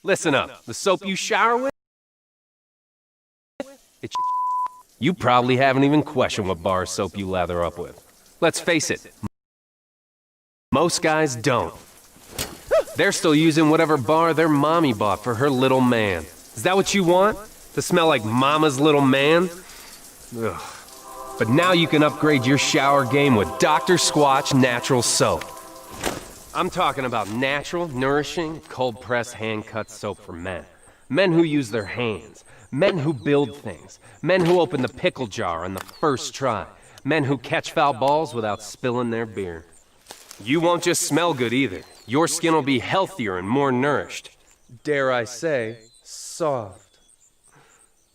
Listen up. The soap you shower with? It's you probably haven't even questioned what bar of soap you lather up with. Let's face it, most guys don't. They're still using whatever bar their mommy bought for her little man. Is that what you want? To smell like mama's little man? Ugh. But now you can upgrade your shower game with Dr. Squatch Natural Soap. I'm talking about natural, nourishing, cold-pressed, hand-cut soap for men. Men who use their hands. Men who build things. Men who open the pickle jar on the first try. Men who catch foul balls without spilling their beer. You won't just smell good either. Your skin will be healthier and more nourished. Dare I say, soft.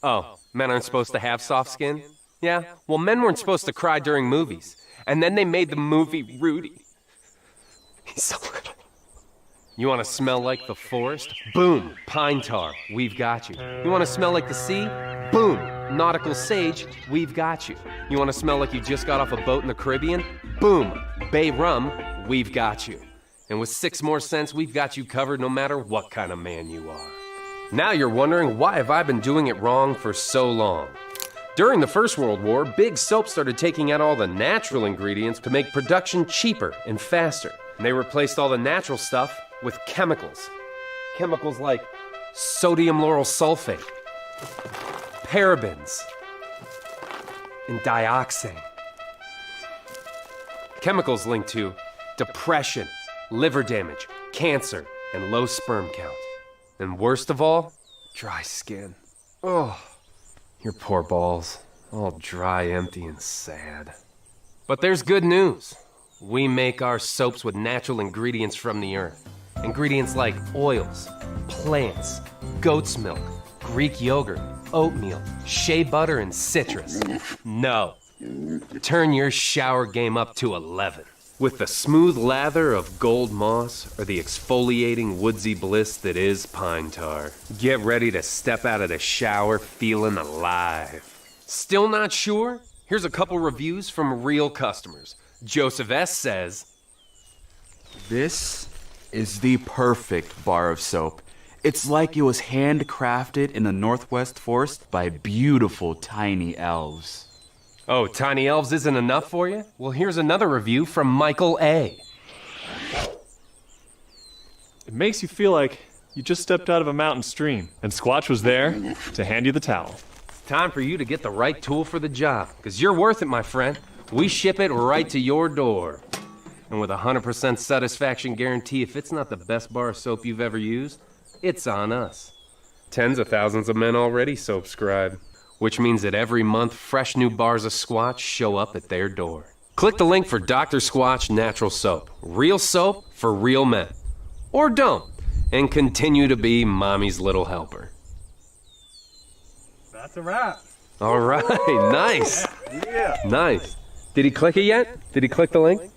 Oh, men aren't supposed to have soft skin? Yeah, well, men weren't supposed to cry during movies. And then they made the movie Rudy. He's so little. You want to smell like the forest? Boom, pine tar, we've got you. You want to smell like the sea? Boom, nautical sage, we've got you. You want to smell like you just got off a boat in the Caribbean? Boom, bay rum, we've got you. And with 6 more cents, we've got you covered no matter what kind of man you are. Now you're wondering, why have I been doing it wrong for so long? During the First World War, big soap started taking out all the natural ingredients to make production cheaper and faster. And they replaced all the natural stuff with chemicals. Chemicals like sodium lauryl sulfate, parabens, and dioxane. Chemicals linked to depression, liver damage, cancer, and low sperm count. And worst of all, dry skin. Oh, your poor balls, all dry, empty, and sad. But there's good news. We make our soaps with natural ingredients from the earth. Ingredients like oils, plants, goat's milk, Greek yogurt, oatmeal, shea butter, and citrus. No. Turn your shower game up to 11. With the smooth lather of gold moss or the exfoliating woodsy bliss that is pine tar. Get ready to step out of the shower feeling alive. Still not sure? Here's a couple reviews from real customers. Joseph S. says, "This is the perfect bar of soap. It's like it was handcrafted in the Northwest Forest by beautiful tiny elves." Oh, tiny elves isn't enough for you? Well, here's another review from Michael A. It makes you feel like you just stepped out of a mountain stream, and Squatch was there to hand you the towel. It's time for you to get the right tool for the job, because you're worth it, my friend. We ship it right to your door. And with a 100% satisfaction guarantee, if it's not the best bar of soap you've ever used, it's on us. Tens of thousands of men already soapscribe, which means that every month, fresh new bars of Squatch show up at their door. Click the link for Dr. Squatch Natural Soap. Real soap for real men. Or don't, and continue to be mommy's little helper. That's a wrap. All right, nice. Yeah. Nice. Did he click it yet? Did he click the link?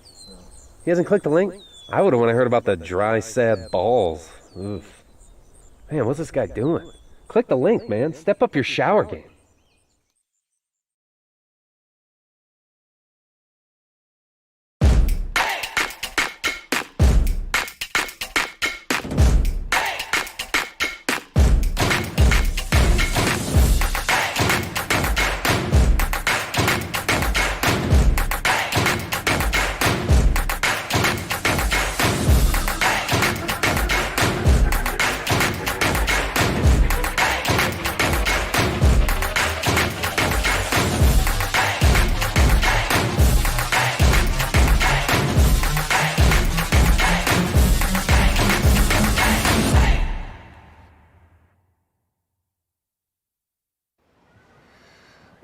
He hasn't clicked the link? I would have heard about the dry, sad balls. Oof. Man, what's this guy doing? Click the link, man. Step up your shower game.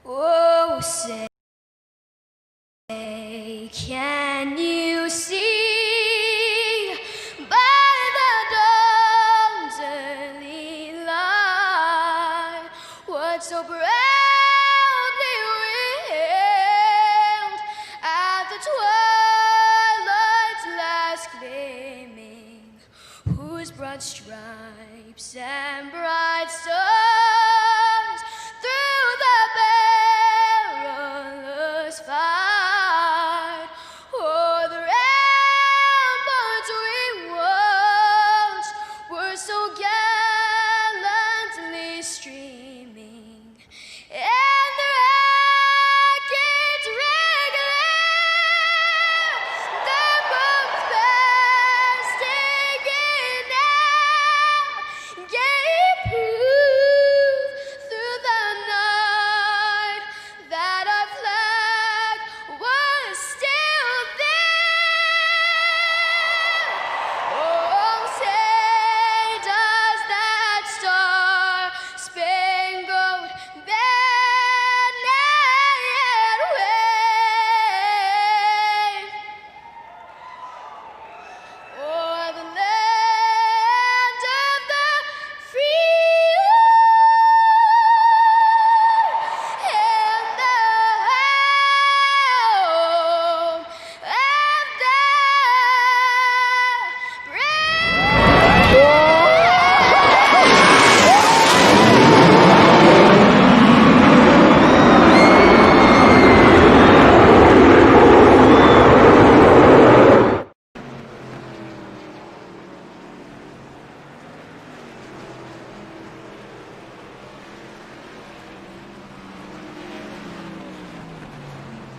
Oh, say, can you see by the dawn's early light what so proudly wailed at the twilight's last gleaming, whose broad stripes and bright stars through the perilous fight o'er the ramparts we watched were so gallant.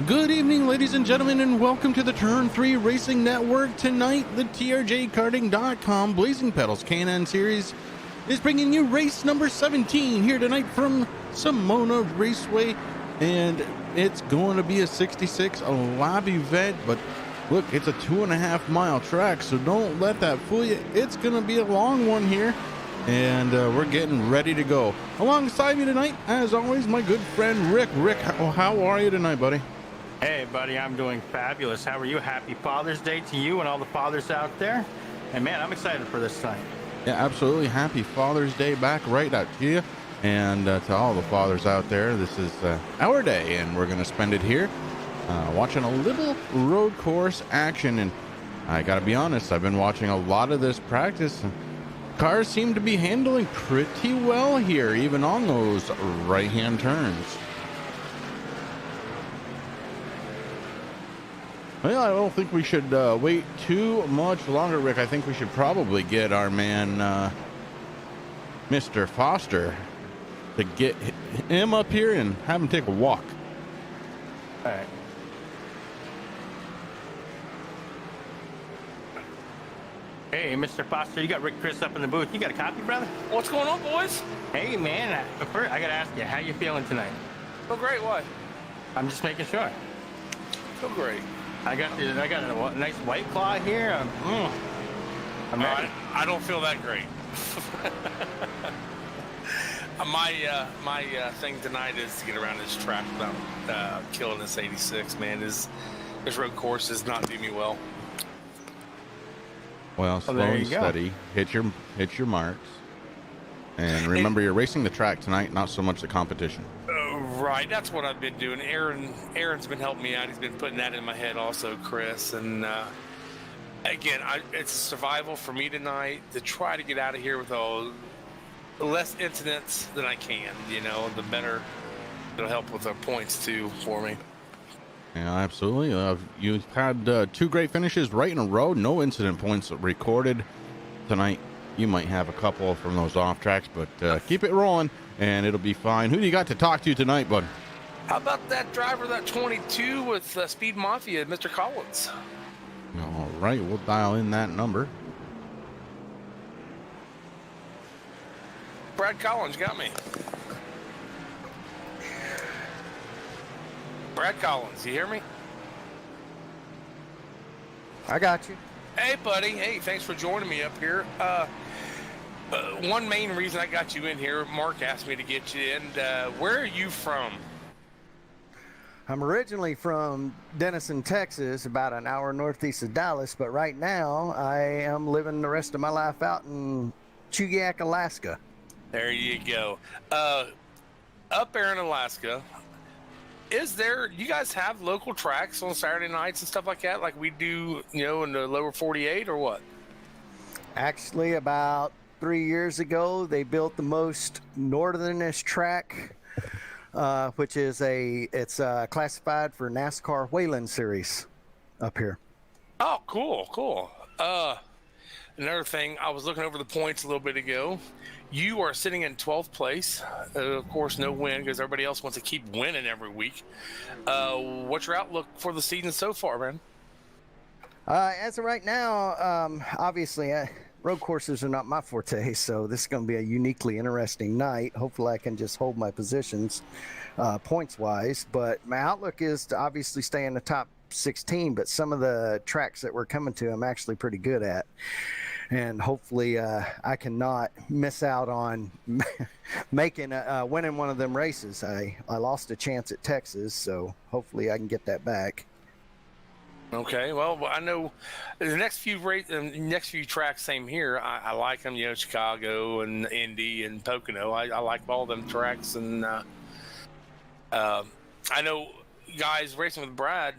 Good evening, ladies and gentlemen, and welcome to the Turn 3 Racing Network. Tonight, the TRJKarting.com Blazing Pedals K&N Series is bringing you race number 17 here tonight from Sonoma Raceway, and it's going to be a 66 lap event, but look, it's a 2.5 mile track, so don't let that fool you. It's going to be a long one here, and we're getting ready to go. Alongside me tonight, as always, my good friend Rick. Rick, how are you tonight, buddy? Hey, buddy, I'm doing fabulous. How are you? Happy Father's Day to you and all the fathers out there. And man, I'm excited for this time. Yeah, absolutely. Happy Father's Day back right out to you. And to all the fathers out there, this is our day, and we're going to spend it here watching a little road course action. And I got to be honest, I've been watching a lot of this practice. And cars seem to be handling pretty well here, even on those right-hand turns. Well, I don't think we should wait too much longer, Rick. I think we should probably get our man, Mr. Foster, to get him up here and have him take a walk. All right. Hey, Mr. Foster, you got Rick Chris up in the booth. You got a copy, brother? What's going on, boys? Hey, man, first, I got to ask you, how you feeling tonight? Feel great. Why? I'm just making sure. Feel great. I got a nice White Claw here. I'm ready. I don't feel that great. My thing tonight is to get around this track without killing this 86. Man, this road course does not do me well. Well, slow there and you go. steady. Hit your marks. And remember, you're racing the track tonight, not so much the competition. Right, that's what I've been doing. Aaron's been helping me out. He's been putting that in my head also, Chris. And again, it's survival for me tonight to try to get out of here with less incidents than I can. You know, the better it'll help with our points too for me. Yeah, absolutely. You've had 2 great finishes right in a row. No incident points recorded tonight. You might have a couple from those off tracks, but keep it rolling, and it'll be fine. Who do you got to talk to tonight, bud? How about that driver, that 22 with Speed Mafia, Mr. Collins? All right, we'll dial in that number. Brad Collins, you got me. Brad Collins, you hear me? I got you. Hey, buddy. Hey, thanks for joining me up here. One main reason I got you in here, Mark asked me to get you in. Where are you from? I'm originally from Denison, Texas, about an hour northeast of Dallas, but right now I am living the rest of my life out in Chugiak, Alaska. There you go. Up there in Alaska, you guys have local tracks on Saturday nights and stuff like that, like we do, in the lower 48, or what? Actually, about 3 years ago, they built the most northernest track, which is it's classified for NASCAR Wayland Series up here. Oh, cool. Another thing, I was looking over the points a little bit ago. You are sitting in 12th place. Of course, no win because everybody else wants to keep winning every week. What's your outlook for the season so far, man? As of right now, obviously, road courses are not my forte, so this is going to be a uniquely interesting night. Hopefully, I can just hold my positions points-wise. But my outlook is to obviously stay in the top 16, but some of the tracks that we're coming to, I'm actually pretty good at. And hopefully I cannot miss out on winning one of them races. I lost a chance at Texas, so hopefully I can get that back. Okay, well, I know the next few tracks, same here. I like them, Chicago and Indy and Pocono. I like all them tracks, and I know guys racing with Brad.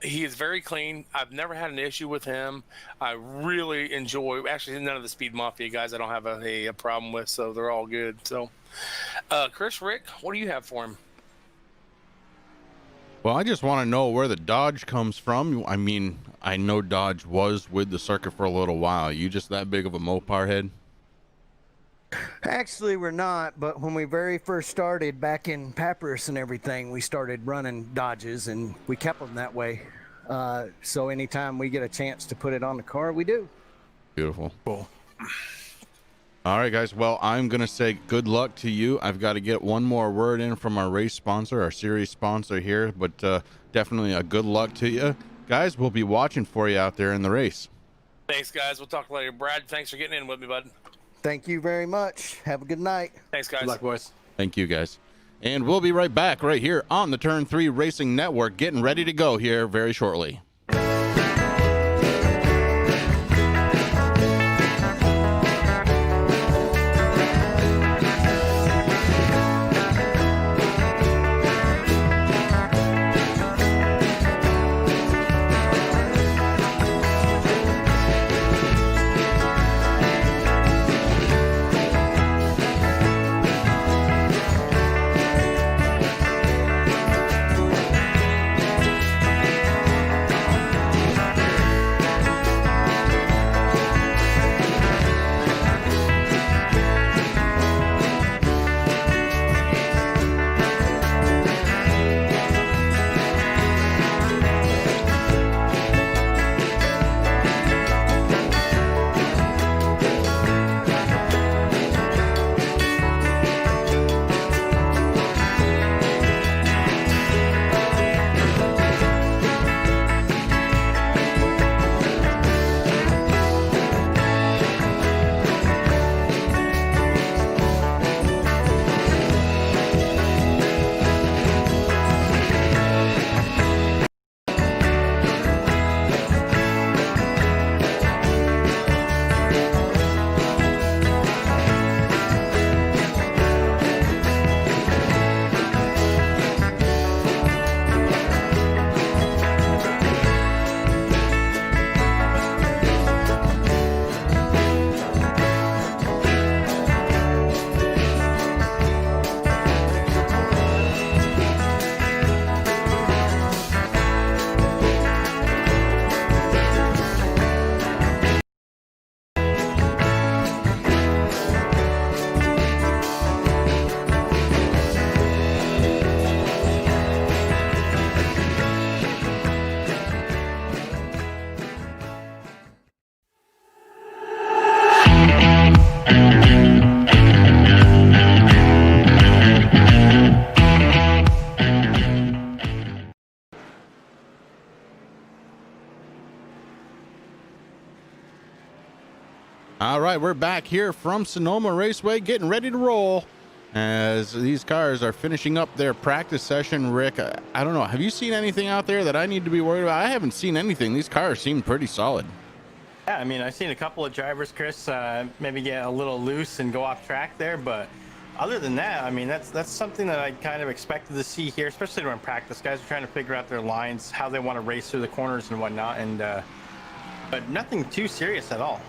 He is very clean. I've never had an issue with him. I really enjoy. Actually, none of the Speed Mafia guys I don't have a problem with, so they're all good. So, Chris, Rick, what do you have for him? Well, I just want to know where the Dodge comes from. I mean, I know Dodge was with the circuit for a little while. You just that big of a Mopar head? Actually, we're not, but when we very first started back in Papyrus and everything, we started running Dodges and we kept them that way. So anytime we get a chance to put it on the car, we do. Beautiful. Cool. All right, guys. Well, I'm going to say good luck to you. I've got to get one more word in from our race sponsor, our series sponsor here, but definitely a good luck to you. Guys, we'll be watching for you out there in the race. Thanks, guys. We'll talk later. Brad, thanks for getting in with me, bud. Thank you very much. Have a good night. Thanks, guys. Good luck, boys. Thank you, guys. And we'll be right back right here on the Turn 3 Racing Network, getting ready to go here very shortly. All right, we're back here from Sonoma Raceway, getting ready to roll as these cars are finishing up their practice session. Rick, I don't know, have you seen anything out there that I need to be worried about? I haven't seen anything. These cars seem pretty solid. Yeah, I mean, I've seen a couple of drivers, Chris, maybe get a little loose and go off track there, but other than that, I mean, that's something that I kind of expected to see here, especially during practice. Guys are trying to figure out their lines, how they want to race through the corners and whatnot, and but nothing too serious at all.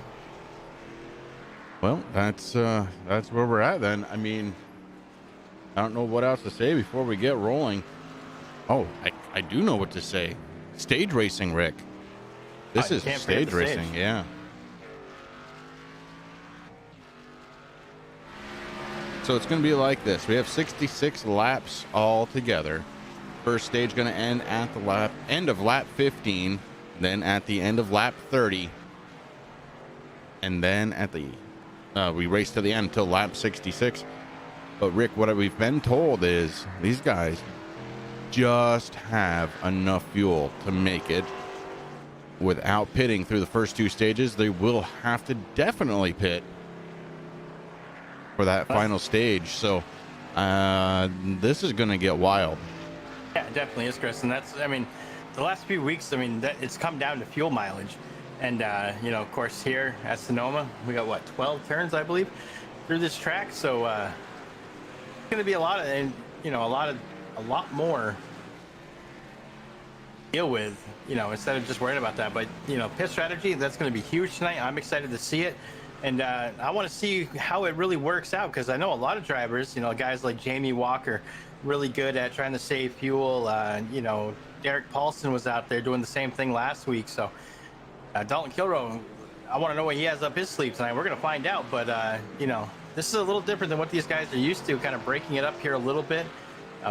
Well, that's where we're at then. I mean, I don't know what else to say before we get rolling. Oh, I do know what to say. Stage racing, Rick. This is stage racing, yeah. So it's going to be like this. We have 66 laps all together. First stage going to end at the end of lap 15, then at the end of lap 30, and then at the we race to the end until lap 66. But Rick, what we've been told is these guys just have enough fuel to make it without pitting through the first two stages. They will have to definitely pit for that final stage. So this is going to get wild. Yeah, it definitely is, Chris. And that's, I mean, the last few weeks, I mean, it's come down to fuel mileage. And, you know, of course, here at Sonoma, we got, what, 12 turns, I believe, through this track. So it's going to be a lot of, and, you know, a lot more deal with, you know, instead of just worrying about that. But, you know, pit strategy, that's going to be huge tonight. I'm excited to see it. And I want to see how it really works out, because I know a lot of drivers, you know, guys like Jamie Walker, really good at trying to save fuel. You know, Derek Paulson was out there doing the same thing last week. So Dalton Kilroe, I want to know what he has up his sleeve tonight. We're going to find out. But, you know, this is a little different than what these guys are used to, kind of breaking it up here a little bit.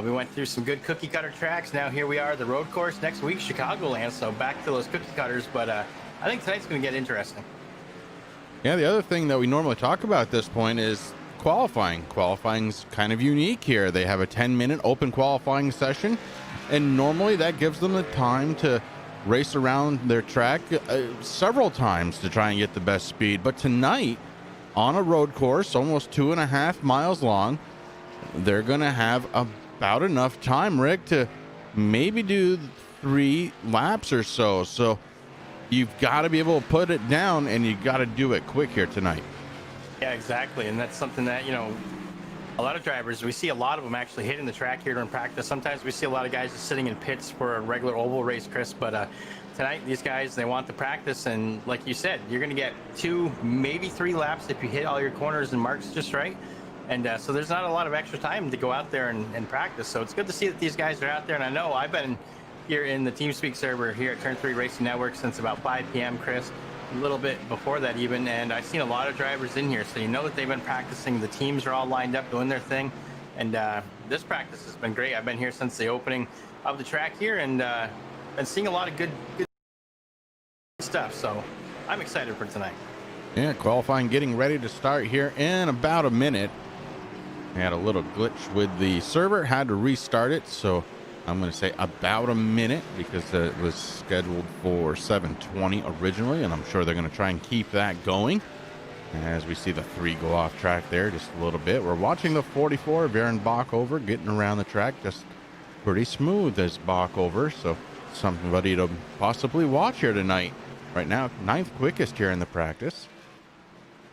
We went through some good cookie cutter tracks. Now here we are, the road course. Next week, Chicagoland, so back to those cookie cutters. But I think tonight's going to get interesting. Yeah, the other thing that we normally talk about at this point is qualifying. Qualifying's kind of unique here. They have a 10-minute open qualifying session, and normally that gives them the time to race around their track several times to try and get the best speed. But tonight, on a road course, almost 2.5 miles long, they're going to have about enough time, Rick, to maybe do 3 laps or so. So you've got to be able to put it down, and you got to do it quick here tonight. Yeah, exactly. And that's something that, you know, a lot of drivers, we see a lot of them actually hitting the track here during practice. Sometimes we see a lot of guys just sitting in pits for a regular oval race, Chris. But tonight, these guys, they want the practice. And like you said, you're going to get 2, maybe 3 laps if you hit all your corners and marks just right. And so there's not a lot of extra time to go out there and practice. So it's good to see that these guys are out there. And I know I've been here in the TeamSpeak server here at Turn 3 Racing Network since about 5 p.m., Chris. A little bit before that even. And I've seen a lot of drivers in here. So you know that they've been practicing. The teams are all lined up doing their thing. And this practice has been great. I've been here since the opening of the track here. And been seeing a lot of good stuff. So I'm excited for tonight. Yeah, qualifying getting ready to start here in about a minute. We had a little glitch with the server, had to restart it, so I'm going to say about a minute because it was scheduled for 7:20 originally, and I'm sure they're going to try and keep that going. As we see the 3 go off track there just a little bit. We're watching the 44, Baron Backover, getting around the track just pretty smooth as Backover, so somebody to possibly watch here tonight. Right now, 9th quickest here in the practice.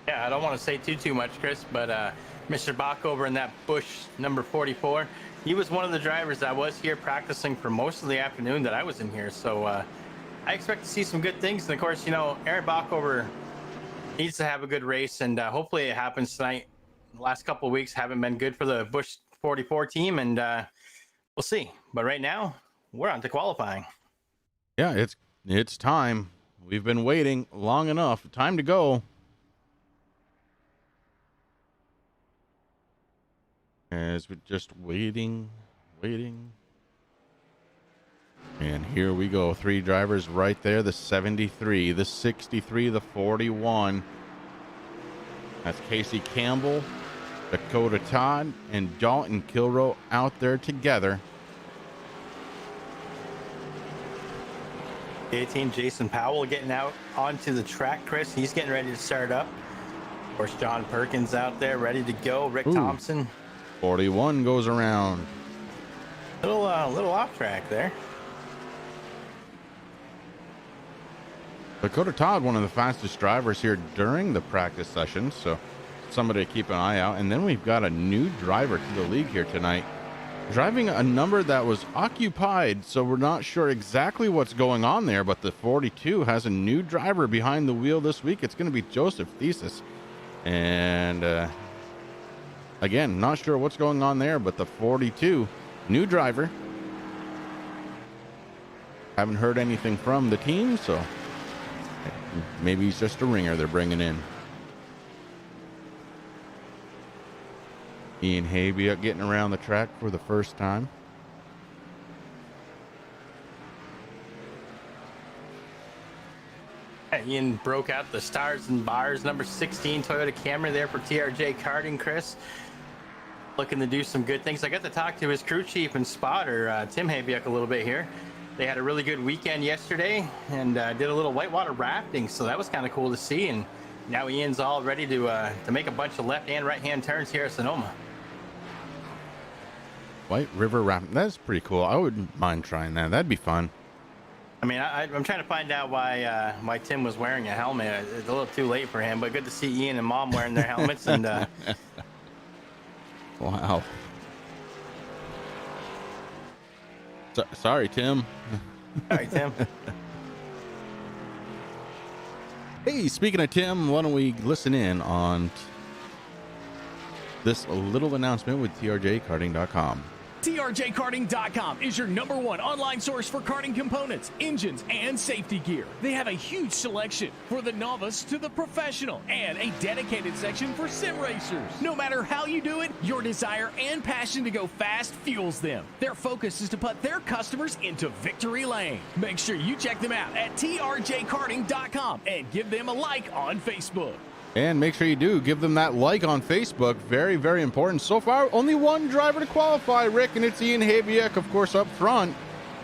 Yeah, I don't want to say too much, Chris, but Mr. Backover in that Bush number 44, he was one of the drivers that was here practicing for most of the afternoon that I was in here. So I expect to see some good things. And of course, you know, Aaron Backover needs to have a good race, and hopefully it happens tonight. The last couple of weeks haven't been good for the Bush 44 team, and we'll see. But right now, we're on to qualifying. Yeah, it's time. We've been waiting long enough. Time to go. As we're just waiting. And here we go. 3 drivers right there. The 73, the 63, the 41. That's Casey Campbell, Dakota Todd, and Dalton Kilroe out there together. 18, Jason Powell getting out onto the track, Chris. He's getting ready to start up. Of course, John Perkins out there ready to go. Rick Thompson. 41 goes around. Little off track there. Dakota Todd, one of the fastest drivers here during the practice session, so somebody to keep an eye out. And then we've got a new driver to the league here tonight, driving a number that was occupied, so we're not sure exactly what's going on there, but the 42 has a new driver behind the wheel this week. It's going to be Joseph Thesis. And again, not sure what's going on there, but the 42, new driver. Haven't heard anything from the team, so maybe he's just a ringer they're bringing in. Ian Haybiuk getting around the track for the first time. Ian broke out the stars and bars. Number 16 Toyota Camry there for TRJ Karting, Chris. Looking to do some good things. I got to talk to his crew chief and spotter, Tim Haybiuk, a little bit here. They had a really good weekend yesterday and did a little whitewater rafting, so that was kind of cool to see. And now Ian's all ready to make a bunch of left and right hand turns here at Sonoma. White River rafting. That's pretty cool. I wouldn't mind trying that. That'd be fun. I mean, I'm trying to find out why Tim was wearing a helmet. It's a little too late for him, but good to see Ian and Mom wearing their helmets. And wow. Sorry, Tim. Sorry, Tim. Hey, speaking of Tim, why don't we listen in on this little announcement with TRJkarting.com. TRJKarting.com is your #1 online source for karting components, engines, and safety gear. They have a huge selection for the novice to the professional and a dedicated section for sim racers. No matter how you do it, your desire and passion to go fast fuels them. Their focus is to put their customers into victory lane. Make sure you check them out at TRJKarting.com and give them a like on Facebook. And make sure you do give them that like on Facebook. Very, very important. So far, only one driver to qualify, Rick, and it's Ian Habiak, of course, up front,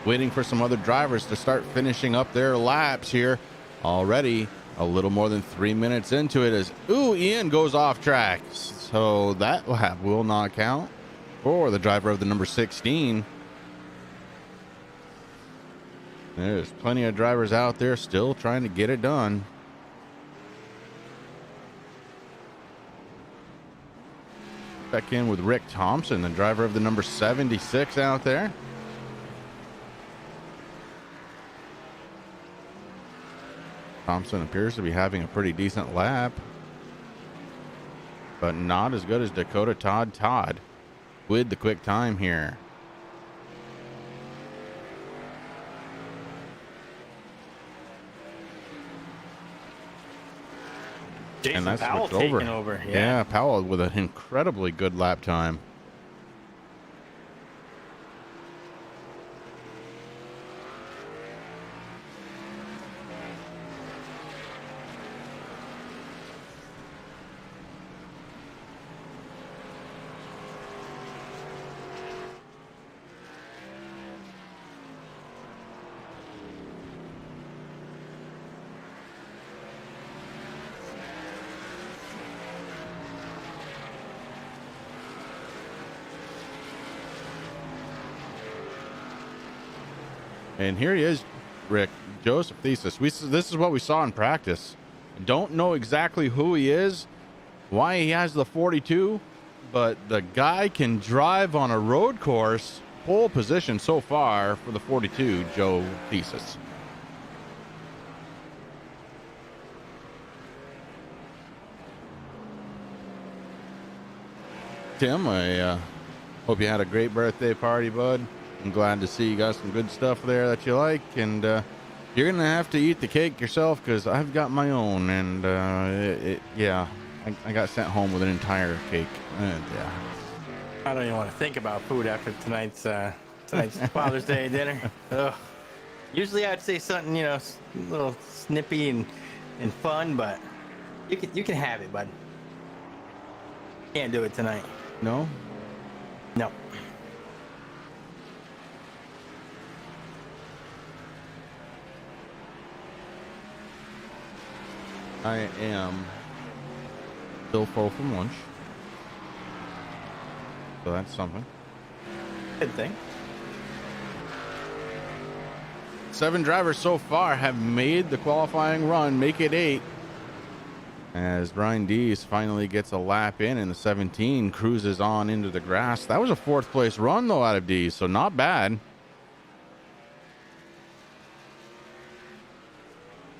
waiting for some other drivers to start finishing up their laps here. Already a little more than 3 minutes into it as, Ian goes off track. So that lap will not count for the driver of the number 16. There's plenty of drivers out there still trying to get it done. Back in with Rick Thompson, the driver of the number 76 out there. Thompson appears to be having a pretty decent lap, but not as good as Dakota Todd with the quick time here. Jason And that's Powell switched taking over. Yeah, Powell with an incredibly good lap time. And here he is, Rick, Joseph Thesis. This is what we saw in practice. Don't know exactly who he is, why he has the 42, but the guy can drive on a road course. Pole position so far for the 42, Joe Thesis. Tim, I hope you had a great birthday party, bud. I'm glad to see you got some good stuff there that you like, and you're gonna have to eat the cake yourself because I've got my own, and I got sent home with an entire cake. And, yeah, I don't even want to think about food after tonight's Father's Day dinner. Ugh. Usually I'd say something, a little snippy and fun, but you can have it, bud. Can't do it tonight. No. No. I am still full from lunch, so that's something. Good thing. 7 drivers so far have made the qualifying run, make it 8. As Brian Dees finally gets a lap in, and the 17 cruises on into the grass. That was a 4th place run though out of Dees, so not bad.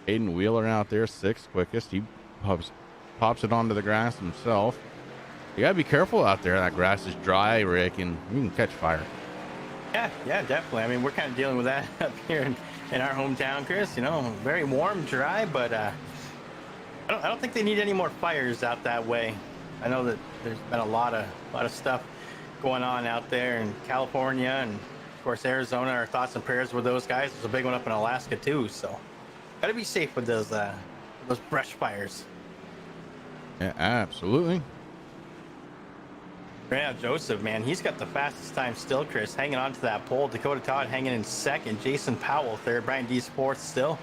Aiden Wheeler out there, 6th quickest. He pops it onto the grass himself. You gotta be careful out there. That grass is dry, Rick, and you can catch fire. Yeah, definitely. I mean, we're kind of dealing with that up here in our hometown, Chris. Very warm, dry, but I don't think they need any more fires out that way. I know that there's been a lot of stuff going on out there in California and of course Arizona. Our thoughts and prayers with those guys. There's a big one up in Alaska too, so gotta be safe with those brush fires. Yeah, absolutely. Yeah, Joseph, man, he's got the fastest time still, Chris, hanging on to that pole. Dakota Todd hanging in 2nd. Jason Powell 3rd. Brian Dees 4th still.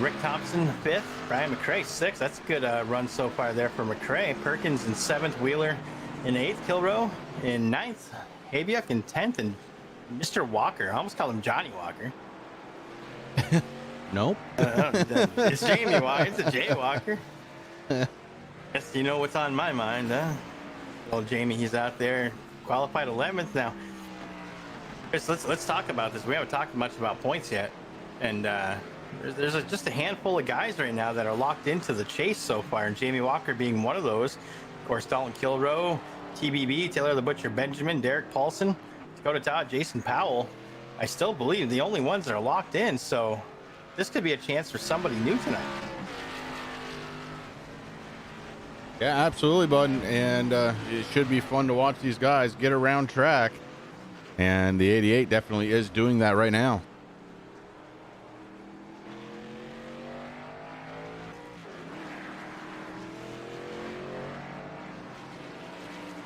Rick Thompson 5th. Brian McRae 6th. That's a good run so far there for McRae. Perkins in 7th. Wheeler in 8th. Kilrow in 9th. Habiak in 10th. And Mr. Walker. I almost called him Johnny Walker. Nope. It's Jamie Walker. It's a Jay Walker. Guess you know what's on my mind, huh? Well, Jamie, he's out there, qualified 11th now. Chris, let's talk about this. We haven't talked much about points yet, and there's just a handful of guys right now that are locked into the chase so far, and Jamie Walker being one of those. Of course, Dalton Kilrow, TBB, Taylor the Butcher Benjamin, Derek Paulson, Dakota Todd, Jason Powell. I still believe the only ones that are locked in, so this could be a chance for somebody new tonight. Yeah, absolutely, bud. And it should be fun to watch these guys get around track. And the 88 definitely is doing that right now.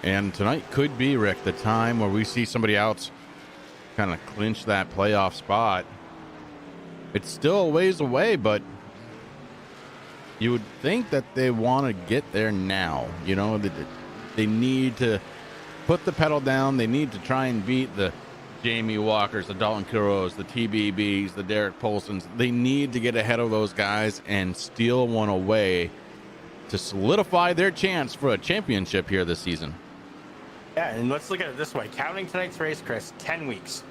And tonight could be, Rick, the time where we see somebody else kind of clinch that playoff spot. It's still a ways away, but you would think that they want to get there now. You know, they need to put the pedal down. They need to try and beat the Jamie Walkers, the Dalton Kilroes, the TBBs, the Derek Polsons. They need to get ahead of those guys and steal one away to solidify their chance for a championship here this season. Yeah, and let's look at it this way. Counting tonight's race, Chris, 10 weeks.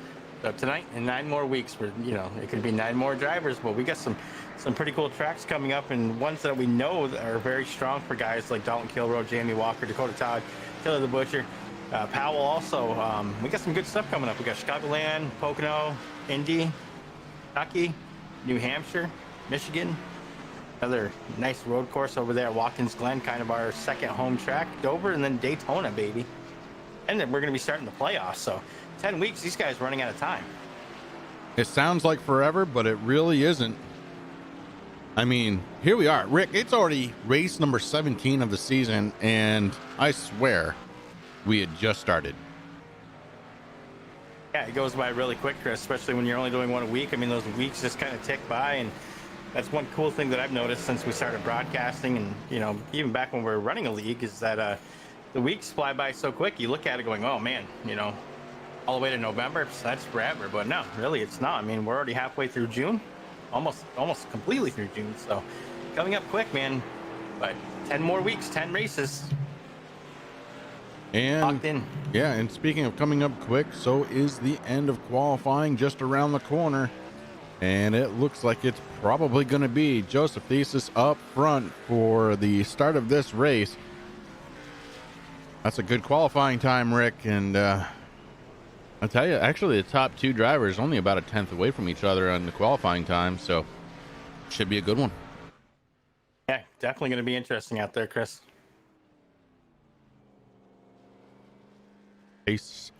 So tonight and 9 more weeks, where, you know, it could be 9 more drivers, but we got some pretty cool tracks coming up, and ones that we know are very strong for guys like Dalton Kilroe, Jamie Walker, Dakota Todd, Taylor the Butcher, Powell also. We got some good stuff coming up. We got Chicagoland, Pocono, Indy, Kentucky, New Hampshire, Michigan. Another nice road course over there at Watkins Glen, kind of our second home track. Dover, and then Daytona, baby. And then we're going to be starting the playoffs. So 10 weeks, these guys running out of time. It sounds like forever, but it really isn't. I mean, here we are. Rick, it's already race number 17 of the season, and I swear we had just started. Yeah, it goes by really quick, Chris, especially when you're only doing one a week. I mean, those weeks just kind of tick by, and that's one cool thing that I've noticed since we started broadcasting, and, you know, even back when we were running a league, is that the weeks fly by so quick. You look at it going, oh man, you know, all the way to November, so that's forever. But no, really, it's not. I mean, we're already halfway through June, almost completely through June. So coming up quick, man. But 10 more weeks, 10 races. And locked in. Yeah, and speaking of coming up quick, so is the end of qualifying just around the corner. And it looks like it's probably going to be Joseph Thesis up front for the start of this race. That's a good qualifying time, Rick. And I'll tell you, actually, the top 2 drivers only about a 10th away from each other on the qualifying time. So should be a good one. Yeah, definitely going to be interesting out there, Chris. Pace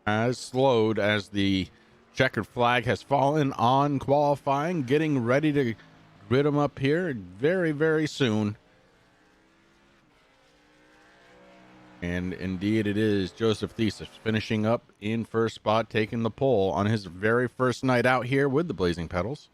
has slowed as the checkered flag has fallen on qualifying, getting ready to grid them up here very, very soon. And indeed it is Joseph Thesis finishing up in first spot, taking the pole on his very first night out here with the Blazing Pedals.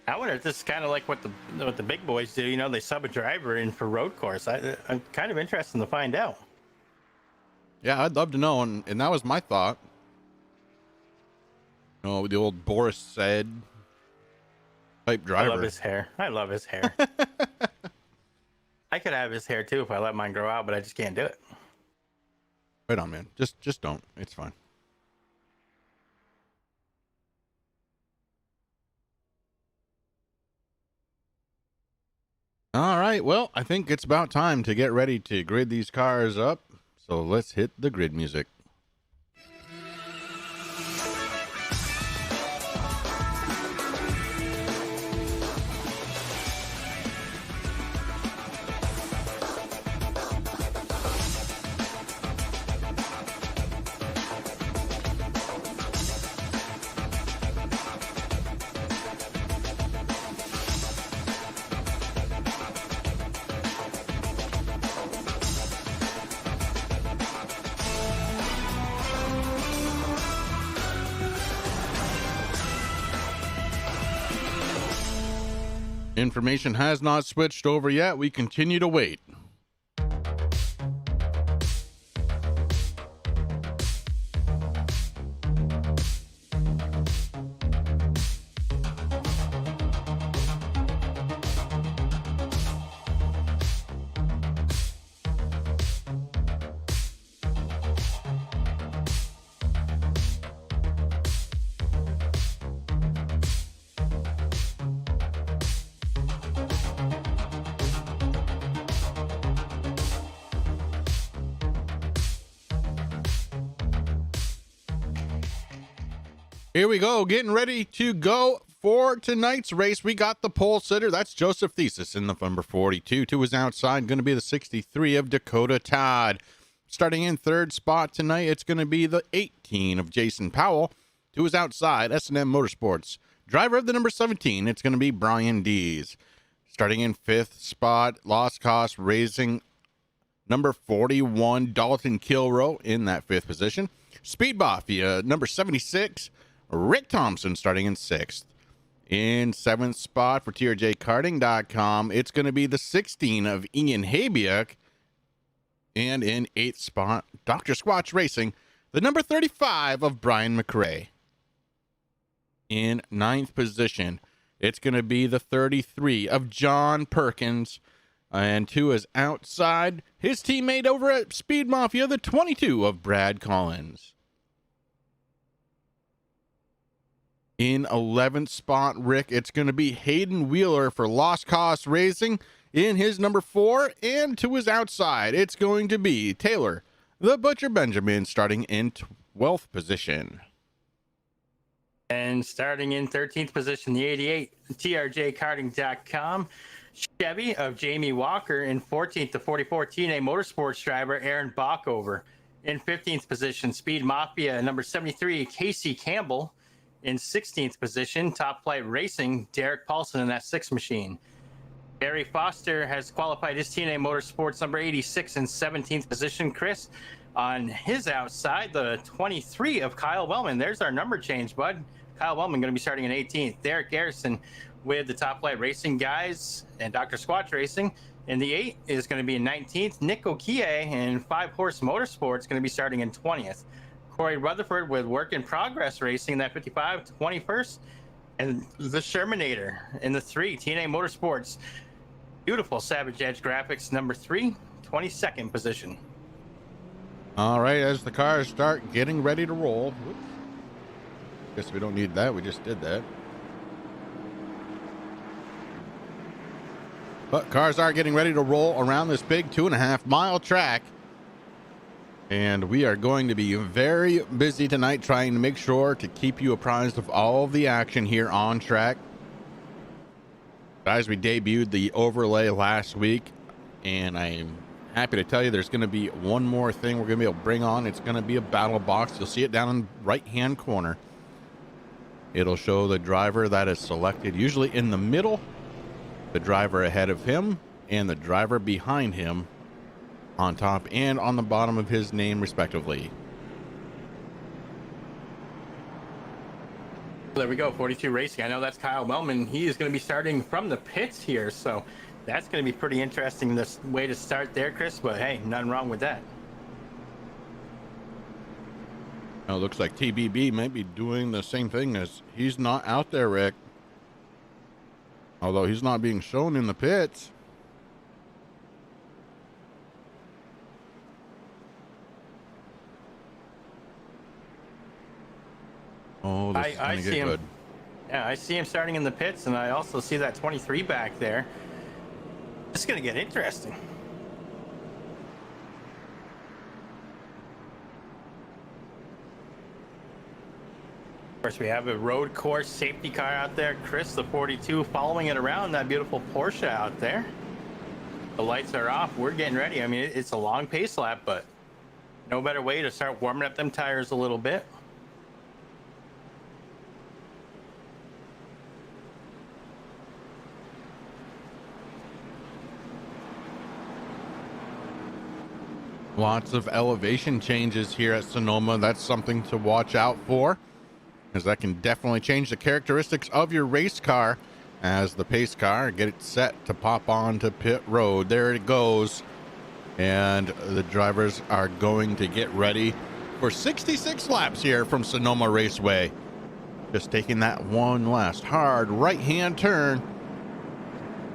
I wonder if this is kind of like what the big boys do. You know, they sub a driver in for road course. I'm kind of interested to find out. Yeah, I'd love to know, and that was my thought. You know, the old Boris said type driver. I love his hair. I love his hair. I could have his hair too if I let mine grow out, but I just can't do it. Right on, man. Just don't. It's fine. All right, well, I think it's about time to get ready to grid these cars up. So let's hit the grid music. Information has not switched over yet. We continue to wait. Here we go, getting ready to go for tonight's race. We got the pole sitter. That's Joseph Thesis in the number 42. To his outside, going to be the 63 of Dakota Todd. Starting in third spot tonight, it's going to be the 18 of Jason Powell. To his outside, S&M Motorsports. Driver of the number 17, it's going to be Brian Dees. Starting in fifth spot, Lost Cost Racing, number 41, Dalton Kilroe in that fifth position. Speed Mafia, number 76, Rick Thompson starting in sixth. In seventh spot for TRJKarting.com, it's going to be the 16 of Ian Habiak. And in eighth spot, Dr. Squatch Racing, the number 35 of Brian McRae. In ninth position, it's going to be the 33 of John Perkins. And to his outside, his teammate over at Speed Mafia, the 22 of Brad Collins. In 11th spot, Rick, it's going to be Hayden Wheeler for Lost Cost Racing in his number 4. And to his outside, it's going to be Taylor, the Butcher Benjamin, starting in 12th position. And starting in 13th position, the 88, TRJKarting.com, Chevy of Jamie Walker. In 14th, the 44, TNA Motorsports driver Aaron Bockover. In 15th position, Speed Mafia, number 73, Casey Campbell. In 16th position, Top Flight Racing, Derek Paulson in that 6 machine. Barry Foster has qualified his TNA Motorsports number 86 in 17th position. Chris, on his outside, the 23 of Kyle Wellman. There's our number change, bud. Kyle Wellman going to be starting in 18th. Derek Garrison with the Top Flight Racing guys and Dr. Squatch Racing. And the 8 is going to be in 19th. Nick Okie and 5 Horse Motorsports going to be starting in 20th. Corey Rutherford with Work in Progress Racing in that 55, 21st. And the Shermanator in the 3, TNA Motorsports. Beautiful Savage Edge graphics, number 3, 22nd position. All right, as the cars start getting ready to roll. Whoops. Guess we don't need that. We just did that. But cars are getting ready to roll around this big 2.5 mile track. And we are going to be very busy tonight trying to make sure to keep you apprised of all of the action here on track. Guys, we debuted the overlay last week, and I'm happy to tell you there's going to be one more thing we're going to be able to bring on. It's going to be a battle box. You'll see it down in the right-hand corner. It'll show the driver that is selected, usually in the middle, the driver ahead of him, and the driver behind him on top and on the bottom of his name, respectively. There we go, 42 Racing. I know that's Kyle Wellman. He is going to be starting from the pits here, so that's going to be pretty interesting, this way to start there, Chris, but hey, nothing wrong with that. Now, it looks like TBB might be doing the same thing, as he's not out there, Rick. Although he's not being shown in the pits. Oh, this is going to get good. Yeah, I see him starting in the pits, and I also see that 23 back there. It's going to get interesting. Of course, we have a road course safety car out there. Chris, the 42, following it around, that beautiful Porsche out there. The lights are off. We're getting ready. I mean, it's a long pace lap, but no better way to start warming up them tires a little bit. Lots of elevation changes here at Sonoma. That's something to watch out for, because that can definitely change the characteristics of your race car as the pace car get it set to pop onto pit road. There it goes. And the drivers are going to get ready for 66 laps here from Sonoma Raceway. Just taking that one last hard right-hand turn.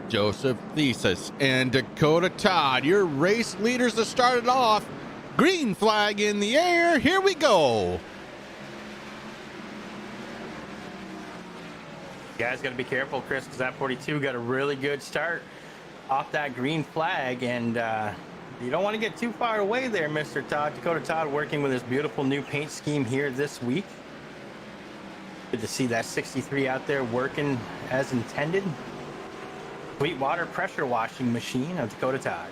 Joseph Thesis and Dakota Todd, your race leaders to start it off. Green flag in the air. Here we go. You guys got to be careful, Chris, because that 42 got a really good start off that green flag, and you don't want to get too far away there, Mr. Todd. Dakota Todd working with his beautiful new paint scheme here this week. Good to see that 63 out there working as intended. Sweetwater pressure washing machine of Dakota Todd.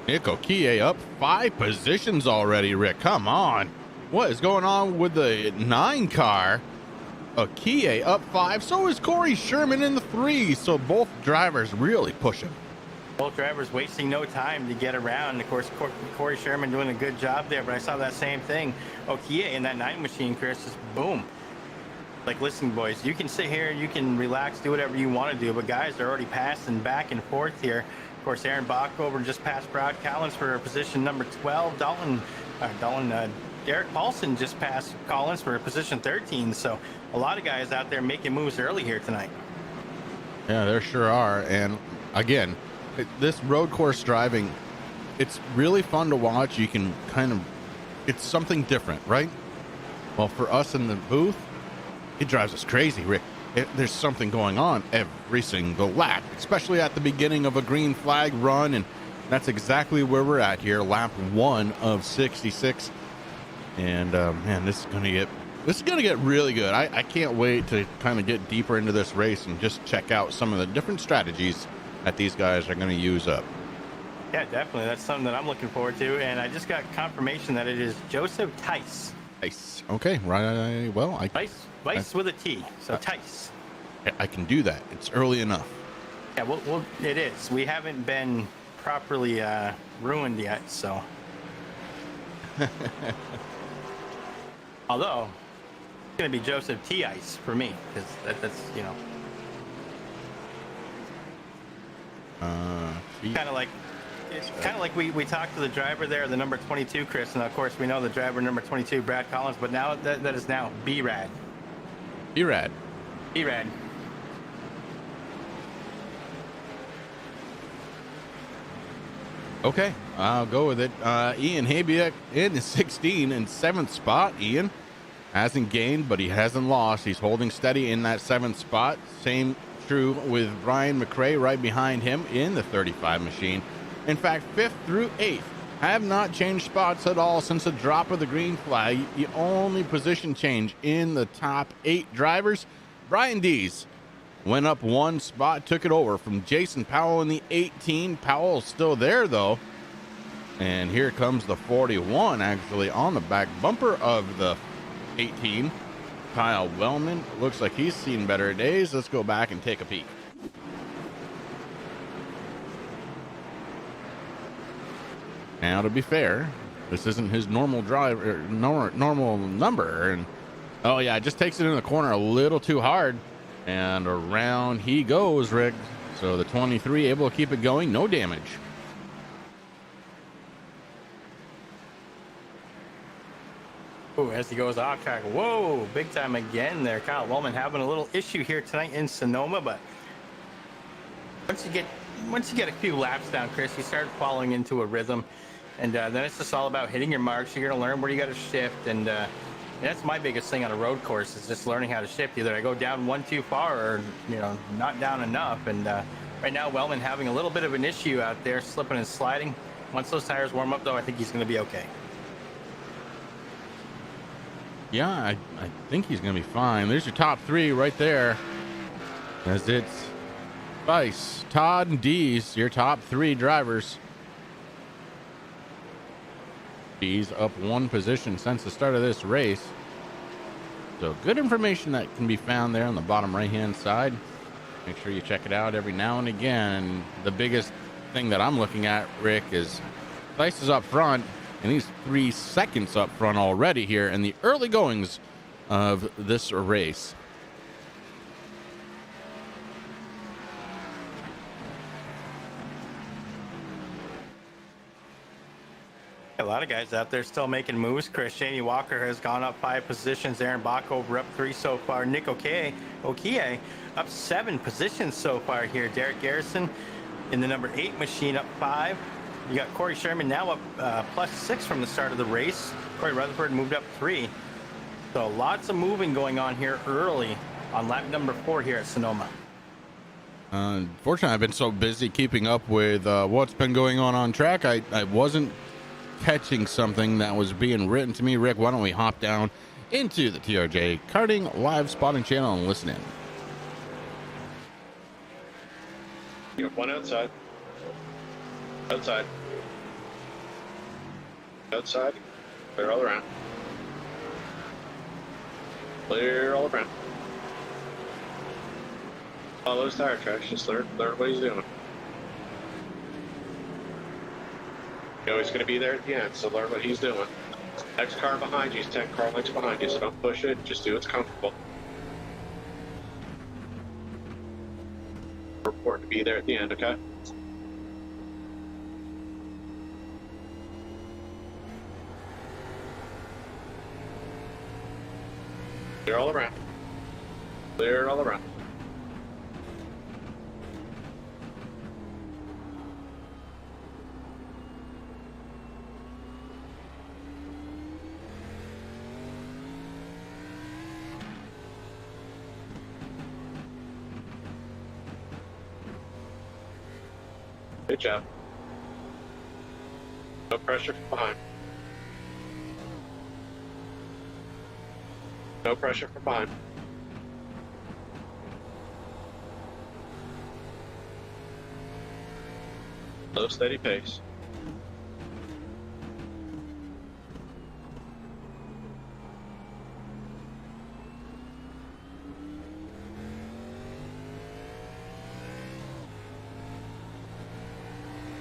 Nick Okie up 5 positions already, Rick. Come on. What is going on with the 9 car? Okie up 5. So is Corey Sherman in the 3. So both drivers really pushing. Both drivers wasting no time to get around. Of course, Corey Sherman doing a good job there, but I saw that same thing. Okie in that 9 machine, Chris, just boom. Like, listen, boys, you can sit here, you can relax, do whatever you want to do, but guys are already passing back and forth here. Of course, Aaron Bockover just passed Brad Collins for position number 12. Derek Paulson just passed Collins for position 13. So a lot of guys out there making moves early here tonight. Yeah, there sure are. And again, this road course driving, it's really fun to watch. You can it's something different, right? Well, for us in the booth, it drives us crazy, Rick. There's something going on every single lap, especially at the beginning of a green flag run, and that's exactly where we're at here, lap 1 of 66. And man, this is gonna get really good. I can't wait to kind of get deeper into this race and just check out some of the different strategies that these guys are going to use up. Yeah, definitely. That's something that I'm looking forward to, and I just got confirmation that it is Joseph Tice. Tice. Okay, right. Well, Tice with a T, so Tice. I can do that. It's early enough. Yeah, well, it is. We haven't been properly ruined yet, so. Although, it's going to be Joseph T. Ice for me, because that's, you know. Kind of like we talked to the driver there, the number 22, Chris, and of course we know the driver number 22, Brad Collins, but now that is now B-Rad. B-Rad. B-Rad. Okay, I'll go with it. Ian Habiak in the 16 and 7th spot. Ian hasn't gained, but he hasn't lost. He's holding steady in that 7th spot. Same true with Brian McRae right behind him in the 35 machine. In fact, 5th through 8th have not changed spots at all since the drop of the green flag. The only position change in the top 8 drivers. Brian Dees went up 1 spot, took it over from Jason Powell in the 18. Powell's still there, though. And here comes the 41, actually, on the back bumper of the 18. Kyle Wellman. Looks like he's seen better days. Let's go back and take a peek. Now, to be fair, this isn't his normal drive or normal number. And oh, yeah, it just takes it in the corner a little too hard. And around he goes, Rick. So the 23 able to keep it going, no damage. Ooh, as he goes off track, whoa, big time again there. Kyle Wellman having a little issue here tonight in Sonoma, but once you get a few laps down, Chris, you start falling into a rhythm, and then it's just all about hitting your marks. You're gonna learn where you got to shift, and that's my biggest thing on a road course is just learning how to shift. Either I go down one too far, or not down enough. And right now, Wellman having a little bit of an issue out there, slipping and sliding. Once those tires warm up, though, I think he's gonna be okay. Yeah, I think he's going to be fine. There's your top 3 right there. As it's Vice, Todd, and Dees, your top 3 drivers. Dees up 1 position since the start of this race. So good information that can be found there on the bottom right-hand side. Make sure you check it out every now and again. And the biggest thing that I'm looking at, Rick, is Vice is up front. And he's 3 seconds up front already here in the early goings of this race. A lot of guys out there still making moves. Chris, Jamie Walker has gone up 5 positions. Aaron Bockover up 3 so far. Nick Okie up 7 positions so far here. Derek Garrison in the number 8 machine up 5. You got Corey Sherman now up plus 6 from the start of the race. Corey Rutherford moved up 3. So lots of moving going on here early on lap number 4 here at Sonoma. Unfortunately, I've been so busy keeping up with what's been going on track. I wasn't catching something that was being written to me. Rick, why don't we hop down into the TRJ Karting live spotting channel and listen in. You got one outside. Outside. Outside. Clear all around. Clear all around. Follow his tire tracks. Just learn what he's doing. You know he's going to be there at the end, so learn what he's doing. Next car behind you is 10 car lengths behind you, so don't push it. Just do what's comfortable. Report to be there at the end, okay? Clear all around. Clear all around. Good job. No pressure from behind. No pressure from behind. Slow, steady pace.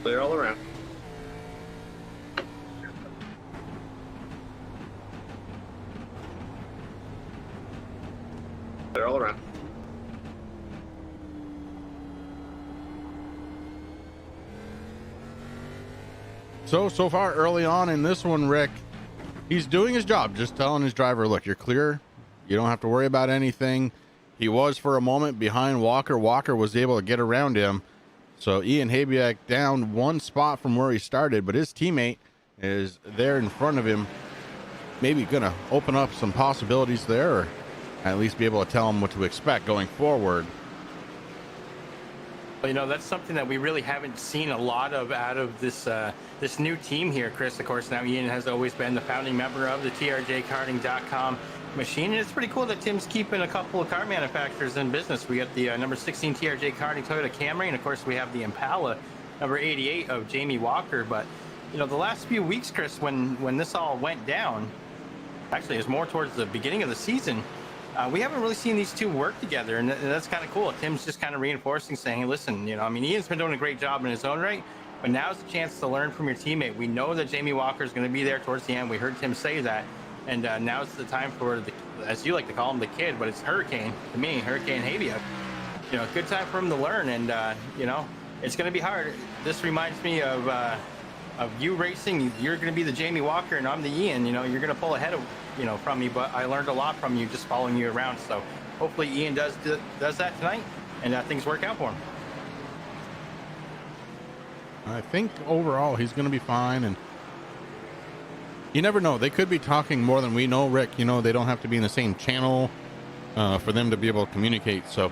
Clear all around. Clear all around. So far early on in this one, Rick, he's doing his job, just telling his driver, look, you're clear. You don't have to worry about anything. He was for a moment behind Walker. Walker was able to get around him. So Ian Habiak down one spot from where he started, but his teammate is there in front of him. Maybe going to open up some possibilities there, or at least be able to tell him what to expect going forward. You know, that's something that we really haven't seen a lot of out of this this new team here, Chris. Of course, now Ian has always been the founding member of the TRJkarting.com machine, and it's pretty cool that Tim's keeping a couple of car manufacturers in business. We got the number 16 TRJ Karting Toyota Camry, and of course we have the Impala number 88 of Jamie Walker. But you know, the last few weeks, Chris, when this all went down, actually it was more towards the beginning of the season, we haven't really seen these two work together, and that's kind of cool. Tim's just kind of reinforcing, saying, hey, listen, you know, I mean, Ian's been doing a great job in his own right, but now's the chance to learn from your teammate. We know that Jamie Walker is going to be there towards the end. We heard Tim say that. And now's the time for, the, as you like to call him, the kid, but it's Hurricane, to me, Hurricane Habiak. You know, good time for him to learn, and, you know, it's going to be hard. This reminds me of you racing. You're going to be the Jamie Walker, and I'm the Ian. You know, you're going to pull ahead of, you know, from me, but I learned a lot from you just following you around. So hopefully Ian does that tonight, and things work out for him. I think overall he's going to be fine, and you never know. They could be talking more than we know, Rick. You know, they don't have to be in the same channel for them to be able to communicate. So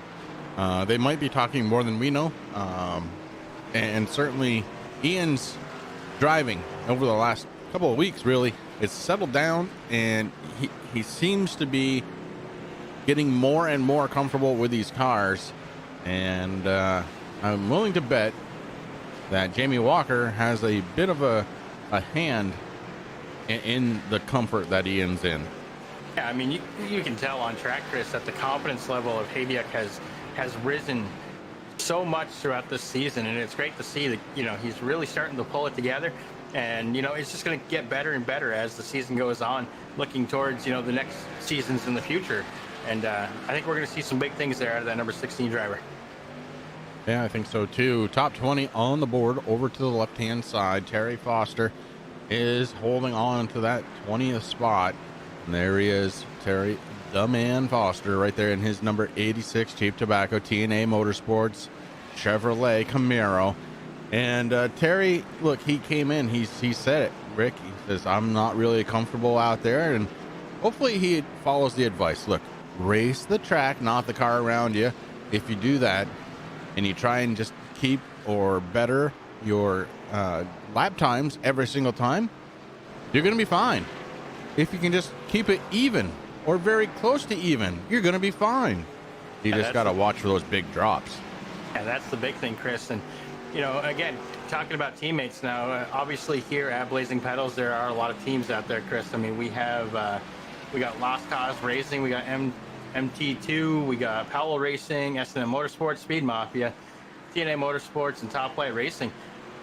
they might be talking more than we know. And certainly Ian's driving over the last couple of weeks, really, it's settled down, and he seems to be getting more and more comfortable with these cars. And I'm willing to bet that Jamie Walker has a bit of a hand in the comfort that Ian's in. Yeah, I mean, you can tell on track, Chris, that the confidence level of Habiak has risen so much throughout this season, and it's great to see that, you know, he's really starting to pull it together, and, you know, it's just going to get better and better as the season goes on, looking towards, you know, the next seasons in the future. And I think we're going to see some big things there out of that number 16 driver. Yeah, I think so too. Top 20 on the board over to the left-hand side. Terry Foster is holding on to that 20th spot. And there he is, Terry, the man Foster, right there in his number 86 Cheap Tobacco TNA Motorsports Chevrolet Camaro. And Terry, look, he came in, he said it, Rick. He says, I'm not really comfortable out there. And hopefully he follows the advice. Look, race the track, not the car around you. If you do that, and you try and just keep or better your lap times every single time, you're going to be fine. If you can just keep it even or very close to even. You're going to be fine. You just got to watch for those big drops. Yeah, that's the big thing, Chris. And, you know, again, talking about teammates now, obviously here at Blazing Pedals, there are a lot of teams out there, Chris. I mean, we have, we got Lost Cause Racing, we got MT2, we got Powell Racing, S&M Motorsports, Speed Mafia, TNA Motorsports, and Top Flight Racing.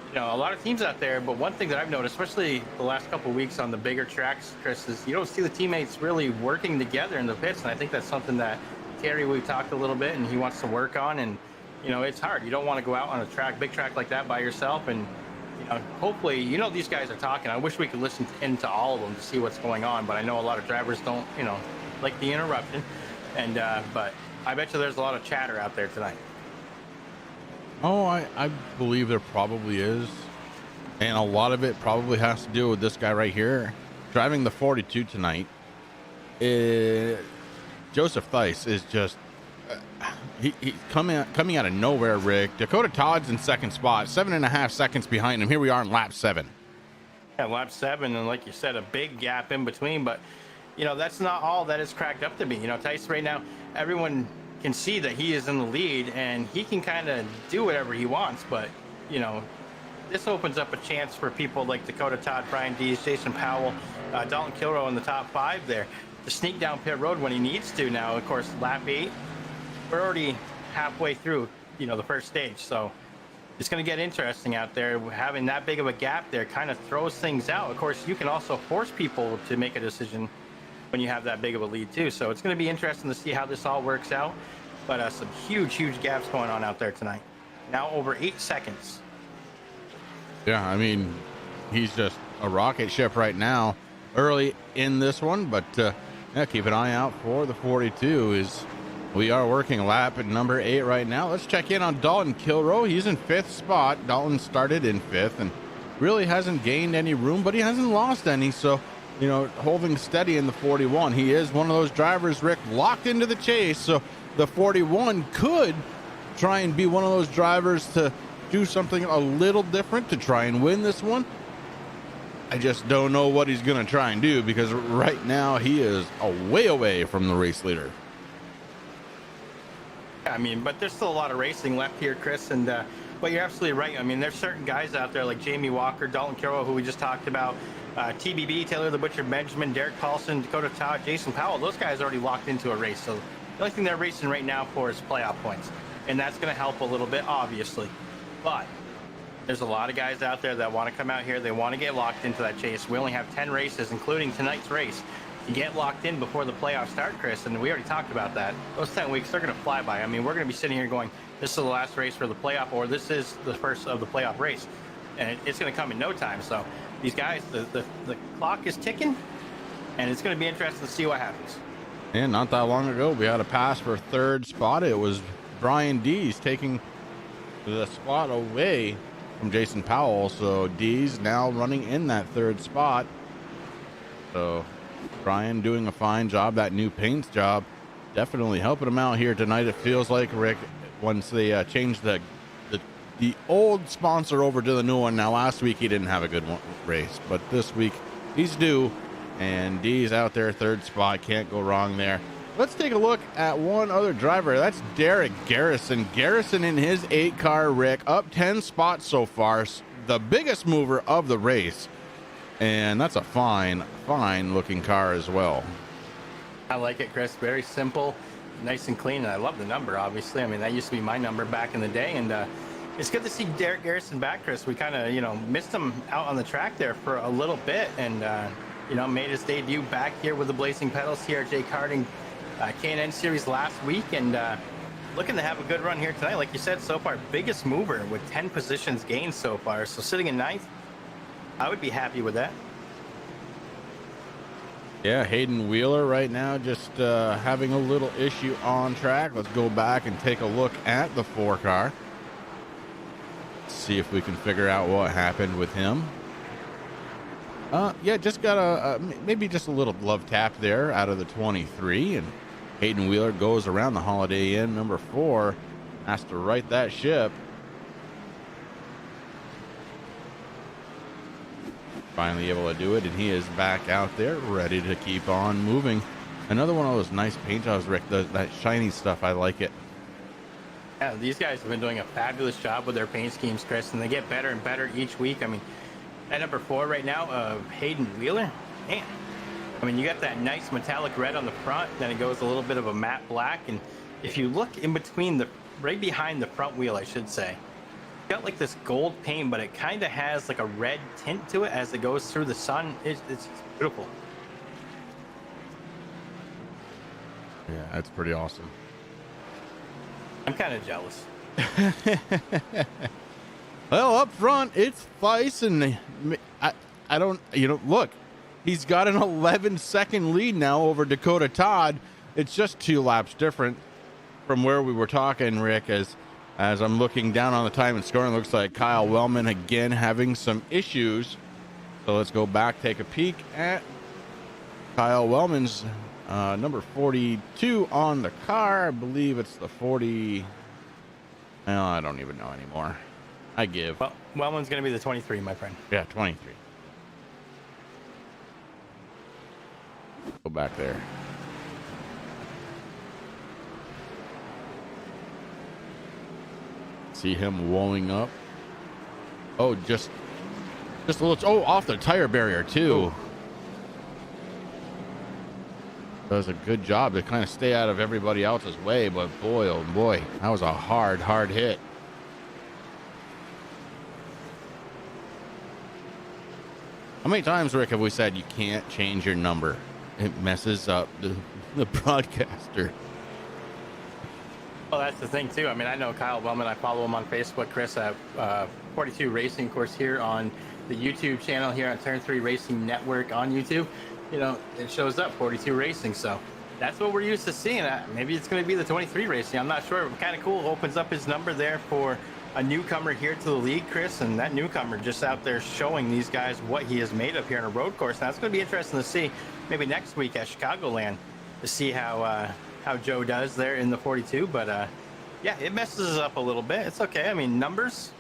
You know, a lot of teams out there, but one thing that I've noticed, especially the last couple of weeks on the bigger tracks, Chris, is you don't see the teammates really working together in the pits, and I think that's something that Terry, we talked a little bit, and he wants to work on, and you know, it's hard. You don't want to go out on a track, big track like that by yourself, and you know, hopefully, you know, these guys are talking. I wish we could listen into all of them to see what's going on, but I know a lot of drivers don't, you know, like the interruption, and but I bet you there's a lot of chatter out there tonight. Oh, I believe there probably is. And a lot of it probably has to do with this guy right here. Driving the 42 tonight. Joseph Theis is just... he's coming out of nowhere, Rick. Dakota Todd's in second spot. 7.5 seconds behind him. Here we are in lap 7. Yeah, lap 7, and like you said, a big gap in between. But, you know, that's not all that it's cracked up to be. You know, Theis right now, everyone can see that he is in the lead and he can kind of do whatever he wants, but you know, this opens up a chance for people like Dakota Todd, Brian Dees, Jason Powell, Dalton Kilrow in the top 5 there to sneak down pit road when he needs to. Now, of course, lap 8, we're already halfway through, you know, the first stage, so it's going to get interesting out there. Having that big of a gap there kind of throws things out. Of course, you can also force people to make a decision when you have that big of a lead too. So it's going to be interesting to see how this all works out. But some huge gaps going on out there tonight. Now over 8 seconds. Yeah, I mean, he's just a rocket ship right now early in this one. But yeah, keep an eye out for the 42 is we are working lap at number 8 right now. Let's check in on Dalton Kilrow. He's in 5th spot. Dalton started in 5th and really hasn't gained any room, but he hasn't lost any. So, you know, holding steady in the 41. He is one of those drivers, Rick, locked into the chase. So the 41 could try and be one of those drivers to do something a little different to try and win this one. I just don't know what he's going to try and do because right now he is way away from the race leader. I mean, but there's still a lot of racing left here, Chris, and but you're absolutely right. I mean, there's certain guys out there like Jamie Walker, Dalton Kilrow, who we just talked about, TBB, Taylor the Butcher Benjamin, Derek Paulson, Dakota Todd, Jason Powell. Those guys already locked into a race, so the only thing they're racing right now for is playoff points, and that's going to help a little bit, obviously. But there's a lot of guys out there that want to come out here. They want to get locked into that chase. We only have 10 races, including tonight's race, to get locked in before the playoffs start, Chris, and we already talked about that. Those 10 weeks, they're going to fly by. I mean, we're going to be sitting here going, this is the last race for the playoff, or this is the first of the playoff race, and it's going to come in no time. So these guys, the clock is ticking, and it's going to be interesting to see what happens. And not that long ago, we had a pass for 3rd spot. It was Brian Dees taking the spot away from Jason Powell. So Dees now running in that 3rd spot. So Brian doing a fine job. That new paint job definitely helping him out here tonight. It feels like, Rick, once they changed the old sponsor over to the new one. Now, last week he didn't have a good race, but this week he's due. And D's out there, 3rd spot. Can't go wrong there. Let's take a look at one other driver. That's Derek Garrison. Garrison in his 8-car, Rick, up 10 spots so far. The biggest mover of the race. And that's a fine looking car as well. I like it, Chris. Very simple, nice and clean. And I love the number, obviously. I mean, that used to be my number back in the day. And it's good to see Derek Garrison back, Chris. We kind of, you know, missed him out on the track there for a little bit. And, you know, made his debut back here with the Blazing Pedals, TRJ Karting K&N Series last week, and looking to have a good run here tonight. Like you said, so far, biggest mover with 10 positions gained so far. So sitting in 9th, I would be happy with that. Yeah, Hayden Wheeler right now just having a little issue on track. Let's go back and take a look at the 4-car. See if we can figure out what happened with him. Yeah, just got a maybe just a little glove tap there out of the 23, and Hayden Wheeler goes around the Holiday Inn number 4, has to right that ship. Finally able to do it, and he is back out there ready to keep on moving. Another one of those nice paint jobs, Rick. That shiny stuff, I like it. Yeah, these guys have been doing a fabulous job with their paint schemes, Chris, and they get better and better each week. I mean, at number 4 right now, Hayden Wheeler. Man, I mean, you got that nice metallic red on the front, then it goes a little bit of a matte black, and if you look in between right behind the front wheel, I should say, got like this gold paint, but it kind of has like a red tint to it as it goes through the sun. It's beautiful. Yeah, that's pretty awesome. I'm kind of jealous. Well, up front, it's Weiss, and I don't, look, he's got an 11-second lead now over Dakota Todd. It's just 2 laps different from where we were talking, Rick, as I'm looking down on the time and scoring. Looks like Kyle Wellman again having some issues. So let's go back, take a peek at Kyle Wellman's number 42 on the car. I believe it's the 40. Well, I don't even know anymore. I give. Well, Wellman's going to be the 23, my friend. Yeah, 23. Go back there. See him wallowing up. Oh, just a little. Oh, off the tire barrier too. Does a good job to kind of stay out of everybody else's way, but boy, oh boy, that was a hard hit. How many times, Rick, have we said you can't change your number? It messes up the broadcaster. Well, that's the thing too. I mean, I know Kyle Wellman. I follow him on Facebook, Chris, at 42 Racing, of course, here on the YouTube channel here on Turn 3 Racing Network on YouTube. You know, it shows up 42 Racing, so that's what we're used to seeing. Maybe it's going to be the 23 Racing. I'm not sure. Kind of cool. Opens up his number there for a newcomer here to the league, Chris, and that newcomer just out there showing these guys what he has made up here on a road course. Now, it's going to be interesting to see maybe next week at Chicagoland to see how Joe does there in the 42. But yeah, it messes us up a little bit. It's okay. I mean, numbers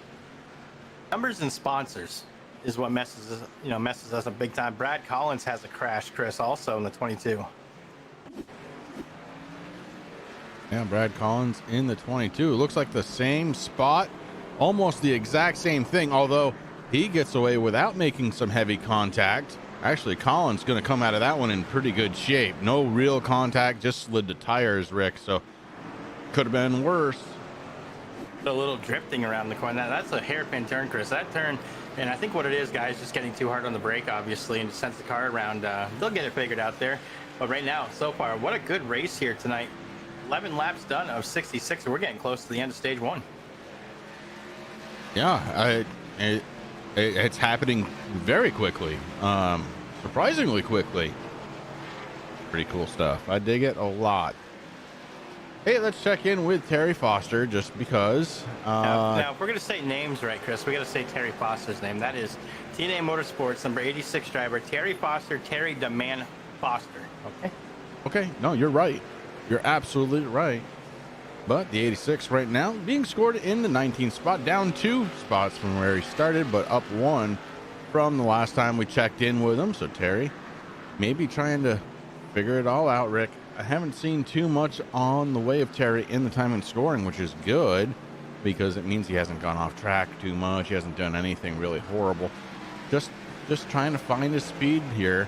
and sponsors is what messes us up big time. Brad Collins has a crash, Chris, also in the 22. Yeah, Brad Collins in the 22. It looks like the same spot, almost the exact same thing, although he gets away without making some heavy contact. Actually, Collins going to come out of that one in pretty good shape. No real contact, just slid the tires, Rick, so could have been worse. A little drifting around the corner. That's a hairpin turn, Chris. That turn, and I think what it is, guys, just getting too hard on the brake, obviously, and just sends the car around. They'll get it figured out there. But right now, so far, what a good race here tonight. 11 laps done of 66, and we're getting close to the end of stage 1. Yeah, it's happening very quickly, surprisingly quickly. Pretty cool stuff. I dig it a lot. Hey, let's check in with Terry Foster just because. Now, if we're going to say names right, Chris, we got to say Terry Foster's name. That is TNA Motorsports number 86 driver Terry Foster, Terry the Man Foster. Okay. Okay, no, you're right. You're absolutely right. But the 86 right now being scored in the 19th spot, down 2 spots from where he started, but up 1 from the last time we checked in with him. So Terry maybe trying to figure it all out, Rick. I haven't seen too much on the way of Terry in the time and scoring, which is good because it means he hasn't gone off track too much. He hasn't done anything really horrible. Just trying to find his speed here.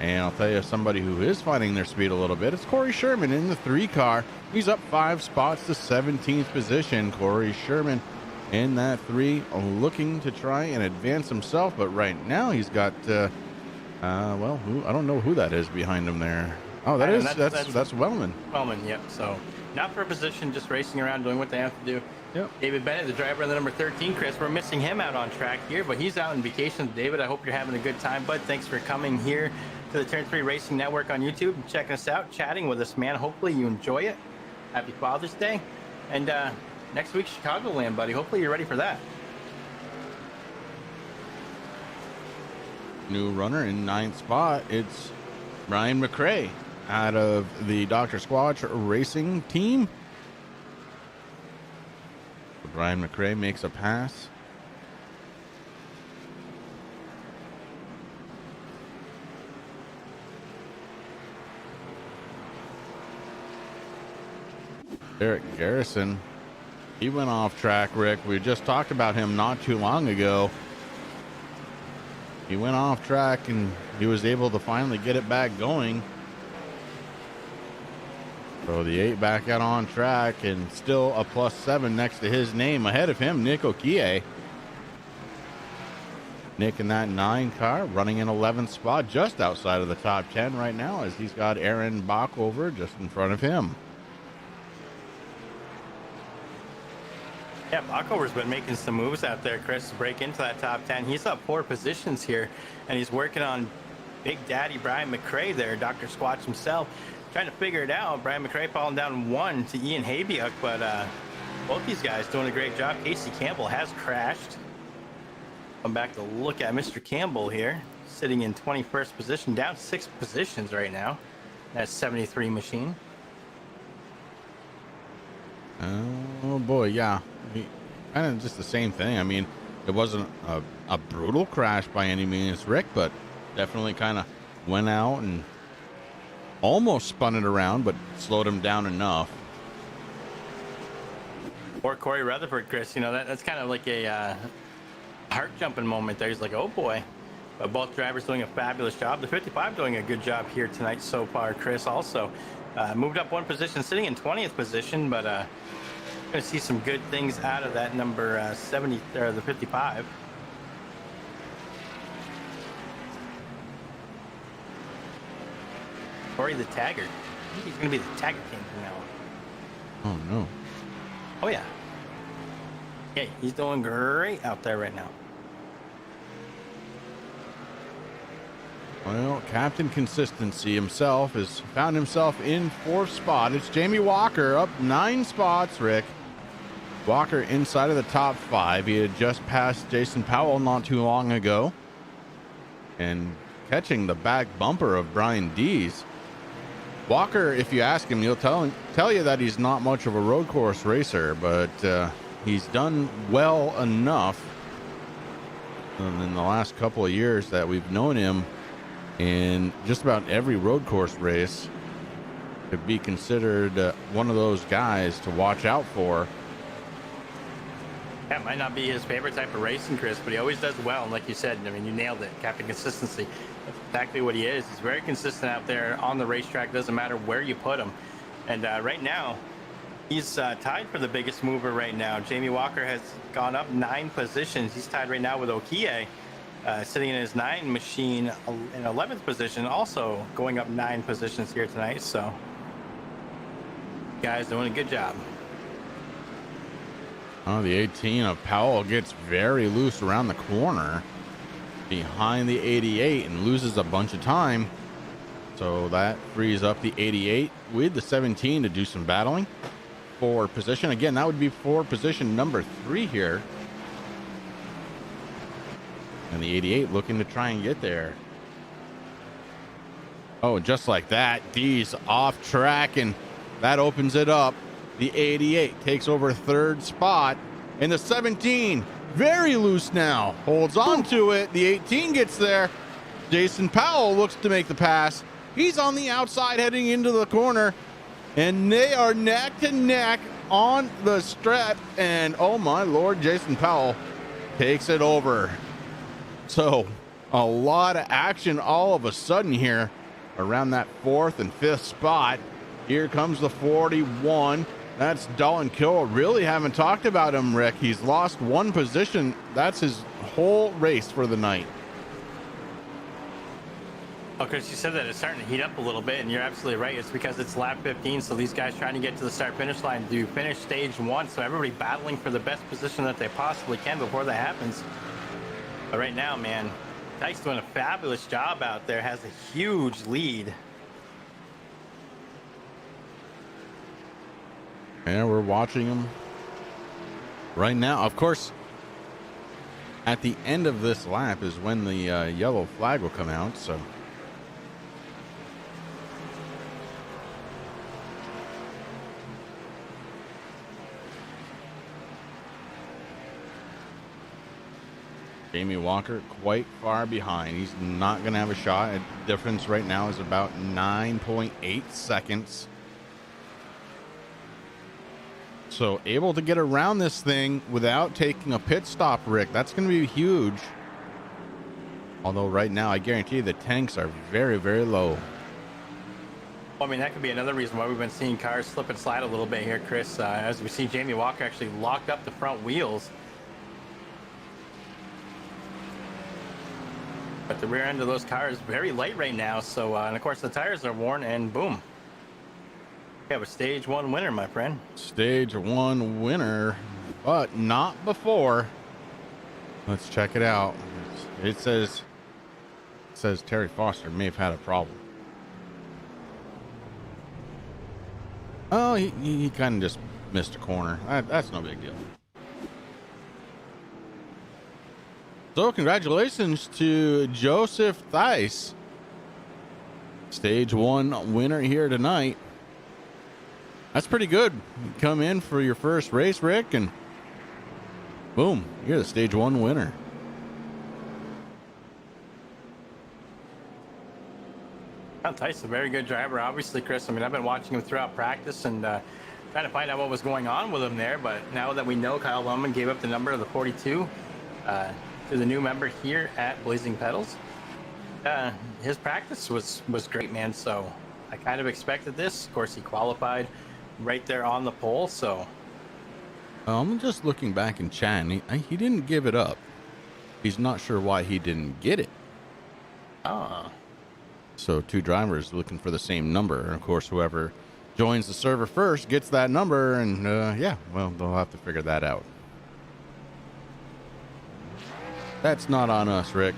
And I'll tell you, somebody who is finding their speed a little bit, it's Corey Sherman in the 3 car. He's up 5 spots to 17th position. Corey Sherman in that 3, looking to try and advance himself. But right now he's got, I don't know who that is behind him there. Oh, that's Wellman. Wellman, yep. So not for a position, just racing around, doing what they have to do. Yep. David Bennett, the driver in the number 13, Chris. We're missing him out on track here, but he's out on vacation. David, I hope you're having a good time, bud. Thanks for coming here to the Turn 3 Racing Network on YouTube and checking us out, chatting with us, man. Hopefully you enjoy it. Happy Father's Day. And next week, Chicagoland, buddy. Hopefully you're ready for that. New runner in 9th spot. It's Brian McRae out of the Dr. Squatch Racing team. Brian McRae makes a pass. Eric Garrison, he went off track, Rick. We just talked about him not too long ago. He went off track and he was able to finally get it back going. So the 8 back out on track and still a +7 next to his name. Ahead of him, Nick Okie. Nick in that 9 car running in 11th spot, just outside of the top 10 right now, as he's got Aaron Backover just in front of him. Yeah, Backover's been making some moves out there, Chris, to break into that top 10. He's up 4 positions here, and he's working on Big Daddy Brian McRae there, Dr. Squatch himself, trying to figure it out. Brian McRae falling down 1 to Ian Habiuk, but both these guys doing a great job. Casey Campbell has crashed. Come back to look at Mr. Campbell here, sitting in 21st position, down 6 positions right now. That's 73 machine. Oh boy, yeah. Kind of just the same thing. I mean, it wasn't a brutal crash by any means, Rick, but definitely kind of went out and almost spun it around, but slowed him down enough. Or Corey Rutherford, Chris, you know, that's kind of like a heart jumping moment there. He's like, oh boy. But both drivers doing a fabulous job. The 55 doing a good job here tonight so far. Chris also moved up 1 position, sitting in 20th position, but going to see some good things out of that number 70 or the 55. Corey the Tagger. I think he's going to be the Tagger King from now on. Oh no. Oh yeah. Yeah, he's doing great out there right now. Well, Captain Consistency himself has found himself in 4th spot. It's Jamie Walker up 9 spots, Rick. Walker inside of the top 5. He had just passed Jason Powell not too long ago. And catching the back bumper of Brian Dees. Walker, if you ask him, he'll tell you that he's not much of a road course racer, but he's done well enough in the last couple of years that we've known him in just about every road course race to be considered one of those guys to watch out for. That might not be his favorite type of racing, Chris, but he always does well. And like you said, I mean, you nailed it. Captain Consistency. That's exactly what he is. He's very consistent out there on the racetrack. Doesn't matter where you put him. And right now, he's tied for the biggest mover right now. Jamie Walker has gone up 9 positions. He's tied right now with Okie, sitting in his 9 machine in 11th position, also going up 9 positions here tonight. So, guys doing a good job. Oh, the 18 of Powell gets very loose around the corner behind the 88 and loses a bunch of time. So that frees up the 88 with the 17 to do some battling for position. Again, that would be for position number 3 here. And the 88 looking to try and get there. Oh, just like that, D's off track, and that opens it up. The 88 takes over 3rd spot, and the 17 very loose now, holds on to it. The 18 gets there. Jason Powell looks to make the pass. He's on the outside heading into the corner, and they are neck to neck on the strap, and oh my Lord, Jason Powell takes it over. So a lot of action all of a sudden here around that 4th and 5th spot. Here comes the 41. That's Dalton Kill. Really haven't talked about him, Rick. He's lost 1 position. That's his whole race for the night. Oh, Chris, you said that it's starting to heat up a little bit, and you're absolutely right. It's because it's lap 15, so these guys trying to get to the start-finish line to finish stage 1, so everybody battling for the best position that they possibly can before that happens. But right now, man, Dyke's doing a fabulous job out there, has a huge lead. And we're watching him right now. Of course, at the end of this lap is when the yellow flag will come out. So Jamie Walker quite far behind. He's not going to have a shot. The difference right now is about 9.8 seconds. So able to get around this thing without taking a pit stop, Rick. That's going to be huge. Although right now, I guarantee you the tanks are very, very low. Well, I mean, that could be another reason why we've been seeing cars slip and slide a little bit here, Chris. As we see Jamie Walker actually locked up the front wheels. But the rear end of those cars very light right now. So, and of course, the tires are worn, and boom. We have a stage 1 winner, my friend. Stage 1 winner, but not before. Let's check it out. It says Terry Foster may have had a problem. Oh, he kind of just missed a corner. That's no big deal. So congratulations to Joseph Theis. Stage 1 winner here tonight. That's pretty good. You come in for your first race, Rick, and boom, you're the stage 1 winner. Theis is a very good driver, obviously, Chris. I mean, I've been watching him throughout practice and trying to find out what was going on with him there. But now that we know Kyle Lundman gave up the number of the 42 to the new member here at Blazing Pedals, his practice was great, man. So I kind of expected this. Of course, he qualified right there on the pole. So I'm just looking back in chat, and he didn't give it up. He's not sure why he didn't get it. So 2 drivers looking for the same number. And of course, whoever joins the server first gets that number. And yeah, well, they'll have to figure that out. That's not on us, Rick.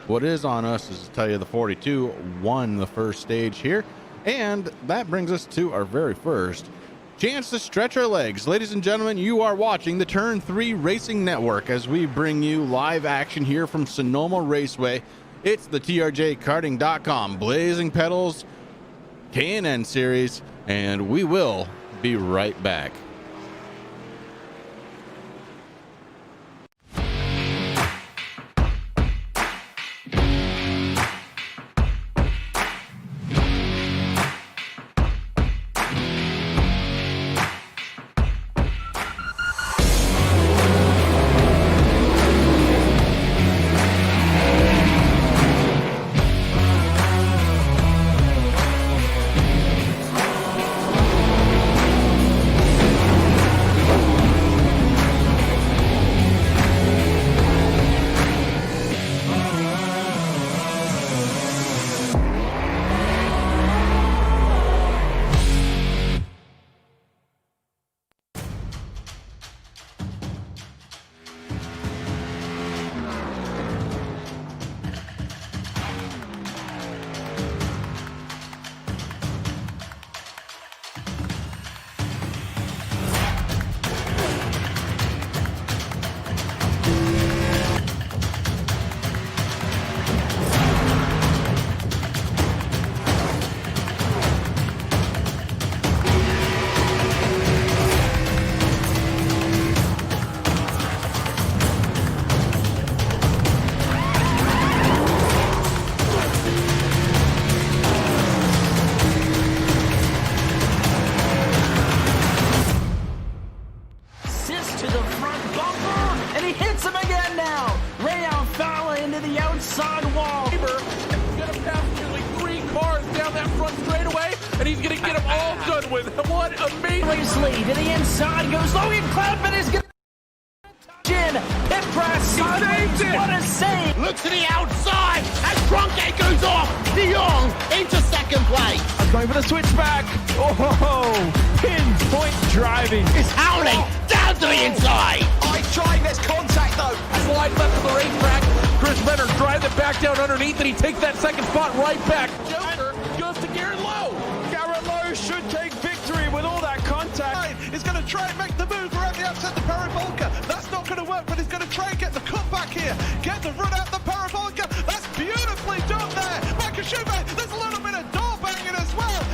What is on us is to tell you the 42 won the first stage here. And that brings us to our very first chance to stretch our legs. Ladies and gentlemen, you are watching the Turn 3 Racing Network as we bring you live action here from Sonoma Raceway. It's the TRJKarting.com Blazing Pedals K&N series, and we will be right back. To the inside goes Logan Cloudman is going to pit press. What a save! Look to the outside as Cronkite goes off. De Jong into second place. I'm going for the switchback. Oh, pinpoint driving. It's howling down to the inside. Trying this contact though. Slide left of the racetrack. Chris Benner drives it back down underneath, and he takes that second spot right back. Joker goes to Garrett Lowe. Garrett Lowe should take victory with all that contact. He's going to try and make the move around the outside the Paravolca. That's not going to work, but he's going to try and get the cutback here. Get the run out the Paravolca. That's beautifully done there. Michael Schumacher, there's a little bit of door banging as well.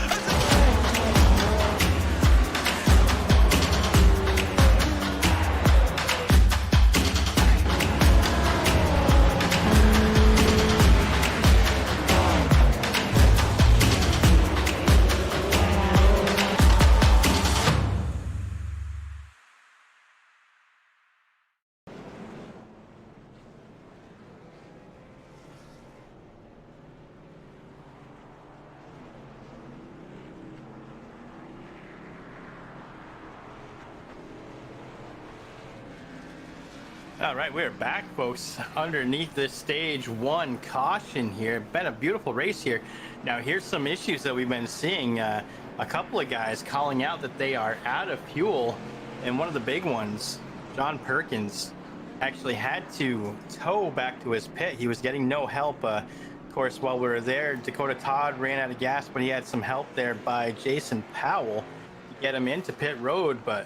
All right, we're back, folks, underneath this stage 1 caution here. Been a beautiful race here. Now, here's some issues that we've been seeing. A couple of guys calling out that they are out of fuel, and one of the big ones, John Perkins, actually had to tow back to his pit. He was getting no help. Of course, while we were there, Dakota Todd ran out of gas, but he had some help there by Jason Powell to get him into pit road. But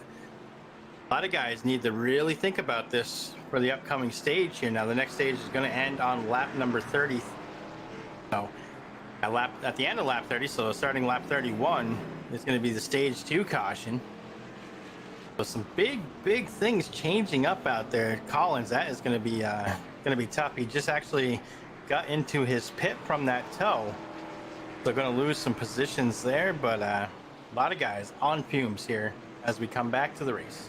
a lot of guys need to really think about this for the upcoming stage here. Now, the next stage is going to end on lap number 30. So, at the end of lap 30, so starting lap 31, is going to be the stage 2 caution. So some big things changing up out there. Collins, that is going to be tough. He just actually got into his pit from that tow. They're going to lose some positions there, but a lot of guys on fumes here as we come back to the race.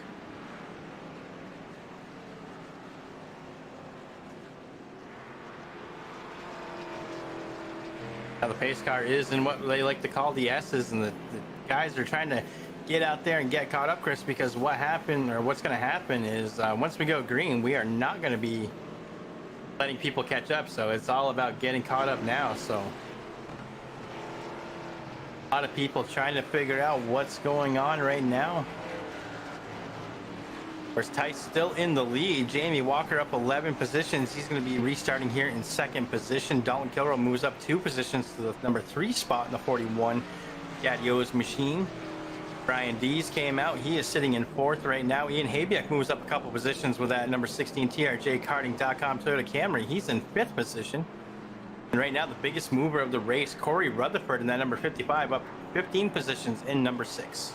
Now the pace car is in what they like to call the S's, and the guys are trying to get out there and get caught up, Chris, because what's going to happen is once we go green, we are not going to be letting people catch up. So it's all about getting caught up now. So a lot of people trying to figure out what's going on right now. Of course, Tice still in the lead. Jamie Walker up 11 positions. He's going to be restarting here in 2nd position. Dalton Kilrow moves up 2 positions to the number 3 spot in the 41 Gadio's machine. Brian Dees came out. He is sitting in 4th right now. Ian Habiak moves up a couple positions with that number 16 TRJKarting.com Toyota Camry. He's in 5th position. And right now, the biggest mover of the race, Corey Rutherford, in that number 55, up 15 positions in number 6.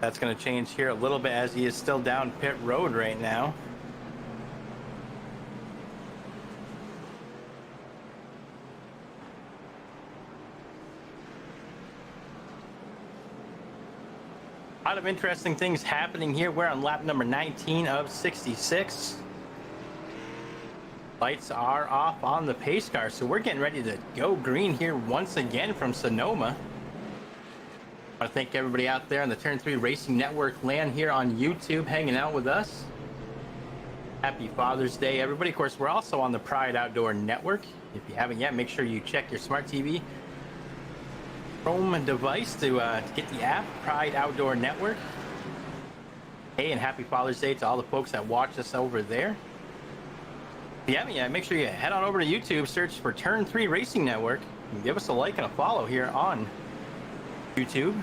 That's going to change here a little bit as he is still down pit road right now. A lot of interesting things happening here. We're on lap number 19 of 66. Lights are off on the pace car, so we're getting ready to go green here once again from Sonoma. I want to thank everybody out there on the Turn 3 Racing Network land here on YouTube hanging out with us. Happy Father's Day, everybody. Of course, we're also on the Pride Outdoor Network. If you haven't yet, make sure you check your smart TV Chrome device to get the app, Pride Outdoor Network. Hey, and happy Father's Day to all the folks that watch us over there. If you haven't yet, make sure you head on over to YouTube, search for Turn 3 Racing Network, and give us a like and a follow here on YouTube.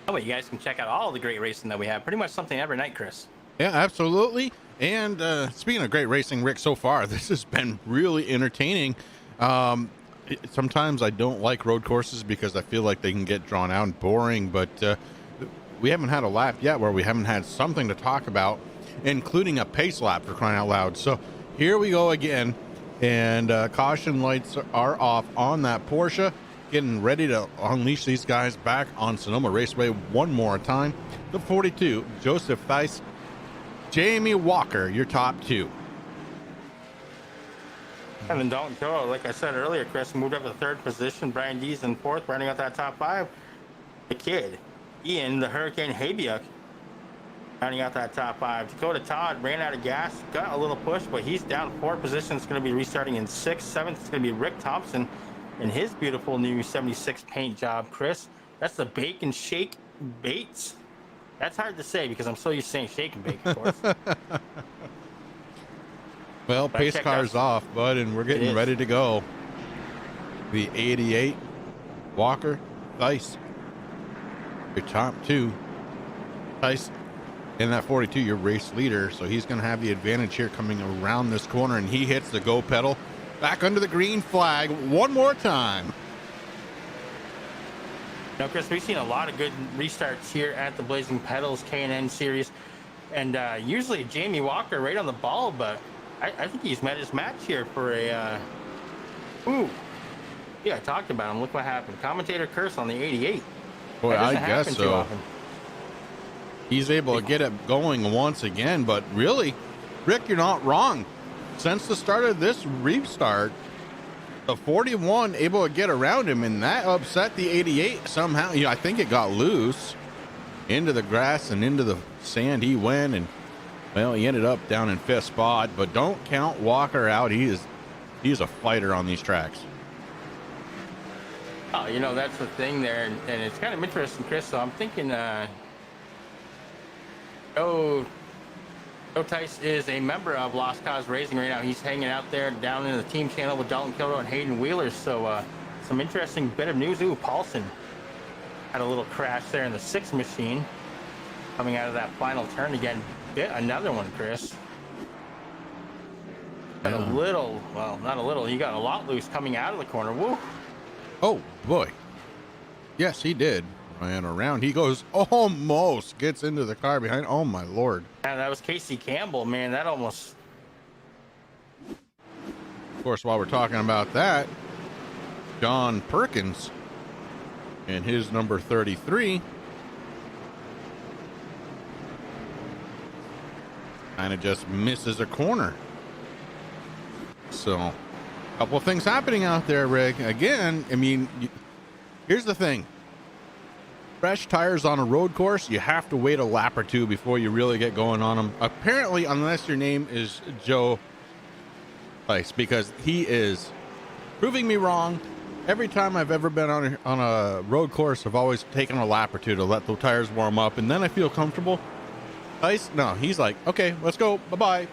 Oh, wait, you guys can check out all the great racing that we have. Pretty much something every night, Chris. Yeah, absolutely. And speaking of great racing, Rick, so far, this has been really entertaining. Sometimes I don't like road courses because I feel like they can get drawn out and boring, but we haven't had a lap yet where we haven't had something to talk about, including a pace lap, for crying out loud. So here we go again, and caution lights are off on that Porsche, getting ready to unleash these guys back on Sonoma Raceway one more time. The 42, Joseph Theis, Jamie Walker, your top 2. And then Dalton Kilrow, like I said earlier, Chris, moved up to 3rd position. Brian Dees in 4th, running out that top 5. The kid, Ian, the Hurricane Habiak, rounding out that top 5. Dakota Todd ran out of gas, got a little push, but he's down 4 positions. Going to be restarting in 6th. 7th is going to be Rick Thompson in his beautiful new 76 paint job, Chris. That's the Bake and Shake Bates. That's hard to say because I'm so used to saying shake and bake, of course. Well, pace car's off, bud, and we're getting ready to go. The 88, Walker, Theis, your top 2. Theis in that 42, your race leader, so he's going to have the advantage here coming around this corner, and he hits the go pedal back under the green flag one more time. Now, Chris, we've seen a lot of good restarts here at the Blazing Pedals K&N Series, and usually Jamie Walker right on the ball, but I think he's met his match here for a, yeah, I talked about him. Look what happened. Commentator curse on the 88. Boy, I guess so. He's able to get it going once again, but really, Rick, you're not wrong. Since the start of this restart, The 41 able to get around him, and that upset the 88 somehow. I think it got loose into the grass and into the sand. He went, and well, he ended up down in 5th spot. But don't count Walker out. He's a fighter on these tracks. Oh, that's the thing there, and it's kind of interesting, Chris. So I'm thinking, Tice is a member of Lost Cause Racing right now. He's hanging out there down in the team channel with Dalton Kilroy and Hayden Wheeler. So some interesting bit of news. Paulson had a little crash there in the 6 machine coming out of that final turn again. Another one, Chris. And a little, well, not a little. He got a lot loose coming out of the corner. Woo! Oh boy, yes, he did. And around he goes, almost gets into the car behind. Oh my lord! And that was Casey Campbell, man. That almost. Of course, while we're talking about that, John Perkins and his number 33 kind of just misses a corner. So, a couple of things happening out there, Rick. Again, I mean, here's the thing. Fresh tires on a road course, you have to wait a lap or two before you really get going on them. Apparently, unless your name is Joe Tice, because he is proving me wrong. Every time I've ever been on a road course, I've always taken a lap or two to let the tires warm up, and then I feel comfortable. Tice, no, he's like, okay, let's go, bye-bye.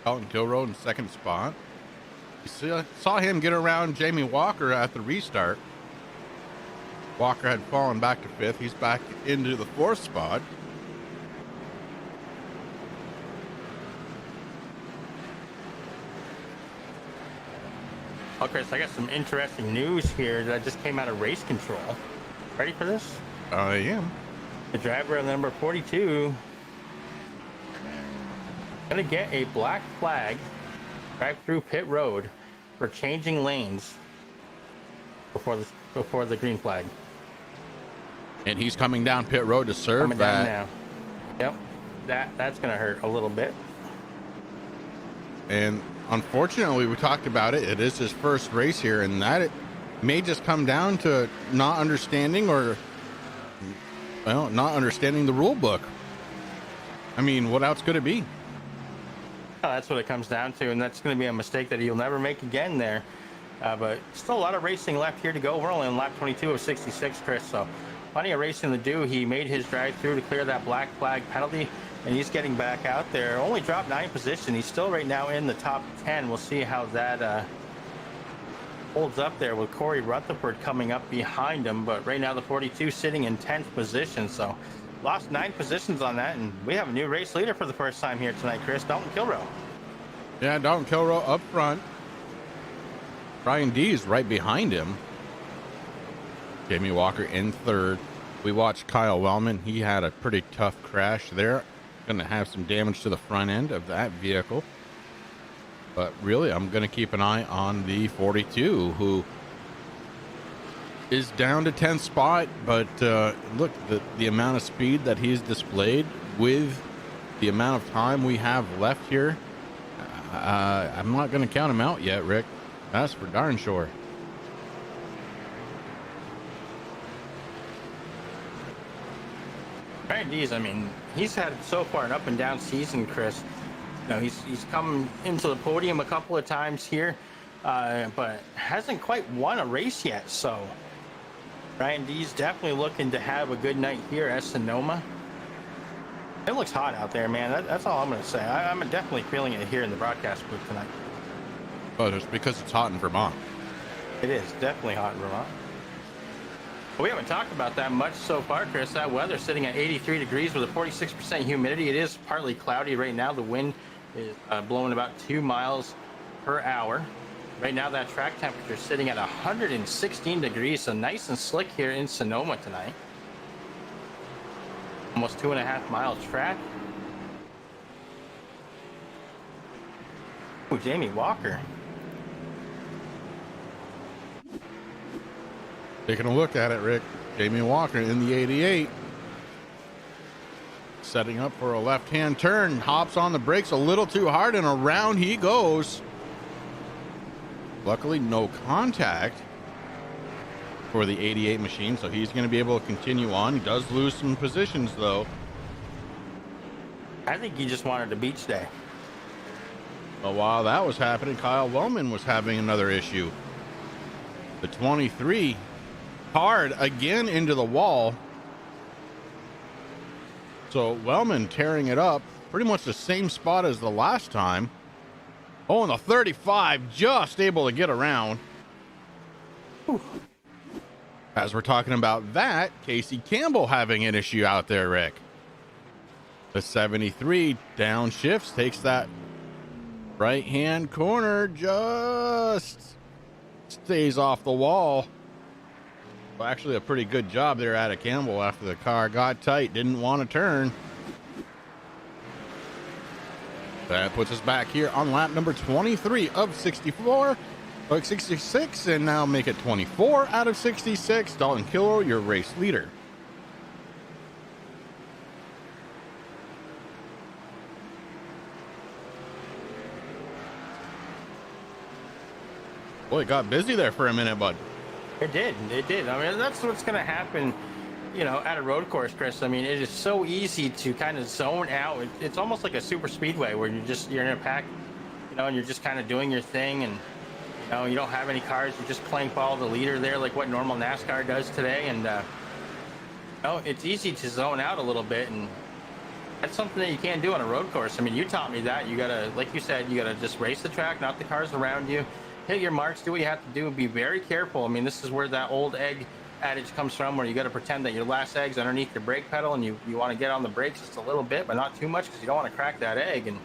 Dalton Kilroy in 2nd spot. You saw him get around Jamie Walker at the restart. Walker had fallen back to 5th. He's back into the 4th spot. Oh, Chris, I got some interesting news here that just came out of race control. Ready for this? I am. The driver of number 42 gonna get a black flag right through pit road for changing lanes before the green flag. And he's coming down pit road to serve Coming that. down now. Yep, that's gonna hurt a little bit. And unfortunately, we talked about it. It is his first race here, and that it may just come down to not understanding not understanding the rule book. I mean, what else could it be? Oh, that's what it comes down to, and that's going to be a mistake that he'll never make again there. But still a lot of racing left here to go. We're only on lap 22 of 66, Chris, so plenty of racing to do. He made his drive through to clear that black flag penalty, and he's getting back out there. Only dropped 9 position. He's still right now in the top 10. We'll see how that holds up there with Corey Rutherford coming up behind him. But right now the 42 sitting in 10th position, so lost 9 positions on that, and we have a new race leader for the first time here tonight, Chris. Dalton Kilroy. Yeah, Dalton Kilroy up front. Brian Dees right behind him. Jamie Walker in 3rd. We watched Kyle Wellman. He had a pretty tough crash there. Going to have some damage to the front end of that vehicle. But really, I'm going to keep an eye on the 42, who is down to 10th spot, but look, the amount of speed that he's displayed with the amount of time we have left here, I'm not going to count him out yet, Rick. That's for darn sure. Brian Dees, I mean, he's had so far an up and down season, Chris. You know, he's come into the podium a couple of times here, but hasn't quite won a race yet, so Brian Dees definitely looking to have a good night here at Sonoma. It looks hot out there, man. That's all I'm going to say. I'm definitely feeling it here in the broadcast booth tonight. Oh, just because it's hot in Vermont. It is definitely hot in Vermont. But we haven't talked about that much so far, Chris. That weather sitting at 83 degrees with a 46% humidity. It is partly cloudy right now. The wind is blowing about 2 miles per hour. Right now, that track temperature is sitting at 116 degrees, so nice and slick here in Sonoma tonight. Almost 2.5 miles track. Ooh, Jamie Walker. Taking a look at it, Rick. Jamie Walker in the 88. Setting up for a left-hand turn. Hops on the brakes a little too hard, and around he goes. Luckily, no contact for the 88 machine, so he's going to be able to continue on. He does lose some positions, though. I think he just wanted a beach day. But while that was happening, Kyle Wellman was having another issue. The 23 hard again into the wall. So Wellman tearing it up, pretty much the same spot as the last time. Oh, and the 35 just able to get around. Whew. As we're talking about that, Casey Campbell having an issue out there, Rick. The 73 downshifts, takes that right-hand corner, just stays off the wall. Well, actually, a pretty good job there out of Campbell after the car got tight, didn't want to turn. That puts us back here on lap number 23 of 64, like 66, and now make it 24 out of 66. Dalton Kilroy, your race leader. Boy, it got busy there for a minute, bud. It did. It did. I mean, that's what's going to happen, you know, at a road course, Chris. I mean, it is so easy to kind of zone out. It's almost like a super speedway where you're in a pack, you know, and you're just kind of doing your thing, and you know, you don't have any cars. You're just playing follow the leader there, like what normal NASCAR does today. And you know, it's easy to zone out a little bit, and that's something that you can't do on a road course. I mean, you taught me that. You gotta, like you said, you gotta just race the track, not the cars around you. Hit your marks, do what you have to do, and be very careful. I mean, this is where that old egg adage comes from, where you got to pretend that your last egg's underneath your brake pedal, and you want to get on the brakes just a little bit, but not too much, because you don't want to crack that egg. And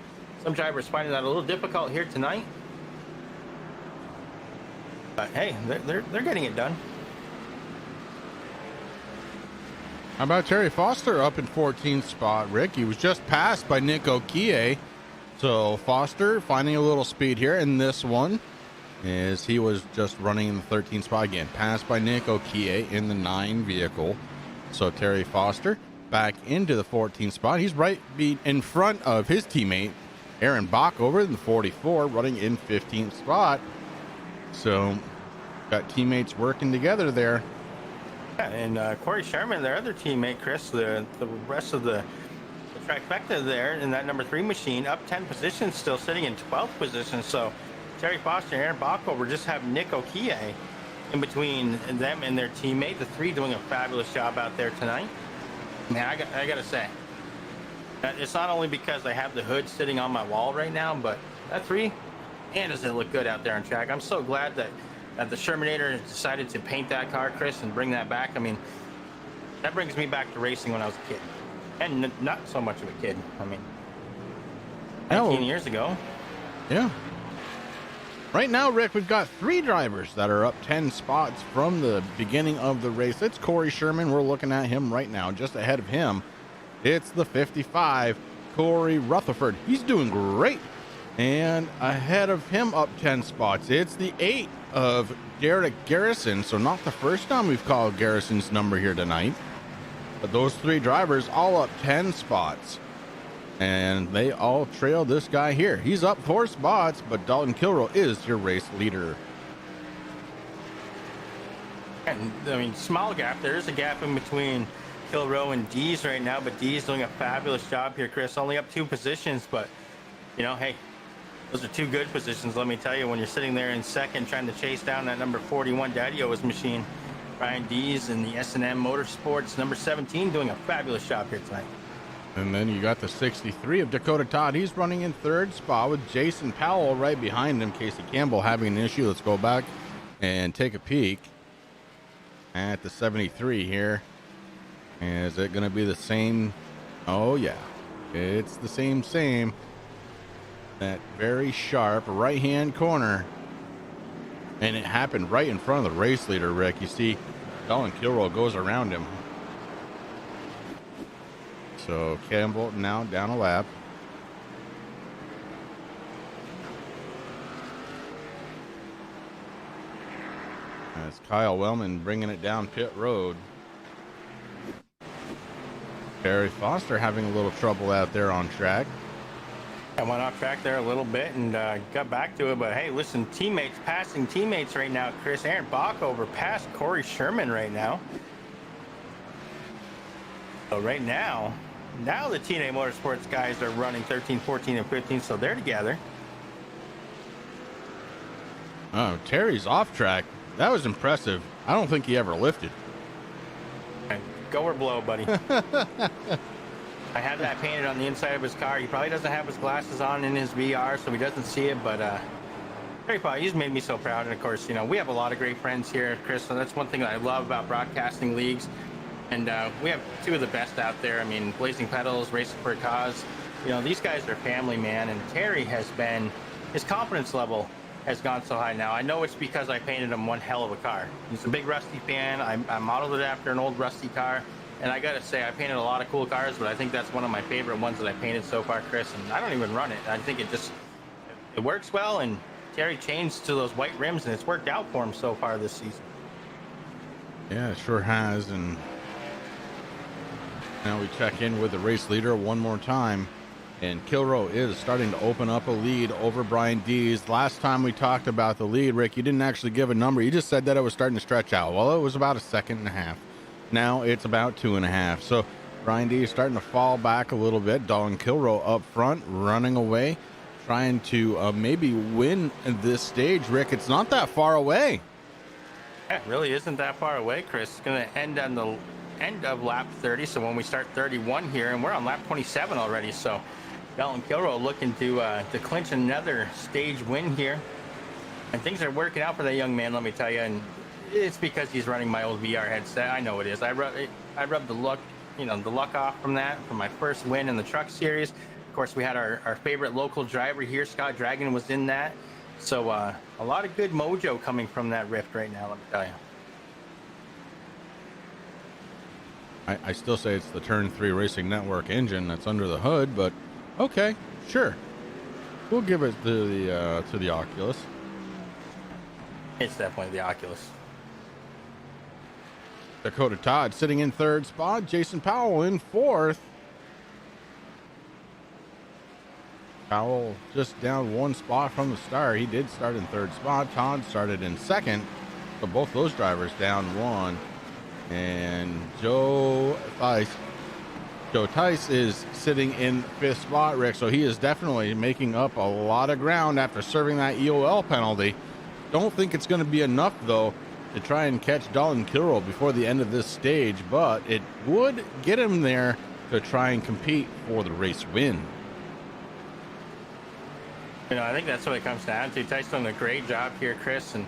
some drivers finding that a little difficult here tonight. But hey, they're getting it done. How about Terry Foster up in 14th spot, Rick? He was just passed by Nick Okie. So Foster finding a little speed here in this one, as he was just running in the 13th spot again. Passed by Nick Okie in the 9 vehicle. So Terry Foster back into the 14th spot. He's right in front of his teammate, Aaron Bach, over in the 44, running in 15th spot. So got teammates working together there. Yeah, and Corey Sherman, their other teammate, Chris, the rest of the trifecta there in that number 3 machine, up 10 positions, still sitting in 12th position. So Terry Foster and Aaron Bach just have Nick Okie in between them and their teammate. The 3 doing a fabulous job out there tonight. Man, I got to say, it's not only because I have the hood sitting on my wall right now, but that 3, man, does it look good out there on track. I'm so glad that the Shermanator decided to paint that car, Chris, and bring that back. I mean, that brings me back to racing when I was a kid. And not so much of a kid. I mean, 19 years ago. Yeah. Right now, Rick, we've got 3 drivers that are up 10 spots from the beginning of the race. It's Corey Sherman. We're looking at him right now. Just ahead of him, it's the 55, Corey Rutherford. He's doing great. And ahead of him, up 10 spots, it's the 8 of Derek Garrison. So not the first time we've called Garrison's number here tonight. But those 3 drivers all up 10 spots. And they all trail this guy here. He's up 4 spots, but Dalton Kilroy is your race leader. And I mean, small gap. There is a gap in between Kilroy and Dees right now, but Dees doing a fabulous job here, Chris. Only up 2 positions, but you know, hey, those are 2 good positions. Let me tell you, when you're sitting there in second trying to chase down that number 41 Daddy-O's machine, Ryan Dees in the S&M Motorsports number 17 doing a fabulous job here tonight. And then you got the 63 of Dakota Todd. He's running in 3rd spot with Jason Powell right behind him. Casey Campbell having an issue. Let's go back and take a peek at the 73 here. Is it going to be the same? Oh, yeah. It's the same. That very sharp right-hand corner. And it happened right in front of the race leader, Rick. You see, Dalton Kilroy goes around him. So Campbell now down a lap. It's Kyle Wellman bringing it down pit road. Terry Foster having a little trouble out there on track. I went off track there a little bit and got back to it, but hey, listen, teammates passing teammates right now. Chris, Aaron Bockover past Corey Sherman right now. So right now the TNA Motorsports guys are running 13, 14, and 15, so they're together. Oh, Terry's off track. That was impressive. I don't think he ever lifted. Go or blow, buddy. I had that painted on the inside of his car. He probably doesn't have his glasses on in his VR, so he doesn't see it, but very proud. He's made me so proud. And of course, you know, we have a lot of great friends here, Chris, so that's one thing that I love about broadcasting leagues. And we have two of the best out there. I mean, Blazing Pedals, Racing for a Cause. You know, these guys are family, man. And Terry has been, his confidence level has gone so high now. I know it's because I painted him one hell of a car. He's a big Rusty fan. I modeled it after an old Rusty car. And I gotta say, I painted a lot of cool cars, but I think that's one of my favorite ones that I painted so far, Chris. And I don't even run it. I think it works well. And Terry changed to those white rims, and it's worked out for him so far this season. Yeah, it sure has. And now we check in with the race leader one more time. And Kilroe is starting to open up a lead over Brian Dees. Last time we talked about the lead, Rick, you didn't actually give a number. You just said that it was starting to stretch out. Well, it was about a second and a half. Now it's about 2.5. So Brian D is starting to fall back a little bit. Dolan Kilroe up front, running away, trying to maybe win this stage. Rick, it's not that far away. Yeah, it really isn't that far away, Chris. It's going to end on the end of lap 30. So when we start 31 here, and we're on lap 27 already. So Dolan Kilroe looking to clinch another stage win here. And things are working out for that young man, let me tell you. And it's because he's running my old VR headset. I know it is. I rubbed the luck, the luck off from that, from my first win in the truck series. Of course, we had our favorite local driver here, Scott Dragon, was in that. So a lot of good mojo coming from that Rift right now, let me tell you. I still say it's the Turn 3 Racing Network engine that's under the hood, but okay, sure. We'll give it to the Oculus. It's definitely the Oculus. Dakota Todd sitting in third spot. Jason Powell in fourth. Powell just down one spot from the start. He did start in third spot. Todd started in second. So both those drivers down one. And Joe Tice is sitting in fifth spot, Rick. So he is definitely making up a lot of ground after serving that EOL penalty. Don't think it's going to be enough, though, to try and catch Dolan Kilroe before the end of this stage, but it would get him there to try and compete for the race win. I think that's what it comes down to. Ty's done a great job here, Chris, and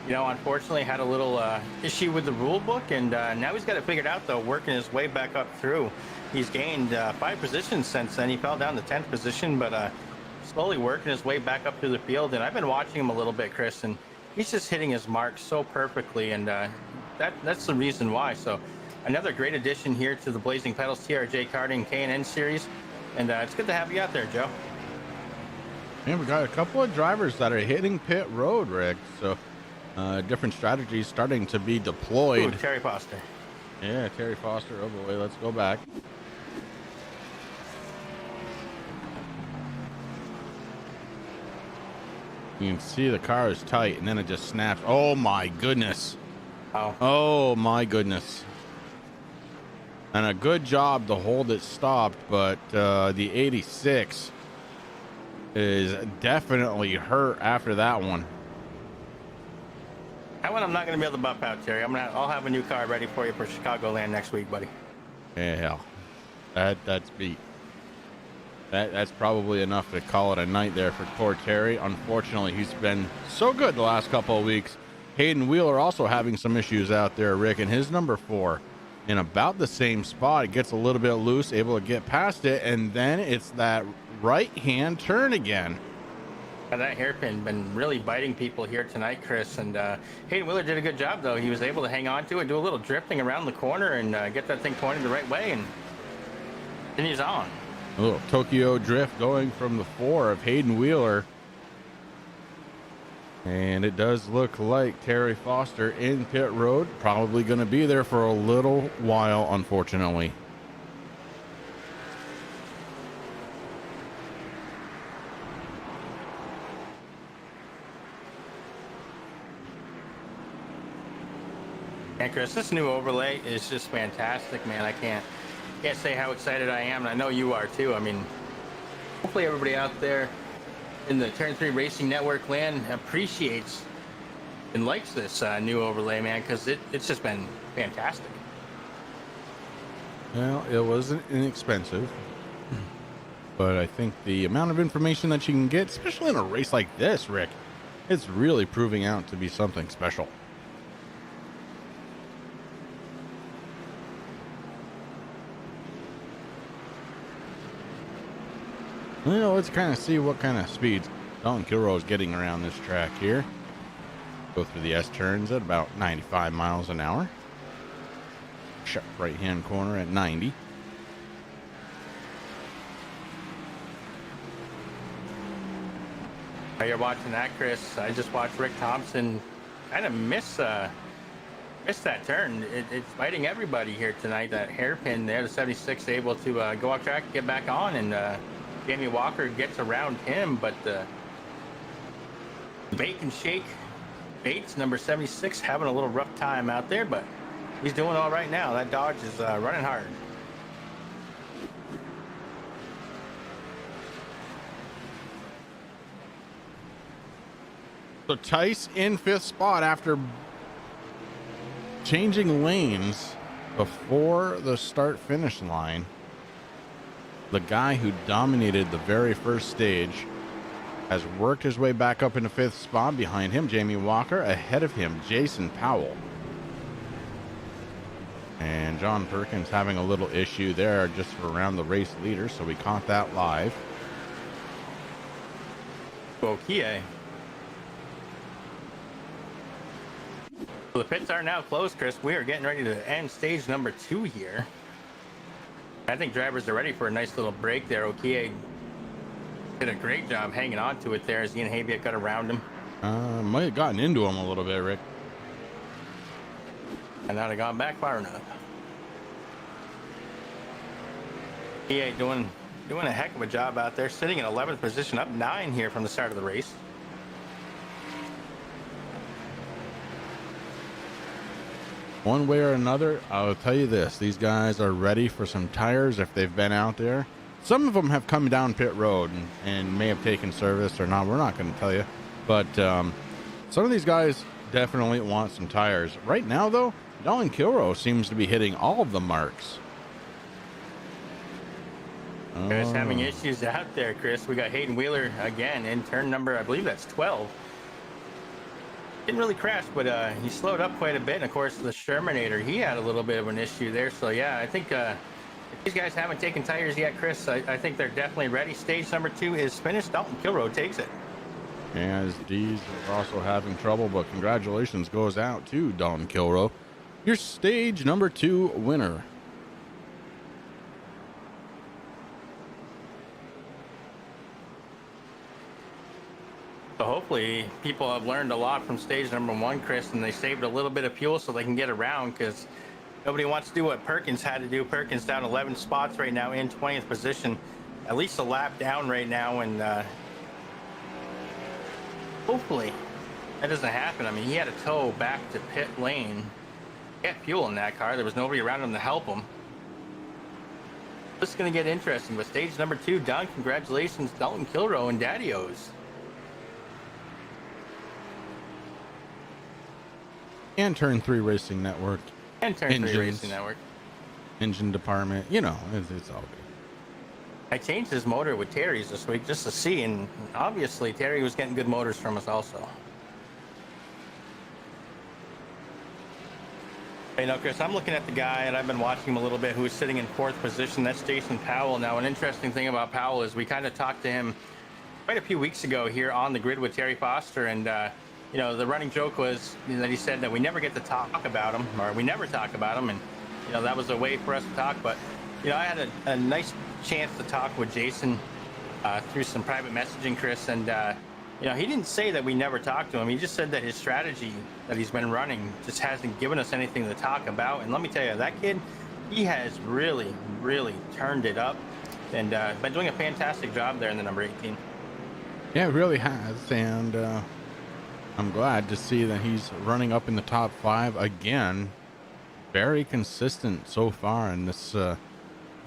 unfortunately had a little issue with the rule book, and now he's got it figured out, though, working his way back up through. He's gained 5 positions since then. He fell down to 10th position, but slowly working his way back up through the field, and I've been watching him a little bit, Chris, and he's just hitting his mark so perfectly, and that's the reason why. So another great addition here to the Blazing Pedals TRJ Karting K&N series, and it's good to have you out there, Joe. And we got a couple of drivers that are hitting pit road, Rick, so different strategies starting to be deployed. Ooh, Terry Foster. Yeah, Terry Foster. Oh boy, let's go back. You can see the car is tight, and then it just snaps. Oh, my goodness. Oh, my goodness. And a good job to hold it stopped, but the 86 is definitely hurt after that one. That one I'm not going to be able to bump out, Terry. I'll have a new car ready for you for Chicagoland next week, buddy. Yeah, that's beat. That's probably enough to call it a night there for poor Terry. Unfortunately, he's been so good the last couple of weeks. Hayden Wheeler also having some issues out there, Rick, and his number 4 in about the same spot. It gets a little bit loose, able to get past it, and then it's that right-hand turn again. That hairpin been really biting people here tonight, Chris, and Hayden Wheeler did a good job, though. He was able to hang on to it, do a little drifting around the corner, and get that thing pointed the right way, and then he's on. A little Tokyo drift going from the 4 of Hayden Wheeler. And it does look like Terry Foster in pit road, probably going to be there for a little while, unfortunately. And Chris, this new overlay is just fantastic, man. I can't say how excited I am, and I know you are too. I mean, hopefully everybody out there in the Turn 3 Racing Network land appreciates and likes this new overlay, man, because it's just been fantastic. Well, it wasn't inexpensive, but I think the amount of information that you can get, especially in a race like this, Rick, it's really proving out to be something special. Well, let's kind of see what kind of speeds Dalton Kilrow is getting around this track here. Go through the S turns at about 95 miles an hour. Sharp right hand corner at 90. While you're watching that, Chris, I just watched Rick Thompson kind of miss that turn. It's fighting everybody here tonight. That hairpin there, the 76 able to go off track, get back on, and Jamie Walker gets around him, but Bake and Shake Bates, number 76, having a little rough time out there, but he's doing all right now. That Dodge is running hard. So Tice in 5th spot after changing lanes before the start finish line. The guy who dominated the very first stage has worked his way back up into 5th spot. Behind him, Jamie Walker. Ahead of him, Jason Powell. And John Perkins having a little issue there just around the race leader, so we caught that live. Okay. So the pits are now closed, Chris. We are getting ready to end stage number 2 here. I think drivers are ready for a nice little break there. Okie did a great job hanging on to it there as Ian Habiak got around him. Might have gotten into him a little bit, Rick. And now they gone back far enough. EA doing a heck of a job out there, sitting in 11th position, up 9 here from the start of the race. One way or another, I'll tell you this. These guys are ready for some tires if they've been out there. Some of them have come down pit road and may have taken service or not. We're not going to tell you. But some of these guys definitely want some tires. Right now, though, Dalton Kilrow seems to be hitting all of the marks. Guys having issues out there, Chris. We got Hayden Wheeler again in turn number, I believe that's 12. Didn't really crash, but he slowed up quite a bit. And of course, the Shermanator, he had a little bit of an issue there. So yeah, I think if these guys haven't taken tires yet, Chris, I think they're definitely ready. Stage number 2 is finished. Dalton Kilrow takes it. As D's are also having trouble, but congratulations goes out to Dalton Kilrow, your stage number 2 winner. So hopefully people have learned a lot from stage number 1, Chris, and they saved a little bit of fuel so they can get around, because nobody wants to do what Perkins had to do. Perkins down 11 spots right now in 20th position, at least a lap down right now, and hopefully that doesn't happen. I mean, he had to tow back to pit lane, get fuel in that car. There was nobody around him to help him. This is going to get interesting, but stage number 2 done. Congratulations, Dalton Kilrow and Daddy-O's. And Turn 3 Racing Network. And Turn 3 Racing Network. Engine department. You know, it's all good. I changed his motor with Terry's this week just to see, and obviously Terry was getting good motors from us also. Hey, now, Chris, I'm looking at the guy, and I've been watching him a little bit, who's sitting in 4th position. That's Jason Powell. Now, an interesting thing about Powell is we kind of talked to him quite a few weeks ago here on the grid with Terry Foster, and you know, the running joke was that he said that we never get to talk about him, or we never talk about him, and you know, that was a way for us to talk. But you know, I had a nice chance to talk with Jason through some private messaging, Chris, and You know, he didn't say that we never talked to him. He just said that his strategy that he's been running just hasn't given us anything to talk about. And let me tell you, that kid, he has really, really turned it up and been doing a fantastic job there in the number 18. Yeah, it really has. And I'm glad to see that he's running up in the top 5 again. Very consistent so far in this, well,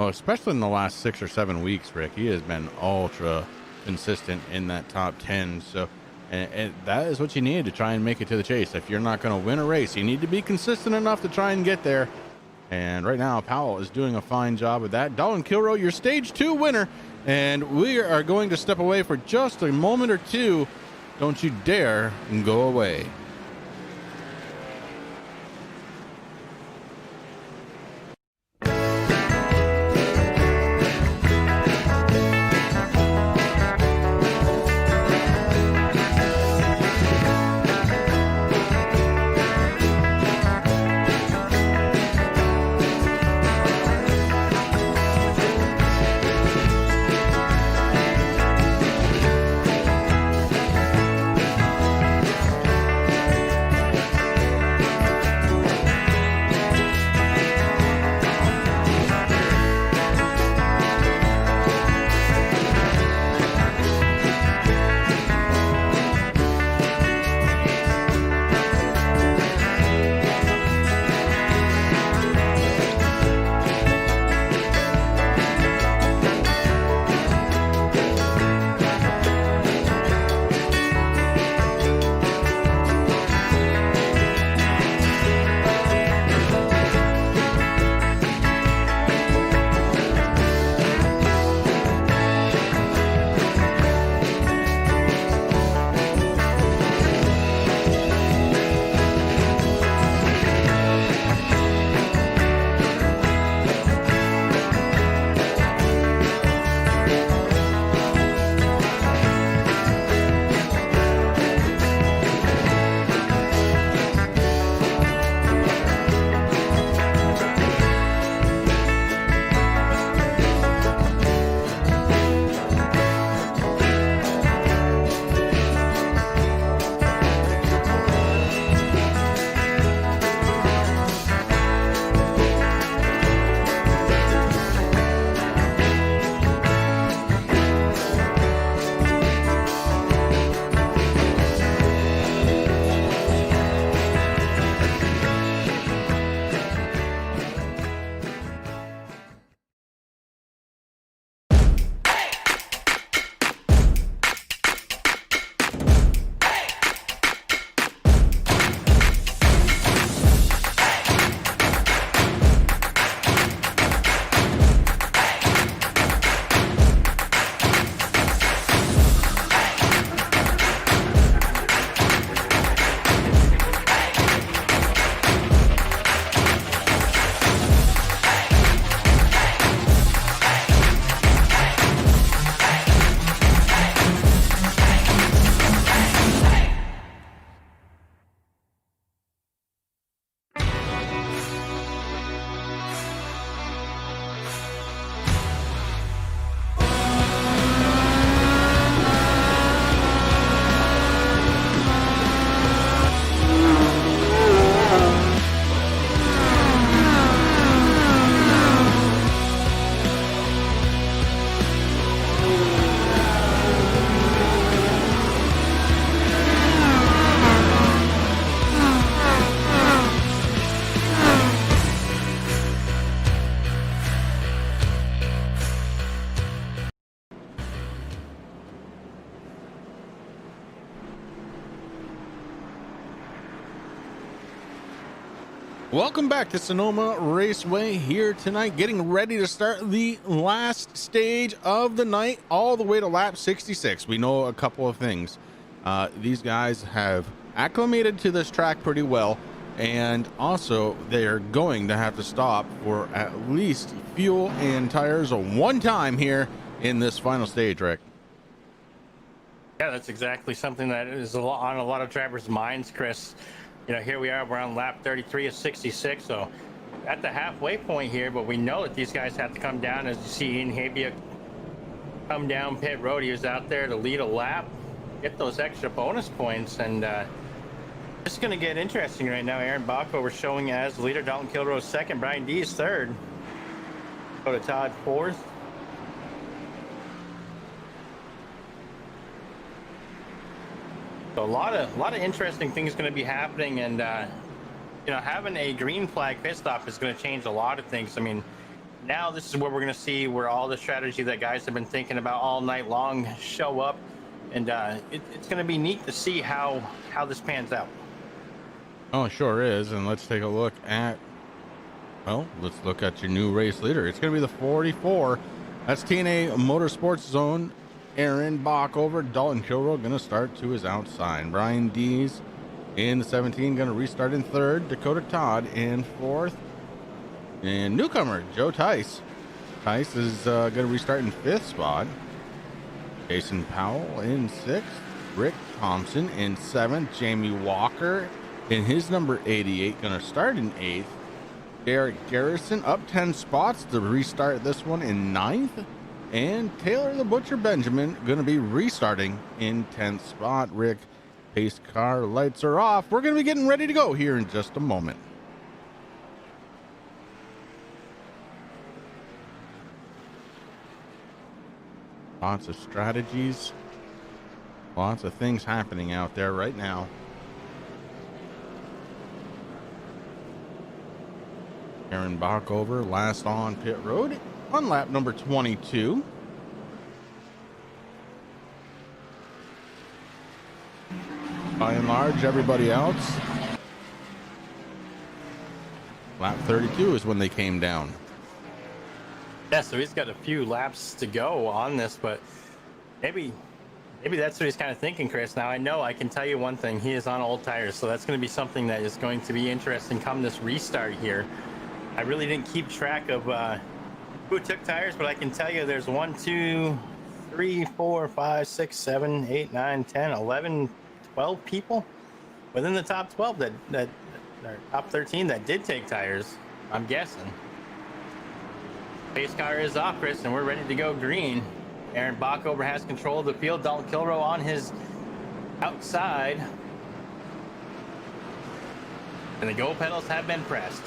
especially in the last 6 or 7 weeks, Rick. He has been ultra consistent in that top 10. So, and that is what you need to try and make it to the chase. If you're not going to win a race, you need to be consistent enough to try and get there. And right now, Powell is doing a fine job of that. Dalton Kilroy, your stage 2 winner. And we are going to step away for just a moment or two. Don't you dare go away. Welcome back to Sonoma Raceway here tonight, getting ready to start the last stage of the night, all the way to lap 66. We know a couple of things. These guys have acclimated to this track pretty well, and also they are going to have to stop for at least fuel and tires one time here in this final stage, Rick. Yeah, that's exactly something that is on a lot of drivers' minds, Chris. You know, here we are, we're on lap 33 of 66, so at the halfway point here, but we know that these guys have to come down. As you see Ian Habia come down pit road, he was out there to lead a lap, get those extra bonus points. And it's going to get interesting right now. Aaron Backover showing as the leader, Dalton Kilrose second, Brian Dees third. Go to Todd fourth. So a lot of interesting things going to be happening, and you know, having a green flag pit stop is going to change a lot of things. I mean, now this is where we're going to see where all the strategy that guys have been thinking about all night long show up, and it's going to be neat to see how this pans out. Oh, it sure is. And let's take a look at, well, let's look at your new race leader. It's going to be the 44. That's TNA Motorsports Zone. Aaron Backover, Dalton Kilroe going to start to his outside. Brian Dees in the 17 going to restart in third. Dakota Todd in fourth. And newcomer Joe Tice. Tice is going to restart in fifth spot. Jason Powell in sixth. Rick Thompson in seventh. Jamie Walker in his number 88 going to start in eighth. Derek Garrison up 10 spots to restart this one in ninth. And Taylor the Butcher Benjamin going to be restarting in 10th spot. Rick, pace car lights are off. We're going to be getting ready to go here in just a moment. Lots of strategies. Lots of things happening out there right now. Aaron Backover last on pit road on lap number 22. By and large, everybody else. Lap 32 is when they came down. Yeah, so he's got a few laps to go on this, but maybe that's what he's kind of thinking, Chris. Now, I know I can tell you one thing. He is on old tires, so that's going to be something that is going to be interesting come this restart here. I really didn't keep track of who took tires, but I can tell you there's 1, 2, 3, 4, 5, 6, 7, 8, 9, 10, 11, 12 people within the top 12 that or top 13 that did take tires, I'm guessing. Pace car is off, Chris, and we're ready to go green. Aaron Backover has control of the field. Dalton Kilroe on his outside. And the go pedals have been pressed.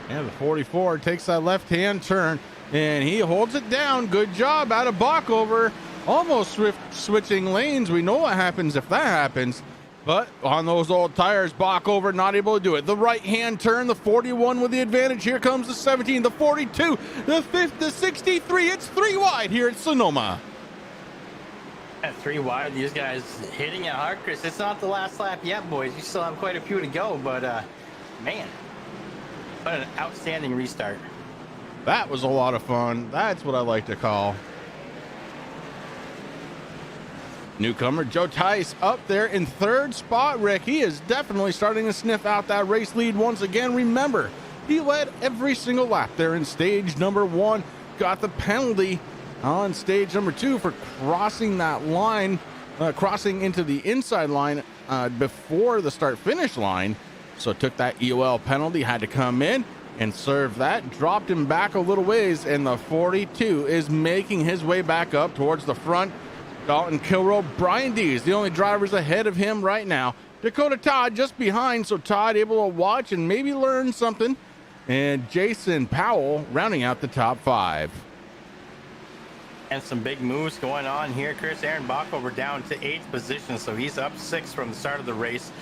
And the 44 takes that left-hand turn, and he holds it down. Good job out of Backover. Almost switching lanes. We know what happens if that happens. But on those old tires, Backover not able to do it. The right-hand turn, the 41 with the advantage. Here comes the 17, the 42, the 5th, the 63. It's 3 wide here at Sonoma. At 3 wide, these guys hitting it hard, Chris. It's not the last lap yet, boys. You still have quite a few to go, but man, what an outstanding restart. That was a lot of fun. That's what I like to call. Newcomer Joe Tice up there in third spot. Rick, he is definitely starting to sniff out that race lead once again. Remember, he led every single lap there in stage number 1. Got the penalty on stage number 2 for crossing that line, crossing into the inside line before the start-finish line. So took that EOL penalty, had to come in and serve that. Dropped him back a little ways, and the 42 is making his way back up towards the front. Dalton Kilroe, Brian Dees, the only drivers ahead of him right now. Dakota Todd just behind, so Todd able to watch and maybe learn something. And Jason Powell rounding out the top 5. And some big moves going on here, Chris. Aaron Backover down to 8th position, so he's up 6 from the start of the race.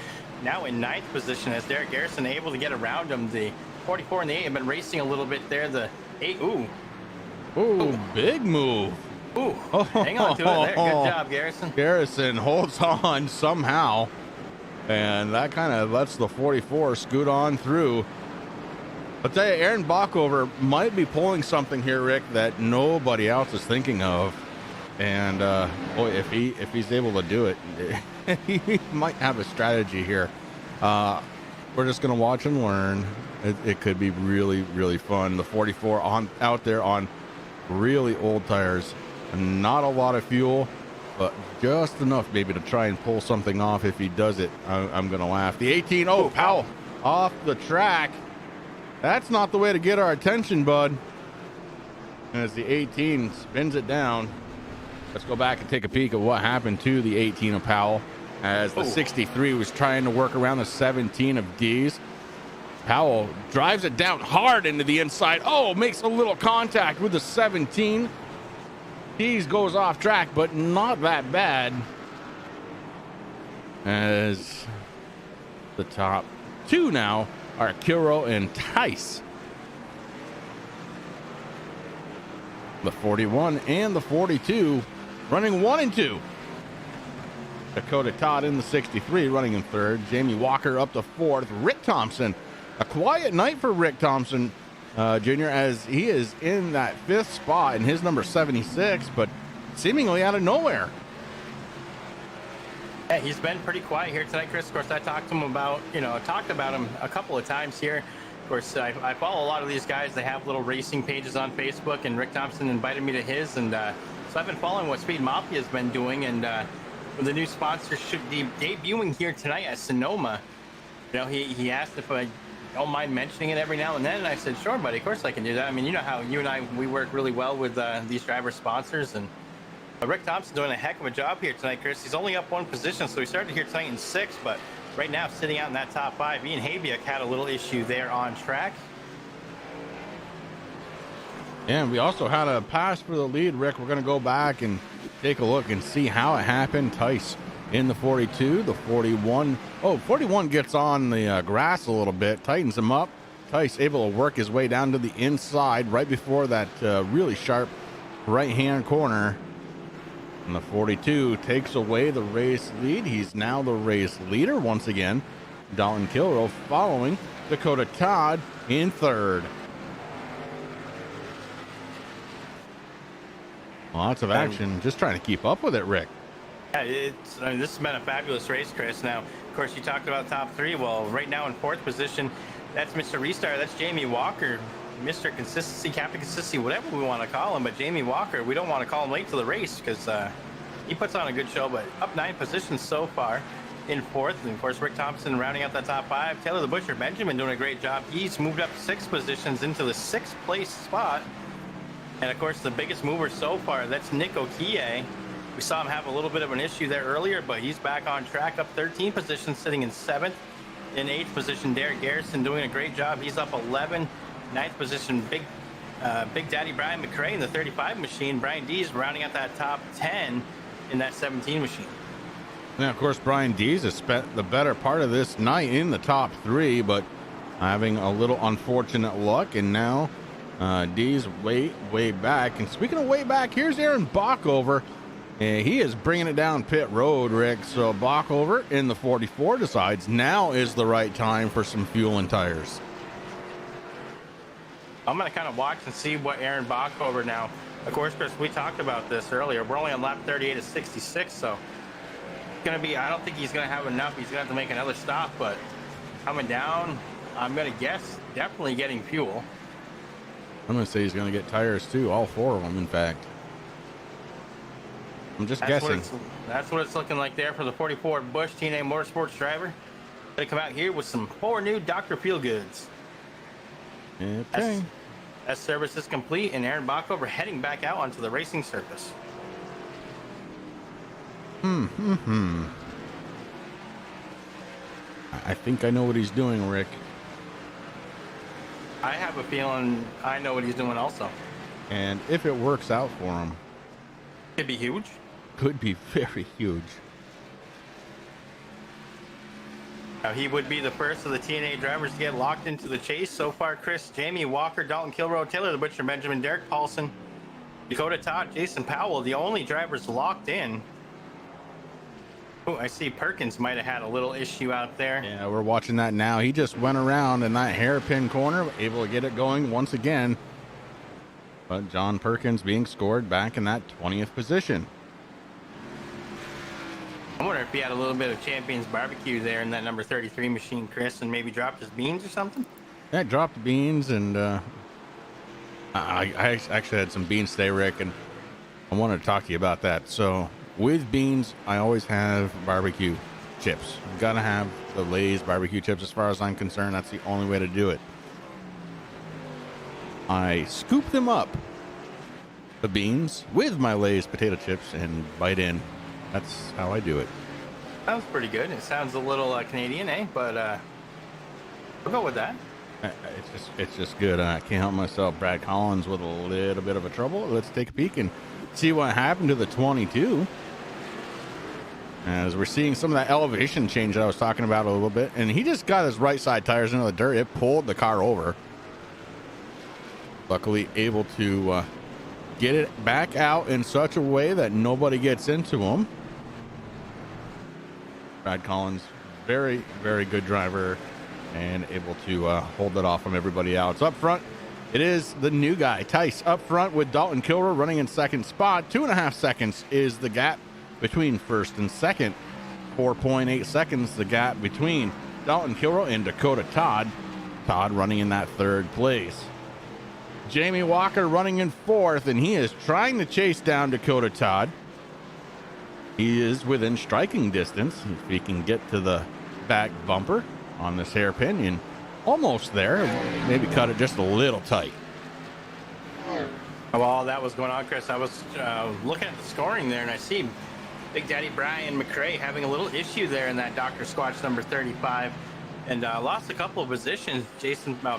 Now in 9th position as Derek Garrison able to get around him. The 44 and the 8 have been racing a little bit there. The 8, ooh, big move. Ooh, hang on to it there. Good job, Garrison. Garrison holds on somehow, and that kind of lets the 44 scoot on through. I'll tell you, Aaron Backover might be pulling something here, Rick, that nobody else is thinking of. And boy, if he's able to do it, he might have a strategy here. We're just gonna watch and learn. It could be really, really fun. The 44 out there on really old tires. Not a lot of fuel, but just enough maybe to try and pull something off. If he does it, I'm going to laugh. The 18, Powell off the track. That's not the way to get our attention, bud. As the 18 spins it down. Let's go back and take a peek at what happened to the 18 of Powell as the 63 was trying to work around the 17 of Dees. Powell drives it down hard into the inside. Oh, makes a little contact with the 17. Dees goes off track, but not that bad. As the top two now are Kiro and Tice. The 41 and the 42 running 1 and 2. Dakota Todd in the 63 running in third. Jamie Walker up to fourth. Rick Thompson. A quiet night for Rick Thompson Jr. as he is in that fifth spot in his number 76, but seemingly out of nowhere. Yeah, he's been pretty quiet here tonight, Chris. Of course, I talked to him about, talked about him a couple of times here. Of course, I follow a lot of these guys. They have little racing pages on Facebook, and Rick Thompson invited me to his, and so I've been following what Speed Mafia has been doing, and with the new sponsor should be debuting here tonight at Sonoma. He asked if I don't mind mentioning it every now and then, and I said, sure, buddy, of course I can do that. I mean, you know how you and I, we work really well with these driver sponsors, and Rick Thompson's doing a heck of a job here tonight, Chris. He's only up one position, so he started here tonight in 6th, but right now sitting out in that top 5. Ian Habiak had a little issue there on track. And we also had a pass for the lead, Rick. We're going to go back and take a look and see how it happened. Tice in the 42, the 41. Oh, 41 gets on the grass a little bit, tightens him up. Tice able to work his way down to the inside right before that really sharp right-hand corner. And the 42 takes away the race lead. He's now the race leader once again. Dalton Kilroe following. Dakota Todd in third. Lots of action. Just trying to keep up with it, Rick. Yeah, this has been a fabulous race, Chris. Now, of course, you talked about top 3. Well, right now in 4th position, that's Mr. Restart. That's Jamie Walker. Mr. Consistency, Captain Consistency, whatever we want to call him, but Jamie Walker, we don't want to call him late to the race because he puts on a good show, but up 9 positions so far in 4th. And of course, Rick Thompson rounding out that top 5. Taylor the Butcher Benjamin doing a great job. He's moved up 6 positions into the 6th place spot. And of course, the biggest mover so far, that's Nick Okie. We saw him have a little bit of an issue there earlier, but he's back on track, up 13 positions, sitting in 7th. In 8th position, Derek Garrison doing a great job. He's up 11. 9th position, Big Daddy Brian McRae in the 35 machine. Brian Dees rounding out that top 10 in that 17 machine. Now, of course, Brian Dees has spent the better part of this night in the top 3, but having a little unfortunate luck, and now Dees way back. And speaking of way back, here's Aaron Bockover. He is bringing it down pit road, Rick. So Bockover in the 44 decides now is the right time for some fuel and tires. I'm going to kind of watch and see what Aaron Bockover now. Of course, Chris, we talked about this earlier. We're only on lap 38 of 66, so it's going to be, I don't think he's going to have enough. He's going to have to make another stop, but coming down, I'm going to guess definitely getting fuel. I'm going to say he's going to get tires too, all 4 of them, in fact. I'm just guessing. That's what it's looking like there for the 44 Busch TNA Motorsports driver. Going to come out here with some 4 new Dr. Feelgoods. Okay. That service is complete, and Aaron Bockover heading back out onto the racing surface. I think I know what he's doing, Rick. I have a feeling I know what he's doing also. And if it works out for him, could be huge. Could be very huge. Now, he would be the first of the TNA drivers to get locked into the chase. So far, Chris, Jamie Walker, Dalton Kilroe, Taylor the Butcher Benjamin, Derek Paulson, Dakota Todd, Jason Powell, the only drivers locked in. Oh, I see Perkins might have had a little issue out there. Yeah, we're watching that now. He just went around in that hairpin corner, able to get it going once again. But John Perkins being scored back in that 20th position. I wonder if he had a little bit of Champions Barbecue there in that number 33 machine, Chris, and maybe dropped his beans or something? Yeah, dropped the beans, and I actually had some beans today, Rick, and I wanted to talk to you about that. So with beans, I always have barbecue chips. You've got to have the Lay's barbecue chips as far as I'm concerned. That's the only way to do it. I scoop them up the beans with my Lay's potato chips and bite in. That's how I do it. Sounds pretty good. It sounds a little Canadian, eh? But we'll go with that. It's just good. I can't help myself. Brad Collins with a little bit of a trouble. Let's take a peek and see what happened to the 22. As we're seeing some of that elevation change that I was talking about a little bit. And he just got his right side tires into the dirt. It pulled the car over. Luckily able to get it back out in such a way that nobody gets into him. Brad Collins, very, very good driver and able to hold that off from everybody else. Up front, it is the new guy, Tice, up front with Dalton Kilroy running in second spot. 2.5 seconds is the gap between first and second. 4.8 seconds the gap between Dalton Kilroy and Dakota Todd. Todd running in that third place. Jamie Walker running in fourth, and he is trying to chase down Dakota Todd. He is within striking distance. If he can get to the back bumper on this hairpin, and almost there. Maybe cut it just a little tight. While that was going on, Chris, I was looking at the scoring there, and I see Big Daddy Brian McRae having a little issue there in that Dr. Squatch number 35, and lost a couple of positions.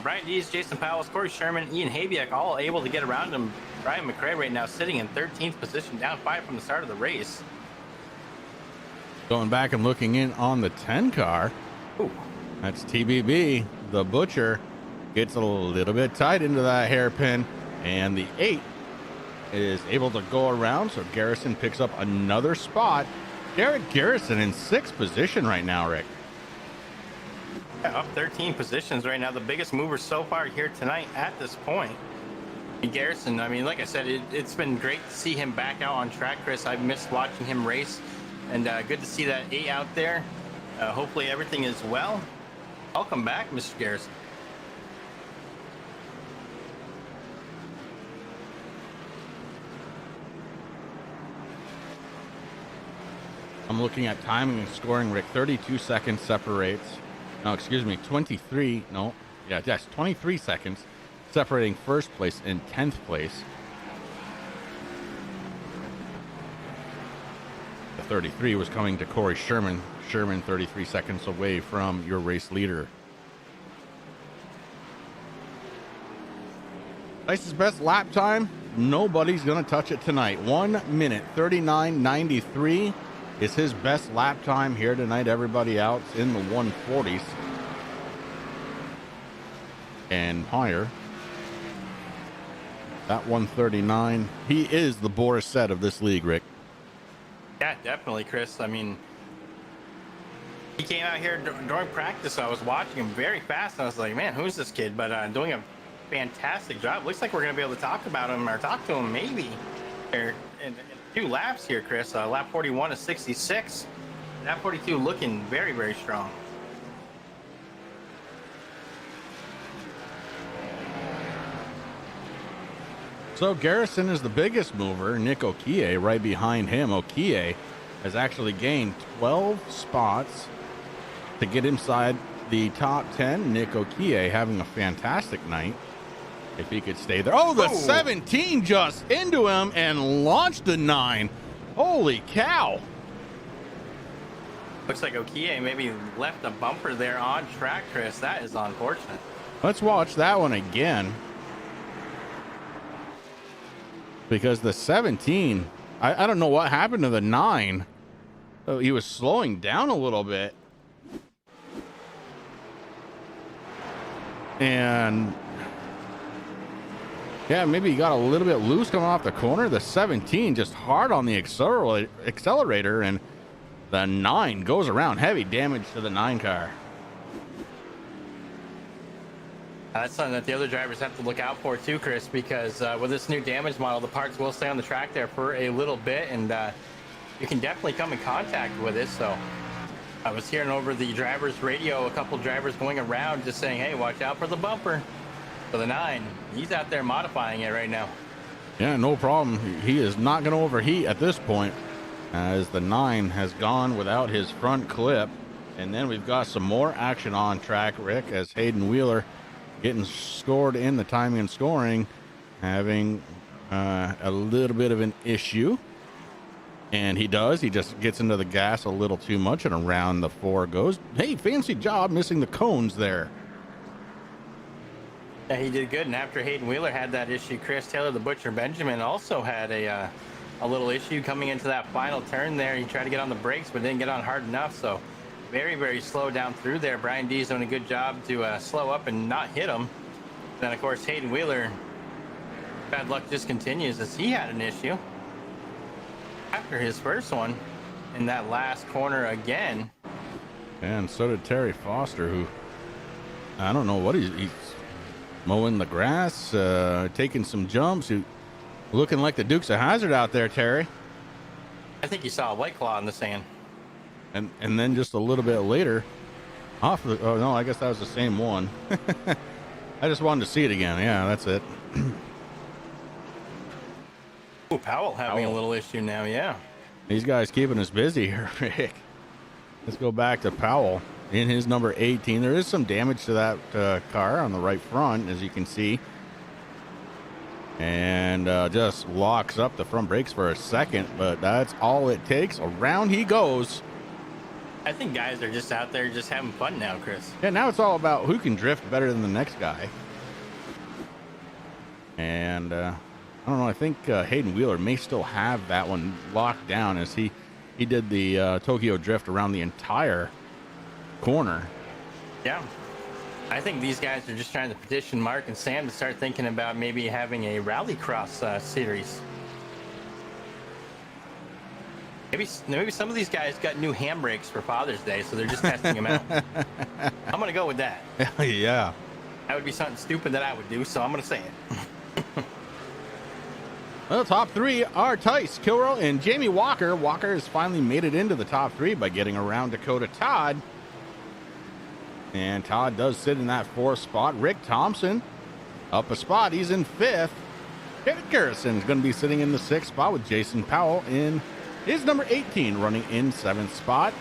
Brian Dees, Jason Powell, Corey Sherman, Ian Habiak, all able to get around him. Brian McRae right now sitting in 13th position, down 5 from the start of the race. Going back and looking in on the 10 car. Ooh. That's TBB. The Butcher gets a little bit tight into that hairpin, and the 8 is able to go around, so Garrison picks up another spot. Garrett Garrison in 6th position right now, Rick. Yeah, up 13 positions right now, the biggest mover so far here tonight at this point. And Garrison, I mean, like I said, it's been great to see him back out on track, Chris. I've missed watching him race, and good to see that 8 out there. Hopefully everything is well. Welcome back, Mr. Garrison. I'm looking at timing and scoring, Rick. 32 seconds separates. No, excuse me, 23. No, yeah, yes, 23 seconds separating first place and 10th place. The 33 was coming to Corey Sherman. Sherman 33 seconds away from your race leader. Tice's best lap time. Nobody's going to touch it tonight. 1 minute 39.93 is his best lap time here tonight. Everybody else in the 140s and higher. That 139. He is the Boris Said of this league, Rick. Yeah, definitely, Chris. I mean, he came out here during practice. I was watching him very fast, and I was like, man, who's this kid? But doing a fantastic job. Looks like we're going to be able to talk about him or talk to him maybe in 2 laps here, Chris. Lap 41 is 66. Lap 42 looking very, very strong. So Garrison is the biggest mover. Nick Okie right behind him. Okie has actually gained 12 spots to get inside the top 10. Nick Okie having a fantastic night. If he could stay there. Oh, the 17 just into him and launched the 9. Holy cow. Looks like Okie maybe left a bumper there on track, Chris. That is unfortunate. Let's watch that one again. Because the 17, I don't know what happened to the 9. Oh, he was slowing down a little bit. And yeah, maybe he got a little bit loose coming off the corner. The 17 just hard on the accelerator, and the 9 goes around. Heavy damage to the 9 car. That's something that the other drivers have to look out for too, Chris, because with this new damage model, the parts will stay on the track there for a little bit, and you can definitely come in contact with it. So I was hearing over the driver's radio, a couple drivers going around just saying, hey, watch out for the bumper. For the 9, he's out there modifying it right now. Yeah, no problem. He is not going to overheat at this point, as the 9 has gone without his front clip. And then we've got some more action on track, Rick, as Hayden Wheeler getting scored in the timing and scoring, having a little bit of an issue. And he does. He just gets into the gas a little too much, and around the 4 goes. Hey, fancy job missing the cones there. Yeah, he did good. And after Hayden Wheeler had that issue, Chris Taylor, the Butcher Benjamin, also had a little issue coming into that final turn there. He tried to get on the brakes, but didn't get on hard enough. So very, very slow down through there. Brian D's doing a good job to slow up and not hit him. Then, of course, Hayden Wheeler, bad luck just continues as he had an issue after his first one in that last corner again. And so did Terry Foster, who, I don't know what he's mowing the grass, taking some jumps, looking like the Dukes of Hazzard out there, Terry. I think you saw a White Claw in the sand. And then just a little bit later, oh no, I guess that was the same one. I just wanted to see it again. Yeah, that's it. Ooh, Powell having a little issue now, yeah. These guys keeping us busy here, Rick. Let's go back to Powell in his number 18. There is some damage to that car on the right front, as you can see. And just locks up the front brakes for a second, but that's all it takes. Around he goes. I think guys are just out there just having fun now, Chris. Yeah, now it's all about who can drift better than the next guy. And I don't know, I think Hayden Wheeler may still have that one locked down, as he did the Tokyo drift around the entire corner. Yeah. I think these guys are just trying to petition Mark and Sam to start thinking about maybe having a rallycross series. Maybe some of these guys got new handbrakes for Father's Day, so they're just testing them out. I'm going to go with that. Yeah. That would be something stupid that I would do, so I'm going to say it. Well, top 3 are Tice, Kilroy, and Jamie Walker. Walker has finally made it into the top 3 by getting around Dakota Todd. And Todd does sit in that 4th spot. Rick Thompson up a spot. He's in 5th. David Garrison's going to be sitting in the 6th spot with Jason Powell in his number 18, running in 7th spot.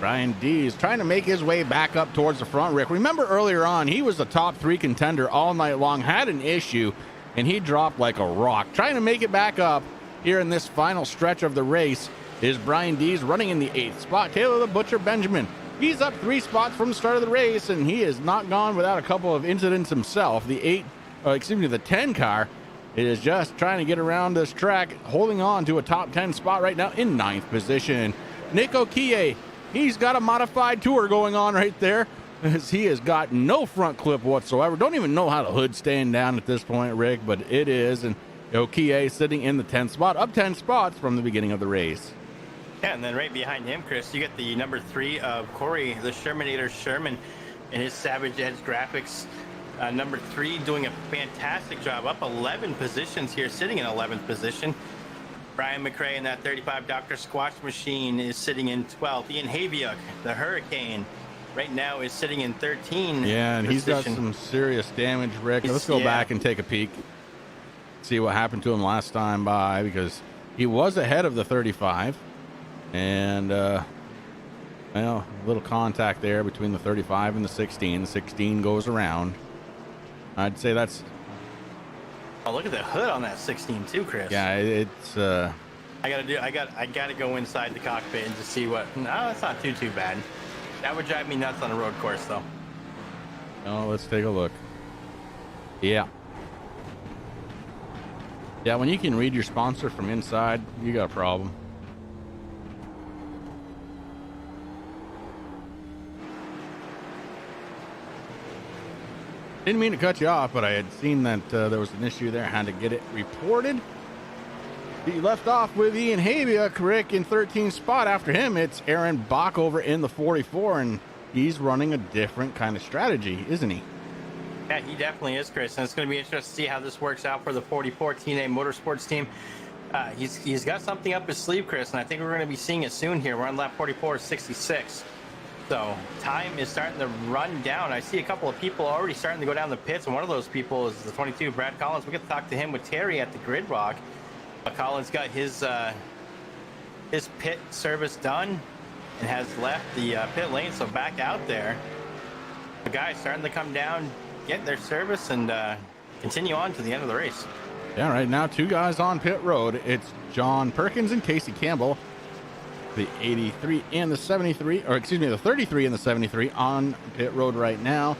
Brian D is trying to make his way back up towards the front, Rick. Remember earlier on, he was the top 3 contender all night long, had an issue, and he dropped like a rock. Trying to make it back up here in this final stretch of the race is Brian D's running in the 8th spot. Taylor the Butcher Benjamin, he's up 3 spots from the start of the race, and he has not gone without a couple of incidents himself. The 10 car is just trying to get around this track, holding on to a top 10 spot right now in 9th position. Nick Okie, he's got a modified tour going on right there, as he has got no front clip whatsoever. Don't even know how the hood's staying down at this point, Rick, but it is. And Okie sitting in the 10th spot, up 10 spots from the beginning of the race. Yeah, and then right behind him, Chris, you get the number 3 of Corey, the Shermanator Sherman, and his Savage Edge graphics. Number 3 doing a fantastic job, up 11 positions here, sitting in 11th position. Brian McRae in that 35 Dr. Squatch Machine is sitting in 12th. Ian Haviuk, the Hurricane, right now is sitting in 13th. Yeah, and he's got some serious damage, Rick. Let's go back and take a peek, see what happened to him last time by, because he was ahead of the 35. And, well, a little contact there between the 35 and the 16. The 16 goes around. I'd say that's... Oh, look at the hood on that 16 too, Chris. Yeah, it's... I gotta go inside the cockpit and just see what... No, that's not too bad. That would drive me nuts on a road course, though. Oh, let's take a look. Yeah. Yeah, when you can read your sponsor from inside, you got a problem. Didn't mean to cut you off, but I had seen that there was an issue there. I had to get it reported. He left off with Ian Haviuk, Rick, in 13th spot. After him, it's Aaron Bach over in the 44, and he's running a different kind of strategy, isn't he? Yeah, he definitely is, Chris, and it's going to be interesting to see how this works out for the 44 TNA Motorsports team. He's got something up his sleeve, Chris, and I think we're going to be seeing it soon here. We're on lap 44, 66. So time is starting to run down. I see a couple of people already starting to go down the pits, and one of those people is the 22, Brad Collins. We get to talk to him with Terry at the Grid Rock. Collins got his pit service done and has left the pit lane, so back out there. The guys starting to come down, get their service, and continue on to the end of the race. Yeah, right now, two guys on pit road. It's John Perkins and Casey Campbell. The 83 and the 73, or excuse me, the 33 and the 73 on pit road right now.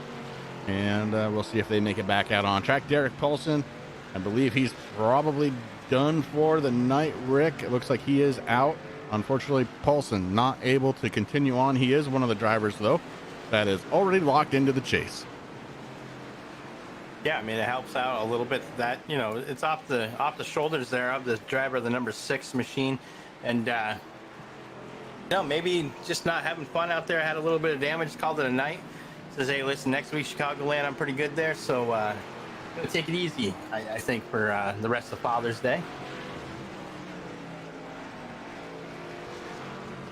And we'll see if they make it back out on track. Derek Paulson, I believe he's probably done for the night, Rick. It looks like he is out. Unfortunately, Paulson not able to continue on. He is one of the drivers, though, that is already locked into the chase. Yeah, I mean, it helps out a little bit that, you know, it's off the shoulders there of the driver of the number 6 machine. And, you know, maybe just not having fun out there, had a little bit of damage, called it a night. Says, hey, listen, next week, Chicagoland, I'm pretty good there. So, gonna take it easy, I think, for the rest of Father's Day.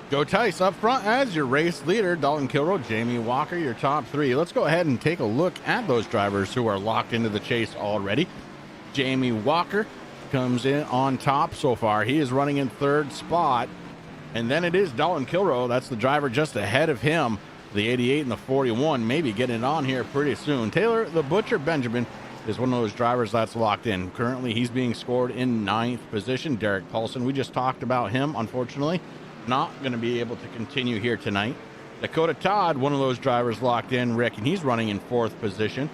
Joe Tice up front as your race leader. Dalton Kilroy, Jamie Walker, your top 3. Let's go ahead and take a look at those drivers who are locked into the chase already. Jamie Walker comes in on top so far. He is running in 3rd spot. And then it is Dalton Kilroy. That's the driver just ahead of him. The 88 and the 41 maybe getting it on here pretty soon. Taylor the Butcher Benjamin is one of those drivers that's locked in. Currently, he's being scored in 9th position. Derek Paulson, we just talked about him, unfortunately. Not going to be able to continue here tonight. Dakota Todd, one of those drivers locked in, Rick, and he's running in 4th position.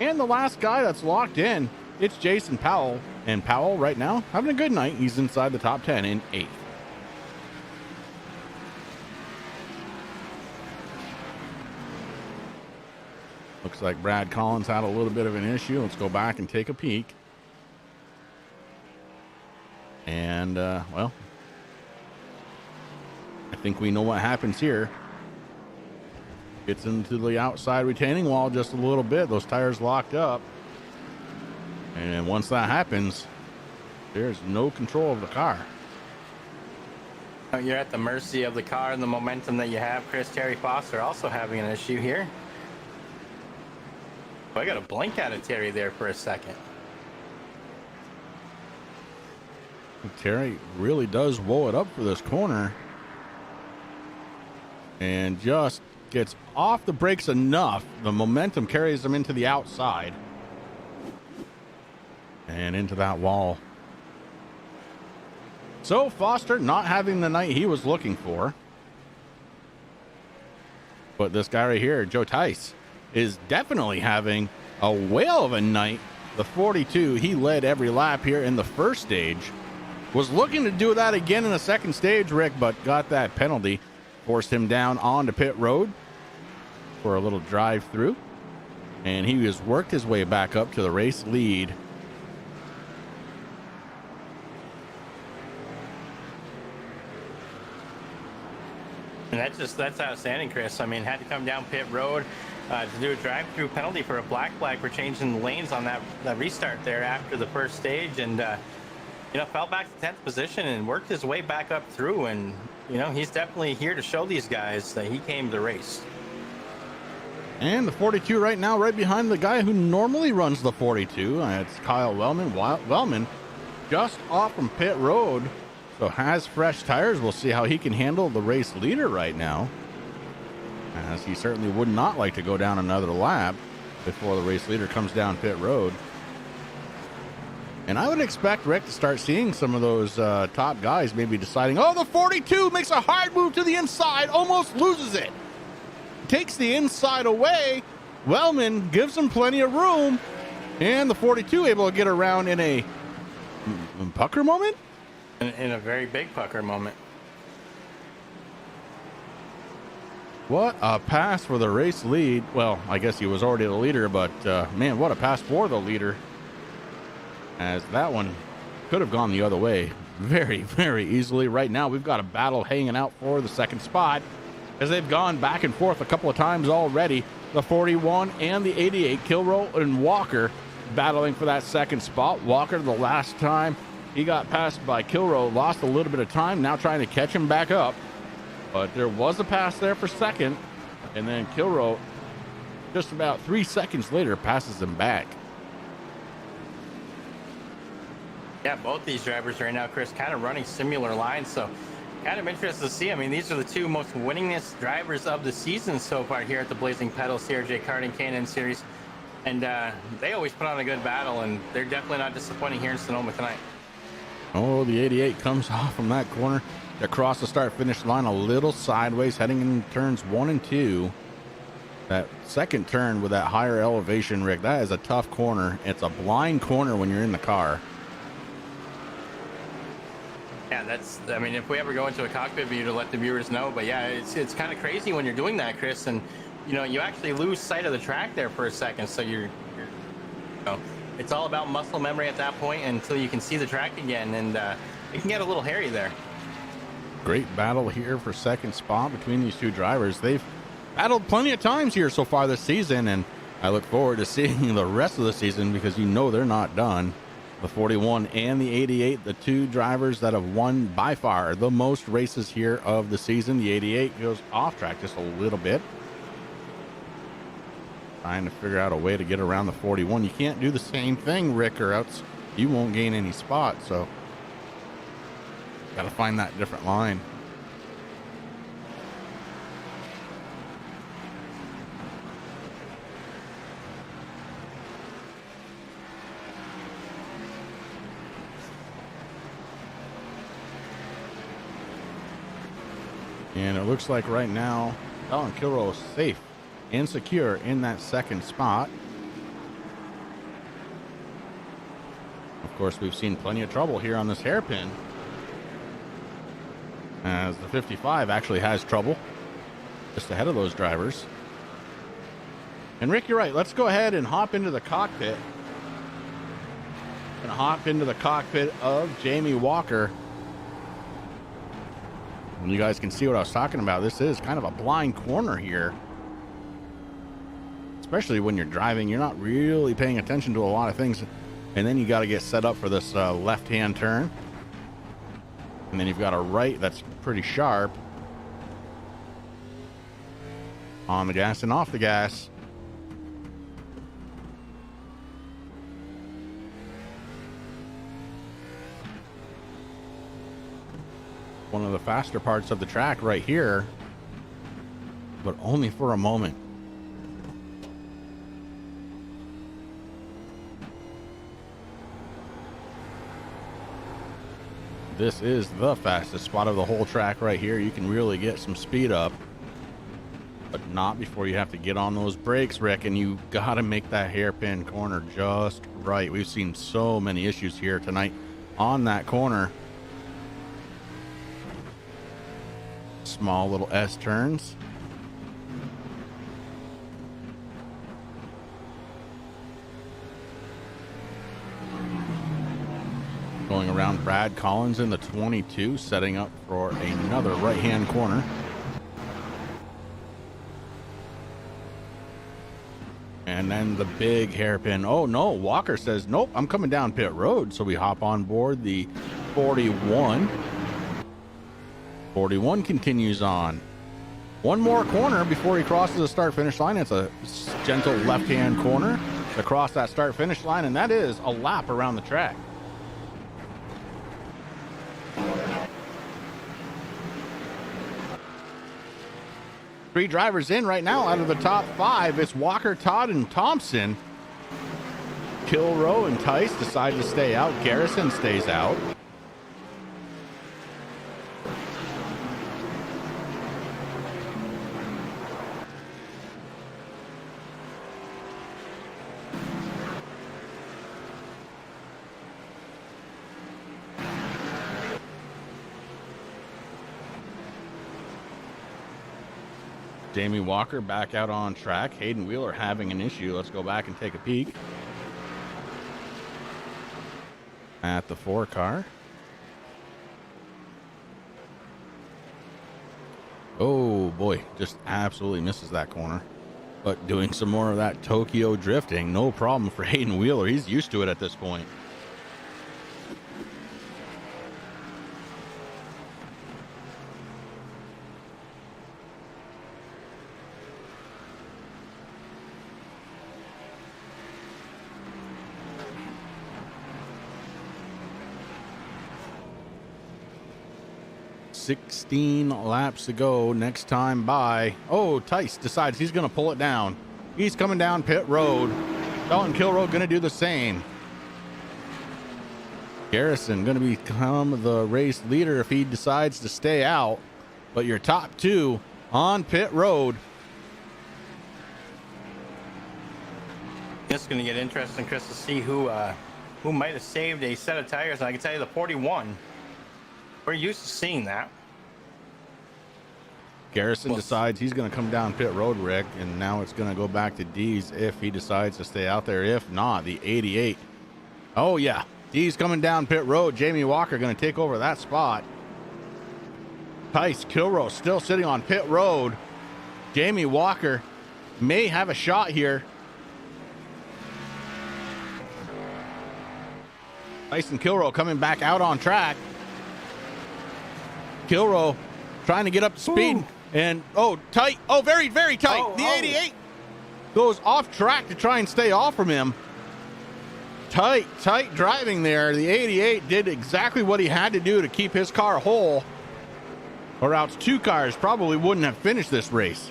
And the last guy that's locked in, it's Jason Powell. And Powell right now having a good night. He's inside the top 10 in 8th. Looks like Brad Collins had a little bit of an issue. Let's go back and take a peek. And, well, I think we know what happens here. Gets into the outside retaining wall just a little bit. Those tires locked up. And once that happens, there's no control of the car. You're at the mercy of the car and the momentum that you have. Chris Terry Foster also having an issue here. I got a blink out of Terry there for a second. Terry really does woe it up for this corner. And just gets off the brakes enough. The momentum carries him into the outside. And into that wall. So Foster not having the night he was looking for. But this guy right here, Joe Tice, is definitely having a whale of a night. The 42, he led every lap here in the first stage. Was looking to do that again in the second stage, Rick, but got that penalty. Forced him down onto pit road for a little drive through. And he has worked his way back up to the race lead. And that's outstanding, Chris. I mean, had to come down pit road to do a drive-through penalty for a black flag for changing lanes on that restart there after the first stage, and you know, fell back to 10th position and worked his way back up through. And you know, he's definitely here to show these guys that he came to race. And the 42 right now, right behind the guy who normally runs the 42. It's Kyle Wellman. Wellman just off from pit road. So has fresh tires. We'll see how he can handle the race leader right now, as he certainly would not like to go down another lap before the race leader comes down pit road. And I would expect Rick to start seeing some of those top guys maybe deciding, oh, the 42 makes a hard move to the inside, almost loses it. Takes the inside away. Wellman gives him plenty of room. And the 42 able to get around in a pucker moment. In a very big pucker moment. What a pass for the race lead. Well, I guess he was already the leader, but man, what a pass for the leader. As that one could have gone the other way very, very easily. Right now, we've got a battle hanging out for the second spot, as they've gone back and forth a couple of times already. The 41 and the 88, Kilroy and Walker, battling for that second spot. Walker, the last time he got passed by Kilroy, lost a little bit of time, now trying to catch him back up. But there was a pass there for second, and then Kilroy, just about 3 seconds later, passes him back. Yeah, both these drivers right now, Chris, kind of running similar lines, so kind of interested to see. I mean, these are the two most winningest drivers of the season so far here at the Blazing Pedals CRJ Karting K&N Series. And they always put on a good battle, and they're definitely not disappointing here in Sonoma tonight. Oh, the 88 comes off from that corner across the start-finish line a little sideways, heading in turns 1 and 2. That second turn with that higher elevation, Rick, that is a tough corner. It's a blind corner when you're in the car. Yeah, I mean, if we ever go into a cockpit view to let the viewers know, but yeah, it's kind of crazy when you're doing that, Chris, and you actually lose sight of the track there for a second, so it's all about muscle memory at that point until you can see the track again, and it can get a little hairy there. Great battle here for second spot between these two drivers. They've battled plenty of times here so far this season, and I look forward to seeing the rest of the season because they're not done. The 41 and the 88, the two drivers that have won by far the most races here of the season. The 88 goes off track just a little bit, trying to figure out a way to get around the 41. You can't do the same thing, Rick, or else you won't gain any spots. So got to find that different line. And it looks like right now, Alan Kilroe is safe and secure in that second spot. Of course, we've seen plenty of trouble here on this hairpin, as the 55 actually has trouble just ahead of those drivers. And Rick, you're right. Let's go ahead and hop into the cockpit. And hop into the cockpit of Jamie Walker. And you guys can see what I was talking about. This is kind of a blind corner here. Especially when you're driving, you're not really paying attention to a lot of things. And then you got to get set up for this left-hand turn. And then you've got a right that's pretty sharp. On the gas and off the gas. One of the faster parts of the track right here, but only for a moment. This is the fastest spot of the whole track right here. You can really get some speed up, but not before you have to get on those brakes, Rick, and you got to make that hairpin corner just right. We've seen so many issues here tonight on that corner. Small little S turns. Going around Brad Collins in the 22, setting up for another right-hand corner. And then the big hairpin. Oh no, Walker says, nope, I'm coming down pit road. So we hop on board the 41. 41 continues on. One more corner before he crosses the start-finish line. It's a gentle left-hand corner across that start-finish line, and that is a lap around the track. Three drivers in right now out of the top five. It's Walker, Todd, and Thompson. Kilroe and Tice decide to stay out. Garrison stays out. Jamie Walker back out on track. Hayden Wheeler having an issue. Let's go back and take a peek at the 4 car. Oh boy, just absolutely misses that corner. But doing some more of that Tokyo drifting, no problem for Hayden Wheeler. He's used to it at this point. $16 laps to go. Next time by. Oh, Tice decides he's going to pull it down. He's coming down pit road. Dalton Kilrow going to do the same. Garrison going to become the race leader if he decides to stay out. But your top two on pit road. It's going to get interesting, Chris, to see who might have saved a set of tires. And I can tell you the 41. We're used to seeing that. Garrison decides he's going to come down pit road, Rick, and now it's going to go back to D's if he decides to stay out there. If not, the 88. Oh, yeah. D's coming down pit road. Jamie Walker going to take over that spot. Tice Kilrow still sitting on pit road. Jamie Walker may have a shot here. Tyson Kilrow coming back out on track. Kilrow trying to get up to speed. And, tight. Oh, very, very tight. The 88 goes off track to try and stay off from him. Tight driving there. The 88 did exactly what he had to do to keep his car whole, or else two cars probably wouldn't have finished this race.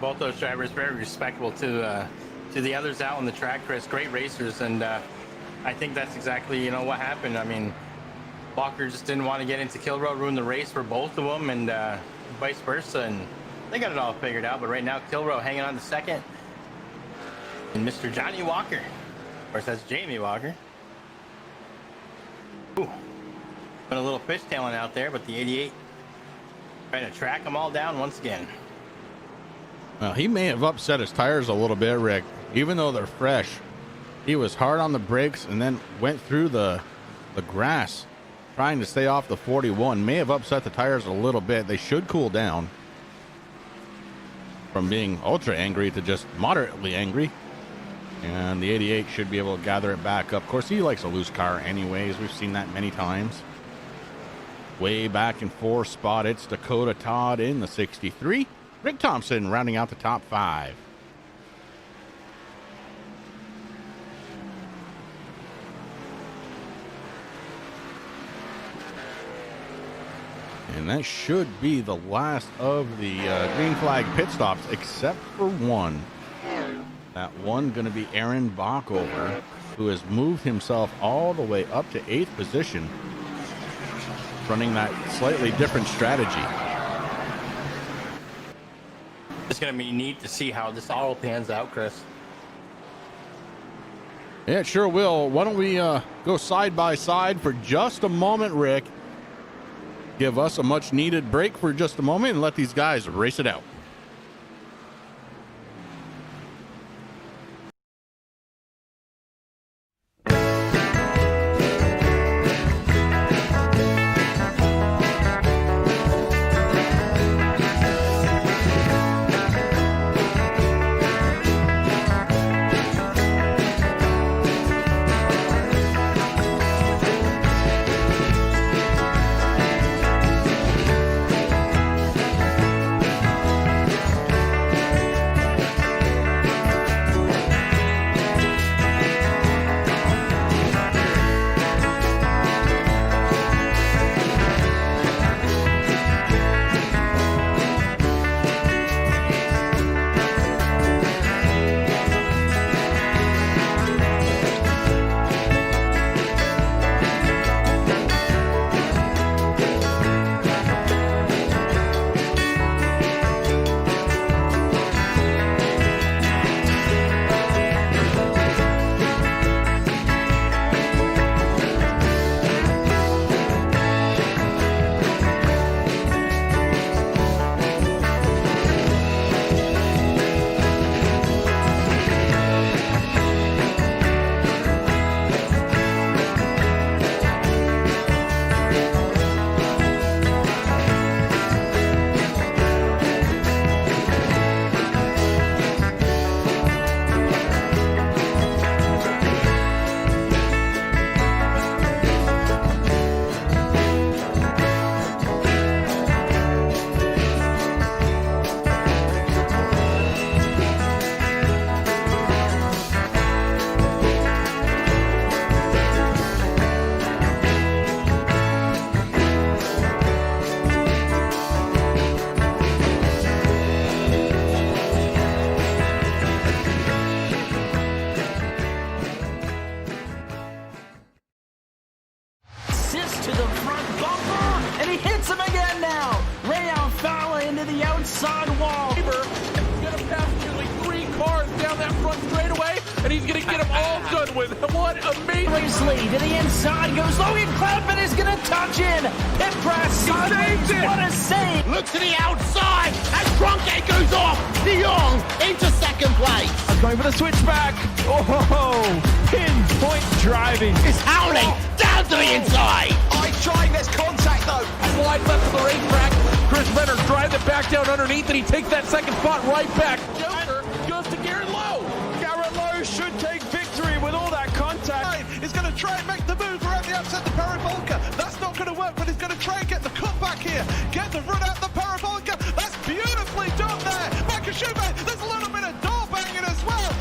Both those drivers very respectable to the others out on the track, Chris. Great racers, and I think that's exactly what happened. I mean, Walker just didn't want to get into Kilrow, ruin the race for both of them, and vice versa, and they got it all figured out. But right now, Kilrow hanging on to second, and Mr. Johnny Walker, of course that's Jamie Walker. Ooh, put a little fishtailing out there, but the 88 trying to track them all down once again. Well, he may have upset his tires a little bit, Rick. Even though they're fresh, he was hard on the brakes and then went through the grass trying to stay off the 41. May have upset the tires a little bit. They should cool down from being ultra angry to just moderately angry. And the 88 should be able to gather it back up. Of course, he likes a loose car anyways. We've seen that many times. Way back in fourth spot, it's Dakota Todd in the 63. Rick Thompson rounding out the top five. And that should be the last of the green flag pit stops, except for one. That one going to be Aaron Bockover, who has moved himself all the way up to 8th position, running that slightly different strategy. It's going to be neat to see how this all pans out, Chris. Yeah, it sure will. Why don't we go side by side for just a moment, Rick? Give us a much needed break for just a moment and let these guys race it out. inside wall. He's gonna pass nearly 3 cars down that front straightaway, and he's gonna get them all done with. What amazing Race lead to the inside goes Logan Cloudman is gonna touch in. Pit press. What a save. Look to the outside as Trunkgate goes off. De Jong into second place. Going for the switchback. Oh, pinpoint driving. It's howling down to the inside. I'm trying this contact though. Slide left of the racetrack. Chris Renner drives it back down underneath, and he takes that second spot right back. Joker goes to Garrett Lowe. Garrett Lowe should take victory with all that contact. He's going to try and make the move around the outside the parabolica. That's not going to work, but he's going to try and get the cutback here. Get the run out the parabolica. That's beautifully done there. Michael Schumacher, there's a little bit of door banging as well.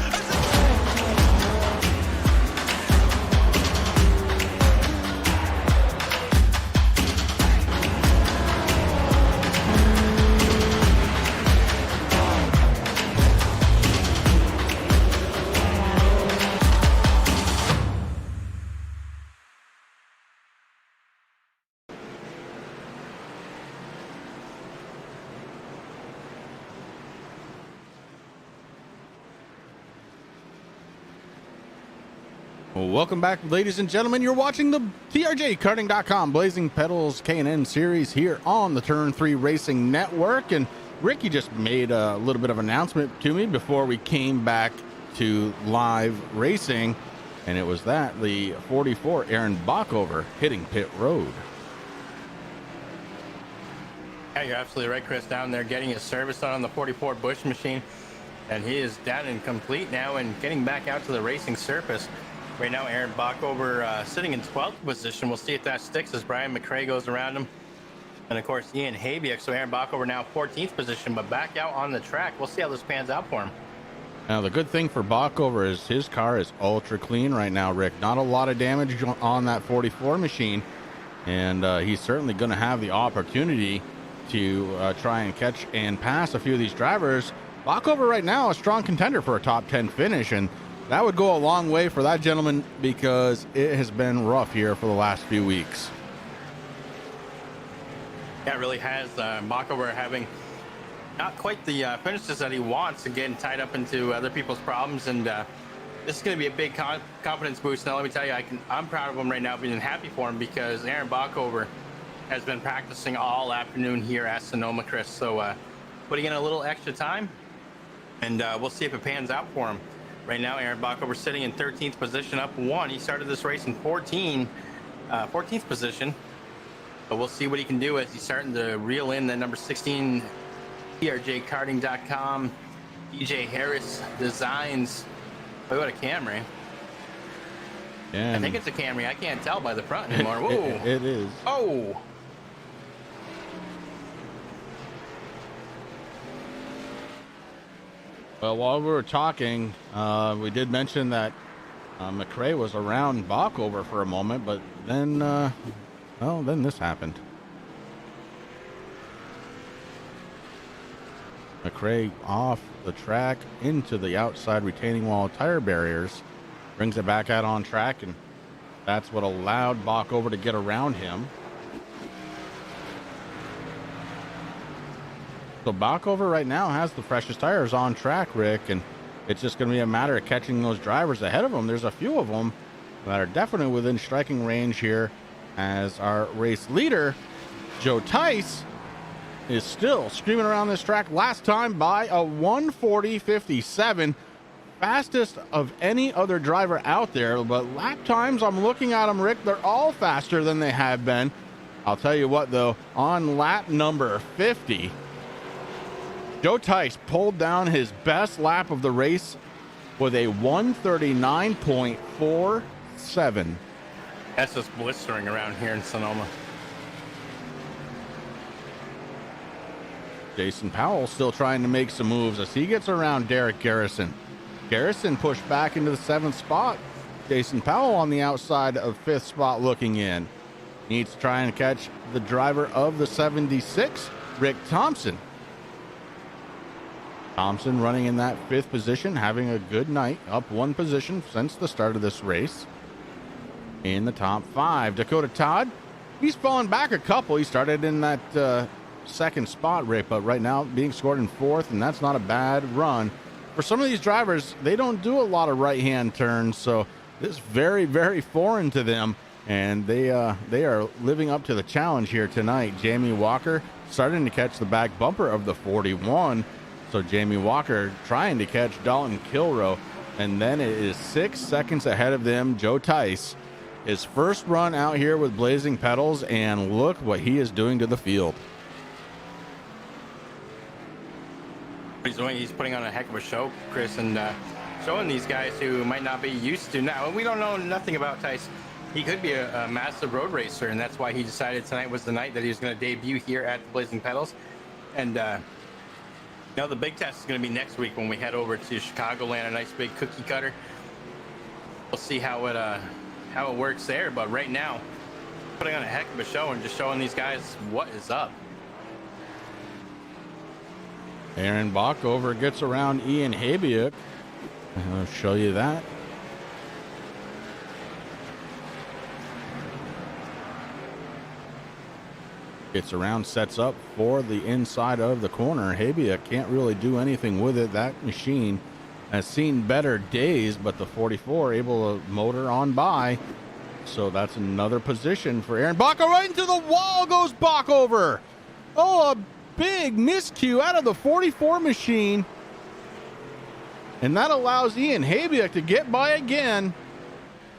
Welcome back, ladies and gentlemen. You're watching the TRJKarting.com Blazing Pedals K&N series here on the Turn 3 Racing Network. And Ricky just made a little bit of an announcement to me before we came back to live racing. And it was that the 44 Aaron Bockover hitting pit road. Yeah, you're absolutely right, Chris. Down there getting his service on the 44 Bush machine. And he is down and complete now and getting back out to the racing surface. Right now, Aaron Bockover sitting in 12th position. We'll see if that sticks as Brian McRae goes around him. And, of course, Ian Habiak. So Aaron Bockover now 14th position, but back out on the track. We'll see how this pans out for him. Now, the good thing for Bockover is his car is ultra clean right now, Rick. Not a lot of damage on that 44 machine. And he's certainly going to have the opportunity to try and catch and pass a few of these drivers. Bockover right now a strong contender for a top 10 finish, and that would go a long way for that gentleman because it has been rough here for the last few weeks. Yeah, it really has. Bockover having not quite the finishes that he wants and getting tied up into other people's problems. And this is going to be a big confidence boost. Now, let me tell you, I'm proud of him right now, being happy for him because Aaron Bockover has been practicing all afternoon here at Sonoma, Chris. So putting in a little extra time, and we'll see if it pans out for him. Right now, Aaron Bockover sitting in 13th position, up 1. He started this race in 14th position. But we'll see what he can do as he's starting to reel in the number 16 TRJKarting.com DJ Harris Designs. Oh, what a Camry. And I think it's a Camry. I can't tell by the front anymore. Whoa. It is. Oh. Well, while we were talking, we did mention that McRae was around Bockover for a moment, but then, then this happened. McRae off the track into the outside retaining wall tire barriers, brings it back out on track, and that's what allowed Bockover to get around him. So Bockover right now has the freshest tires on track, Rick, and it's just going to be a matter of catching those drivers ahead of them. There's a few of them that are definitely within striking range here, as our race leader, Joe Tice, is still screaming around this track. Last time by a 1:40.57, fastest of any other driver out there. But lap times, I'm looking at them, Rick, they're all faster than they have been. I'll tell you what, though, on lap number 50, Joe Tice pulled down his best lap of the race with a 1:39.47. That's just blistering around here in Sonoma. Jason Powell still trying to make some moves as he gets around Derek Garrison. Garrison pushed back into the 7th spot. Jason Powell on the outside of 5th spot looking in. Needs to try and catch the driver of the 76, Rick Thompson. Thompson running in that 5th position, having a good night, up 1 position since the start of this race. In the top 5, Dakota Todd, he's fallen back a couple. He started in that second spot, Rick, but right now being scored in fourth, and that's not a bad run. For some of these drivers, they don't do a lot of right-hand turns, so this is very, very foreign to them, and they are living up to the challenge here tonight. Jamie Walker starting to catch the back bumper of the 41, so Jamie Walker trying to catch Dalton Kilrow, and then it is 6 seconds ahead of them, Joe Tice. His first run out here with Blazing Pedals, and look what he is doing to the field. He's putting on a heck of a show, Chris, and showing these guys who might not be used to now. And we don't know nothing about Tice. He could be a massive road racer, and that's why he decided tonight was the night that he was going to debut here at the Blazing Pedals. And now the big test is going to be next week when we head over to Chicagoland, a nice big cookie cutter. We'll see how it works there, but right now, putting on a heck of a show and just showing these guys what is up. Aaron Bockover gets around Ian Habiuk. I'll show you that. Gets around, sets up for the inside of the corner. Habiuk can't really do anything with it. That machine has seen better days, but the 44 able to motor on by. So that's another position for Aaron Bockover. Right into the wall goes Bockover. Oh, a big miscue out of the 44 machine. And that allows Ian Habiuk to get by again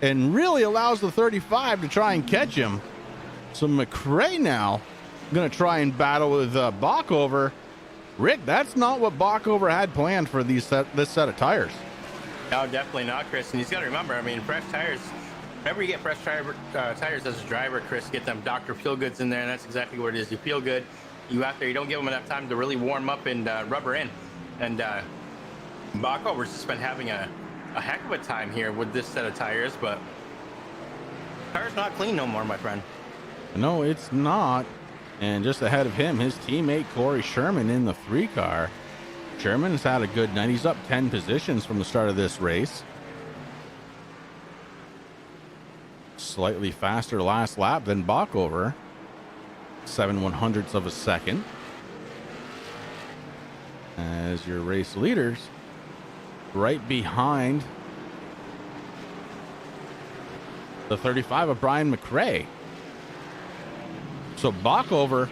and really allows the 35 to try and catch him. So McRae now going to try and battle with Bockover. Rick, that's not what Bockover had planned for this set of tires. No, definitely not, Chris. And he's got to remember, I mean, fresh tires, whenever you get fresh tires as a driver, Chris, get them Dr. Feel Goods in there, and that's exactly what it is. You feel good. You out there, you don't give them enough time to really warm up and rubber in. And Bockover's just been having a heck of a time here with this set of tires, but tire's not clean no more, my friend. No, it's not. And just ahead of him, his teammate Corey Sherman in the 3 car. Sherman's had a good night. He's up 10 positions from the start of this race. Slightly faster last lap than Bockover. 7/100ths of a second. As your race leaders, right behind the 35 of Brian McRae. So Bockover,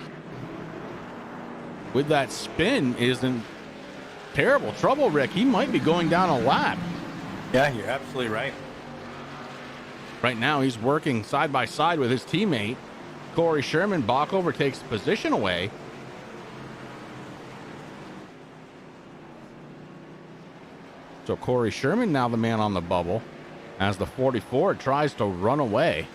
with that spin, is in terrible trouble, Rick. He might be going down a lap. Yeah, you're absolutely right. Right now, he's working side by side with his teammate, Corey Sherman. Bockover takes the position away. So Corey Sherman now the man on the bubble as the 44 tries to run away.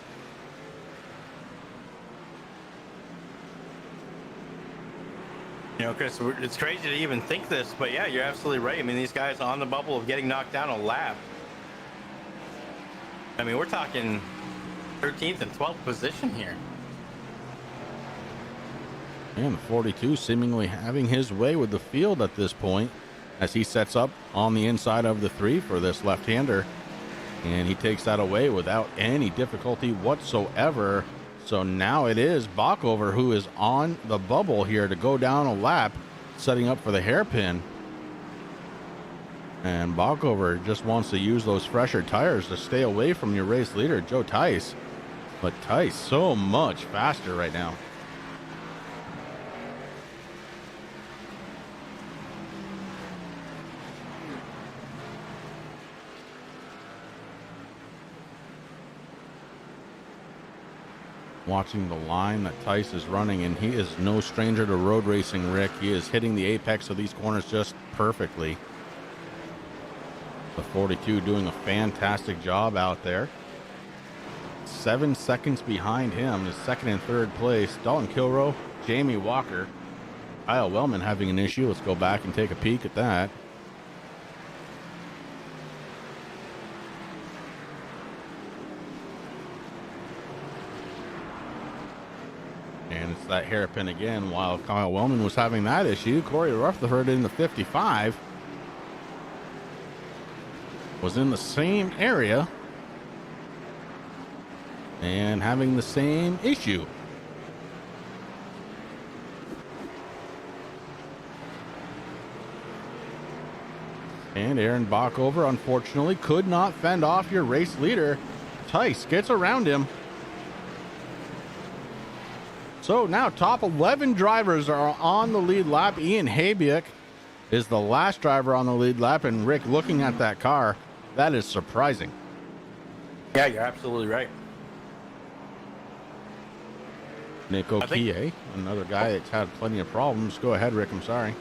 You know, Chris, it's crazy to even think this, but yeah, you're absolutely right. I mean, these guys on the bubble of getting knocked down a lap. I mean, we're talking 13th and 12th position here. And the 42 seemingly having his way with the field at this point as he sets up on the inside of the 3 for this left-hander. And he takes that away without any difficulty whatsoever. So now it is Bockover who is on the bubble here to go down a lap, setting up for the hairpin. And Bockover just wants to use those fresher tires to stay away from your race leader, Joe Tice. But Tice so much faster right now. Watching the line that Tice is running, and he is no stranger to road racing, Rick. He is hitting the apex of these corners just perfectly. The 42 doing a fantastic job out there. 7 seconds behind him is second and third place. Dalton Kilrow, Jamie Walker, Kyle Wellman having an issue. Let's go back and take a peek at that. And it's that hairpin again. While Kyle Wellman was having that issue, Corey Rutherford in the 55 was in the same area and having the same issue. And Aaron Bockover, unfortunately, could not fend off your race leader. Tice gets around him. So now top 11 drivers are on the lead lap. Ian Habiak is the last driver on the lead lap. And Rick, looking at that car, that is surprising. Yeah, you're absolutely right. Nick Okie, another guy that's had plenty of problems. Go ahead, Rick. I'm sorry.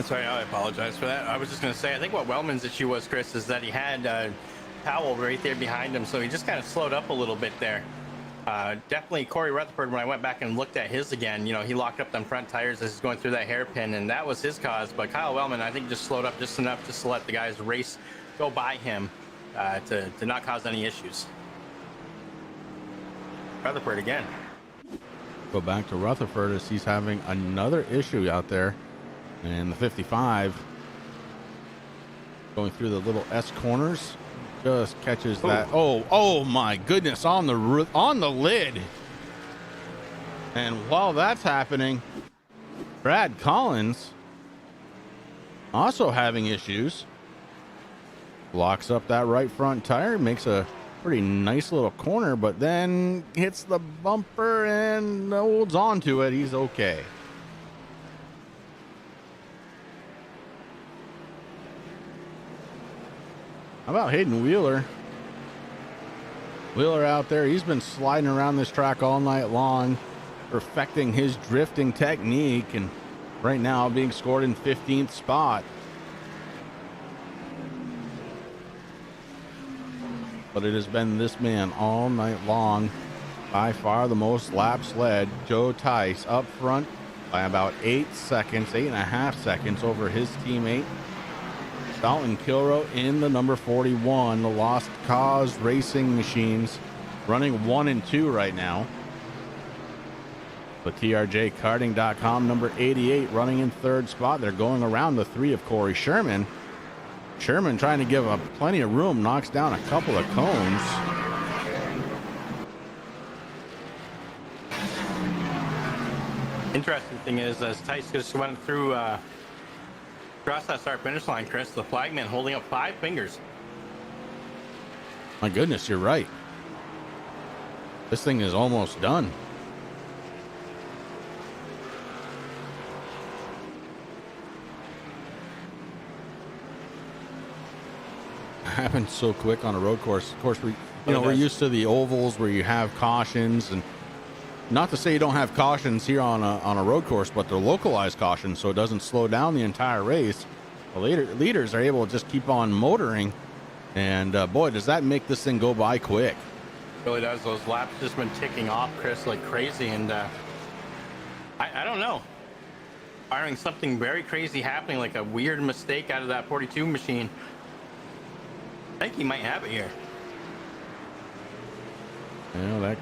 Sorry, I apologize for that. I was just going to say, I think what Wellman's issue was, Chris, is that he had Powell right there behind him, so he just kind of slowed up a little bit there. Definitely Corey Rutherford, when I went back and looked at his again, you know, he locked up them front tires as he's going through that hairpin, and that was his cause. But Kyle Wellman, I think, just slowed up just enough just to let the guys race go by him to not cause any issues. Rutherford again. Go back to Rutherford as he's having another issue out there. And the 55 going through the little S corners just catches that. Oh my goodness, on the lid. And while that's happening, Brad Collins also having issues. Locks up that right front tire, makes a pretty nice little corner, but then hits the bumper and holds on to it. He's okay. How about Hayden Wheeler? Wheeler out there, he's been sliding around this track all night long, perfecting his drifting technique, and right now being scored in 15th spot. But it has been this man all night long. By far the most laps led. Joe Tice up front by about 8 seconds, 8.5 seconds over his teammate. Dalton Kilrow in the number 41, the Lost Cause Racing Machines, running 1 and 2 right now. But TRJKarting.com, number 88, running in 3rd spot. They're going around the 3 of Corey Sherman. Sherman trying to give up plenty of room, knocks down a couple of cones. Interesting thing is, as Tice just went through across that start finish line, Chris, the flagman holding up 5 fingers. My goodness, you're right. This thing is almost done. Happens so quick on a road course. Of course, we're used to the ovals where you have cautions, and not to say you don't have cautions here on a road course, but they're localized cautions, so it doesn't slow down the entire race. The leaders are able to just keep on motoring, and boy, does that make this thing go by quick. It really does. Those laps just been ticking off, Chris, like crazy, and I don't know. Firing something very crazy happening, like a weird mistake out of that 42 machine. I think he might have it here. Yeah, that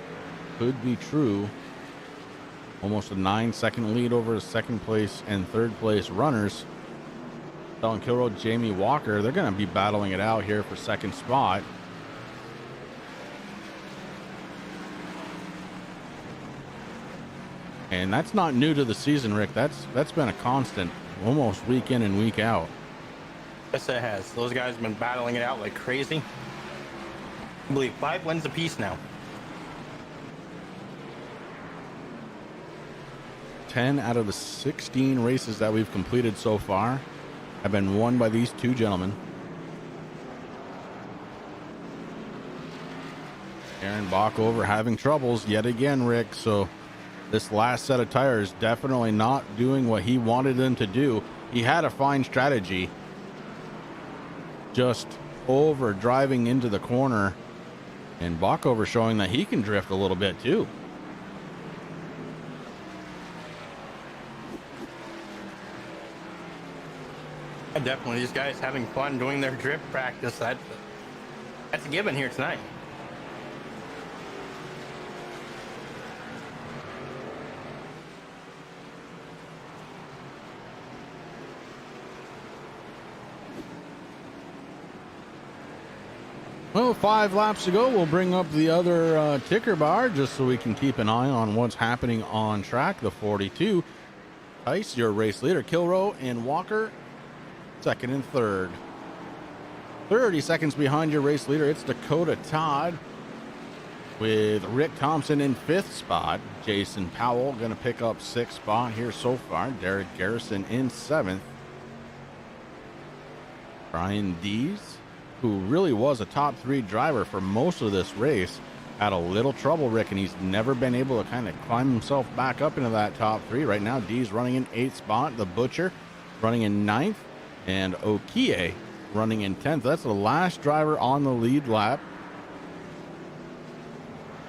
could be true. Almost a 9-second lead over the 2nd place and 3rd place runners. Dalton Kilrow, Jamie Walker, they're going to be battling it out here for 2nd spot. And that's not new to the season, Rick. That's been a constant, almost week in and week out. Yes, it has. Those guys have been battling it out like crazy. I believe 5 wins apiece now. 10 out of the 16 races that we've completed so far have been won by these 2 gentlemen. Aaron Bockover having troubles yet again, Rick. So this last set of tires definitely not doing what he wanted them to do. He had a fine strategy. Just over driving into the corner, and Bockover showing that he can drift a little bit too. And definitely these guys having fun doing their drift practice. That's a given here tonight. Well, 5 laps to go. We'll bring up the other ticker bar just so we can keep an eye on what's happening on track. The 42. Tice, your race leader. Kilrow and Walker, 2nd and 3rd. 30 seconds behind your race leader, it's Dakota Todd with Rick Thompson in 5th spot. Jason Powell going to pick up 6th spot here so far. Derek Garrison in 7th. Brian Dees, who really was a top 3 driver for most of this race, had a little trouble, Rick, and he's never been able to kind of climb himself back up into that top 3. Right now, Dees running in 8th spot. The Butcher running in 9th. And Okie running in 10th. That's the last driver on the lead lap,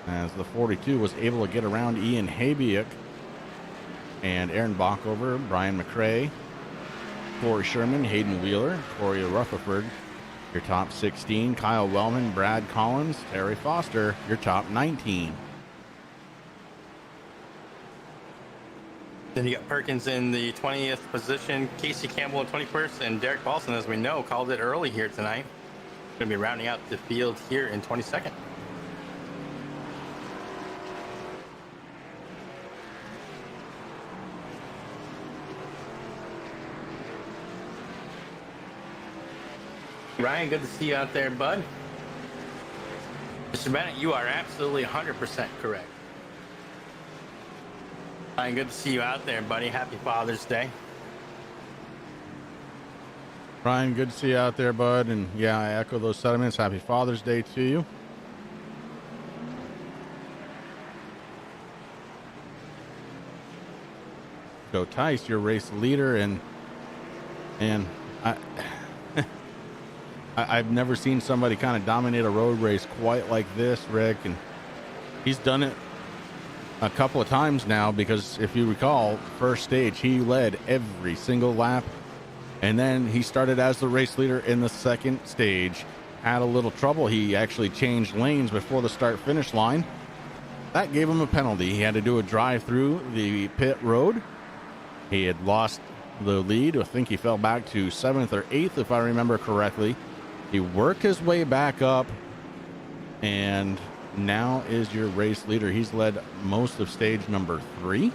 as the 42 was able to get around Ian Habiuk and Aaron Bockover, Brian McRae, Corey Sherman, Hayden Wheeler, Corey Rutherford, your top 16. Kyle Wellman, Brad Collins, Terry Foster, your top 19. Then you got Perkins in the 20th position, Casey Campbell in 21st, and Derek Paulson, as we know, called it early here tonight. Going to be rounding out the field here in 22nd. Ryan, good to see you out there, bud. Mr. Bennett, you are absolutely 100% correct. Ryan, good to see you out there, buddy. Happy Father's Day. Ryan, good to see you out there, bud. And yeah, I echo those sentiments. Happy Father's Day to you. Joe Tice, your race leader, and I've never seen somebody kind of dominate a road race quite like this, Rick, and he's done it a couple of times now, because if you recall, first stage he led every single lap, and then he started as the race leader in the second stage, had a little trouble. He actually changed lanes before the start finish line. That gave him a penalty. He had to do a drive through the pit road. He had lost the lead. I think he fell back to 7th or 8th, if I remember correctly. He worked his way back up, and now is your race leader. He's led most of stage number 3.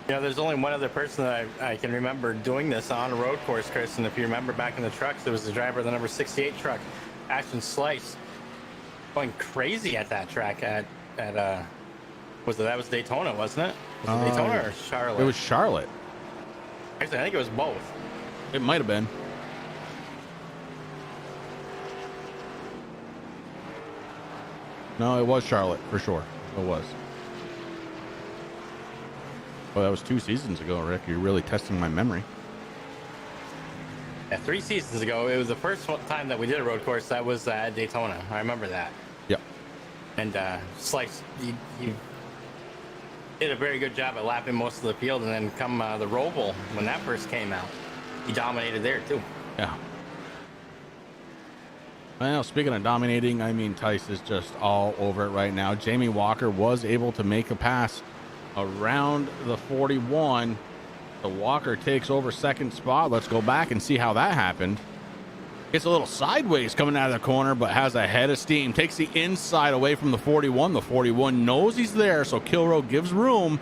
Yeah, there's only one other person that I can remember doing this on a road course, Chris. And if you remember back in the trucks, it was the driver of the number 68 truck, Ashton Slice, going crazy at that track at that was Daytona, wasn't it? Was it Daytona or Charlotte? It was Charlotte. Actually, I think it was both. It might have been. No, it was Charlotte for sure. It was. Well, that was 2 seasons ago, Rick. You're really testing my memory. Yeah, 3 seasons ago, it was the first time that we did a road course. That was at Daytona. I remember that. Yep. And Slice, he did a very good job at lapping most of the field, and then come the Roval, when that first came out, he dominated there too. Yeah. Well, speaking of dominating, I mean, Tice is just all over it right now. Jamie Walker was able to make a pass around the 41. The Walker takes over 2nd spot. Let's go back and see how that happened. Gets a little sideways coming out of the corner, but has a head of steam. Takes the inside away from the 41. The 41 knows he's there, so Kilroe gives room.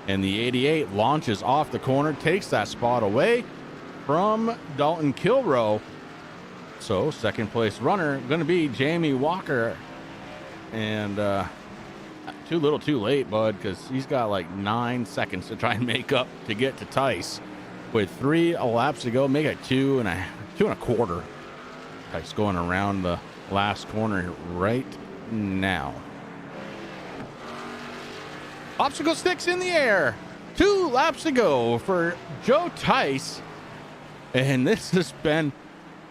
And the 88 launches off the corner, takes that spot away from Dalton Kilroe. So, 2nd place runner going to be Jamie Walker. And too little too late, bud, because he's got like 9 seconds to try and make up to get to Tice. With 3 laps to go, make it 2 and a quarter. Tice going around the last corner right now. Obstacle sticks in the air. 2 laps to go for Joe Tice. And this has been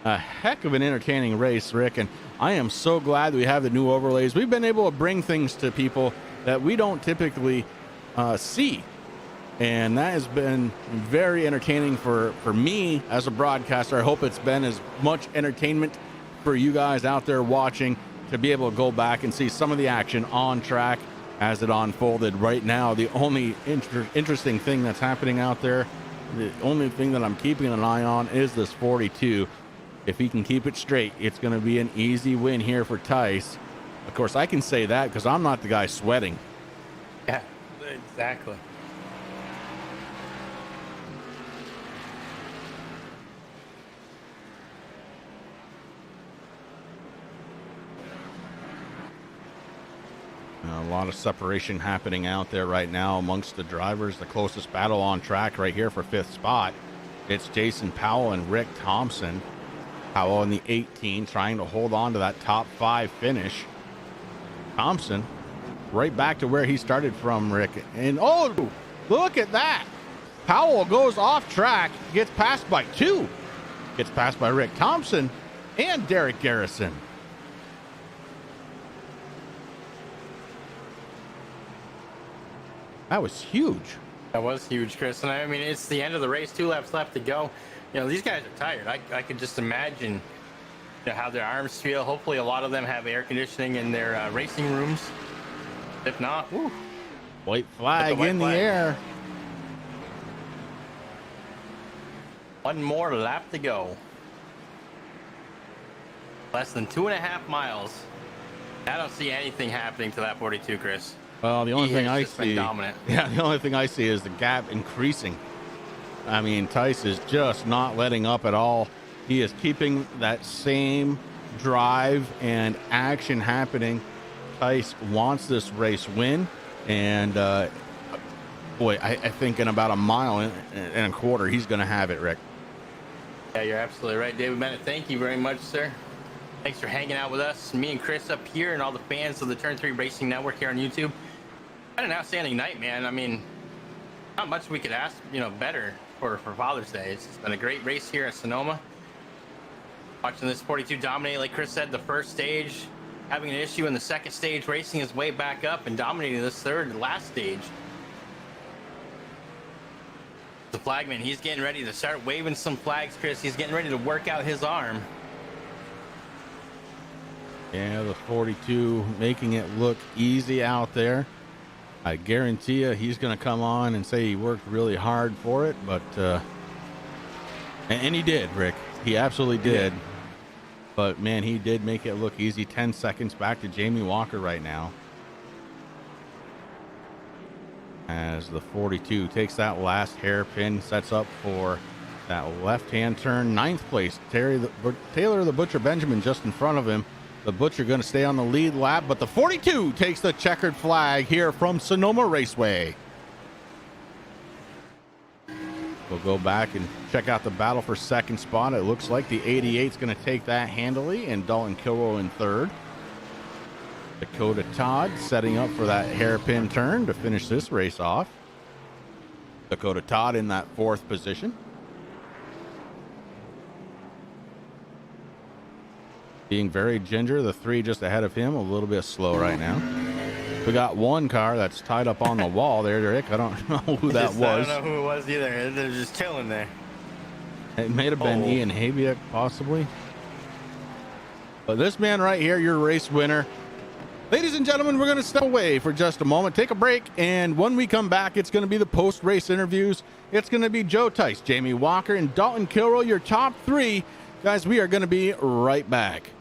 a heck of an entertaining race, Rick. And I am so glad that we have the new overlays. We've been able to bring things to people that we don't typically see. And that has been very entertaining for me as a broadcaster. I hope it's been as much entertainment for you guys out there watching, to be able to go back and see some of the action on track as it unfolded. Right now, the only interesting thing that's happening out there, the only thing that I'm keeping an eye on, is this 42. If he can keep it straight, it's going to be an easy win here for Tice. Of course, I can say that because I'm not the guy sweating. Yeah, exactly. A lot of separation happening out there right now amongst the drivers. The closest battle on track right here for 5th spot. It's Jason Powell and Rick Thompson. Powell in the 18 trying to hold on to that top 5 finish. Thompson right back to where he started from, Rick. And oh, look at that. Powell goes off track, gets passed by 2. Gets passed by Rick Thompson and Derek Garrison. That was huge. That was huge, Chris. And I mean, it's the end of the race, 2 laps left to go. You know, these guys are tired. I could just imagine how their arms feel. Hopefully a lot of them have air conditioning in their racing rooms. If not, woo. White flag in the air. 1 more lap to go. Less than 2.5 miles. I don't see anything happening to that 42, Chris. Well, the only thing I see, dominant. Yeah, the only thing I see is the gap increasing. I mean, Tice is just not letting up at all. He is keeping that same drive and action happening. Tice wants this race win, and boy, I think in about a mile and a quarter, he's going to have it, Rick. Yeah, you're absolutely right, David Bennett. Thank you very much, sir. Thanks for hanging out with us, me and Chris up here, and all the fans of the Turn 3 Racing Network here on YouTube. Had an outstanding night, man. I mean, not much we could ask, better for Father's Day. It's been a great race here at Sonoma. Watching this 42 dominate, like Chris said, the first stage, having an issue in the second stage, racing his way back up and dominating this third and last stage. The flagman, he's getting ready to start waving some flags, Chris. He's getting ready to work out his arm. Yeah, the 42 making it look easy out there. I guarantee you he's going to come on and say he worked really hard for it, but and he did, Rick. He absolutely did. Yeah. But, man, he did make it look easy. 10 seconds back to Jamie Walker right now. As the 42 takes that last hairpin, sets up for that left-hand turn. 9th place, Taylor the Butcher Benjamin just in front of him. The Butcher going to stay on the lead lap, but the 42 takes the checkered flag here from Sonoma Raceway. We'll go back and check out the battle for second spot. It looks like the 88 is going to take that handily, and Dalton Kilroy in third. Dakota Todd setting up for that hairpin turn to finish this race off. Dakota Todd in that 4th position. Being very ginger, the 3 just ahead of him, a little bit slow right now. We got one car that's tied up on the wall there, Rick. I don't know who that was. I don't know who it was either. They're just chilling there. It may have been Ian Habiak, possibly. But this man right here, your race winner. Ladies and gentlemen, we're going to step away for just a moment, take a break, and when we come back, it's going to be the post-race interviews. It's going to be Joe Tice, Jamie Walker, and Dalton Kilroy, your top 3. Guys, we are going to be right back.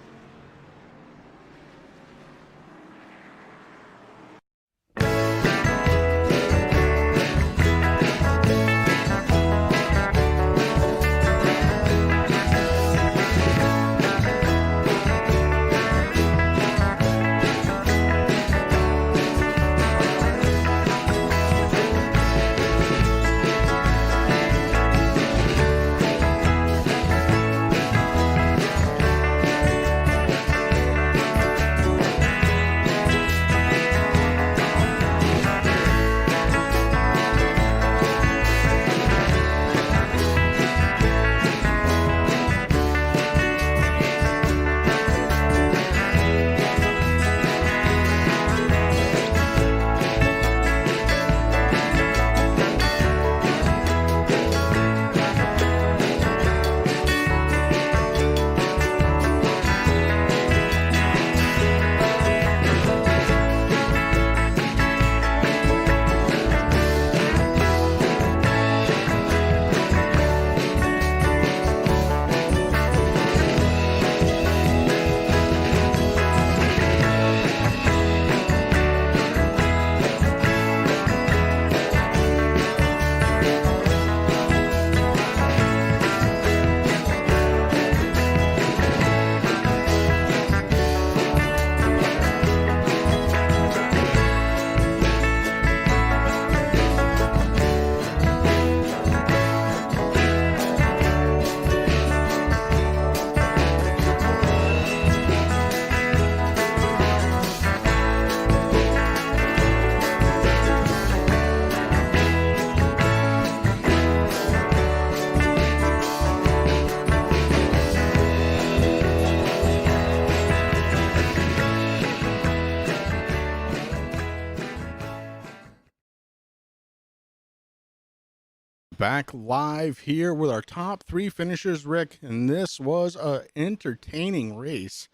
back live here with our top 3 finishers, Rick, and this was a entertaining race.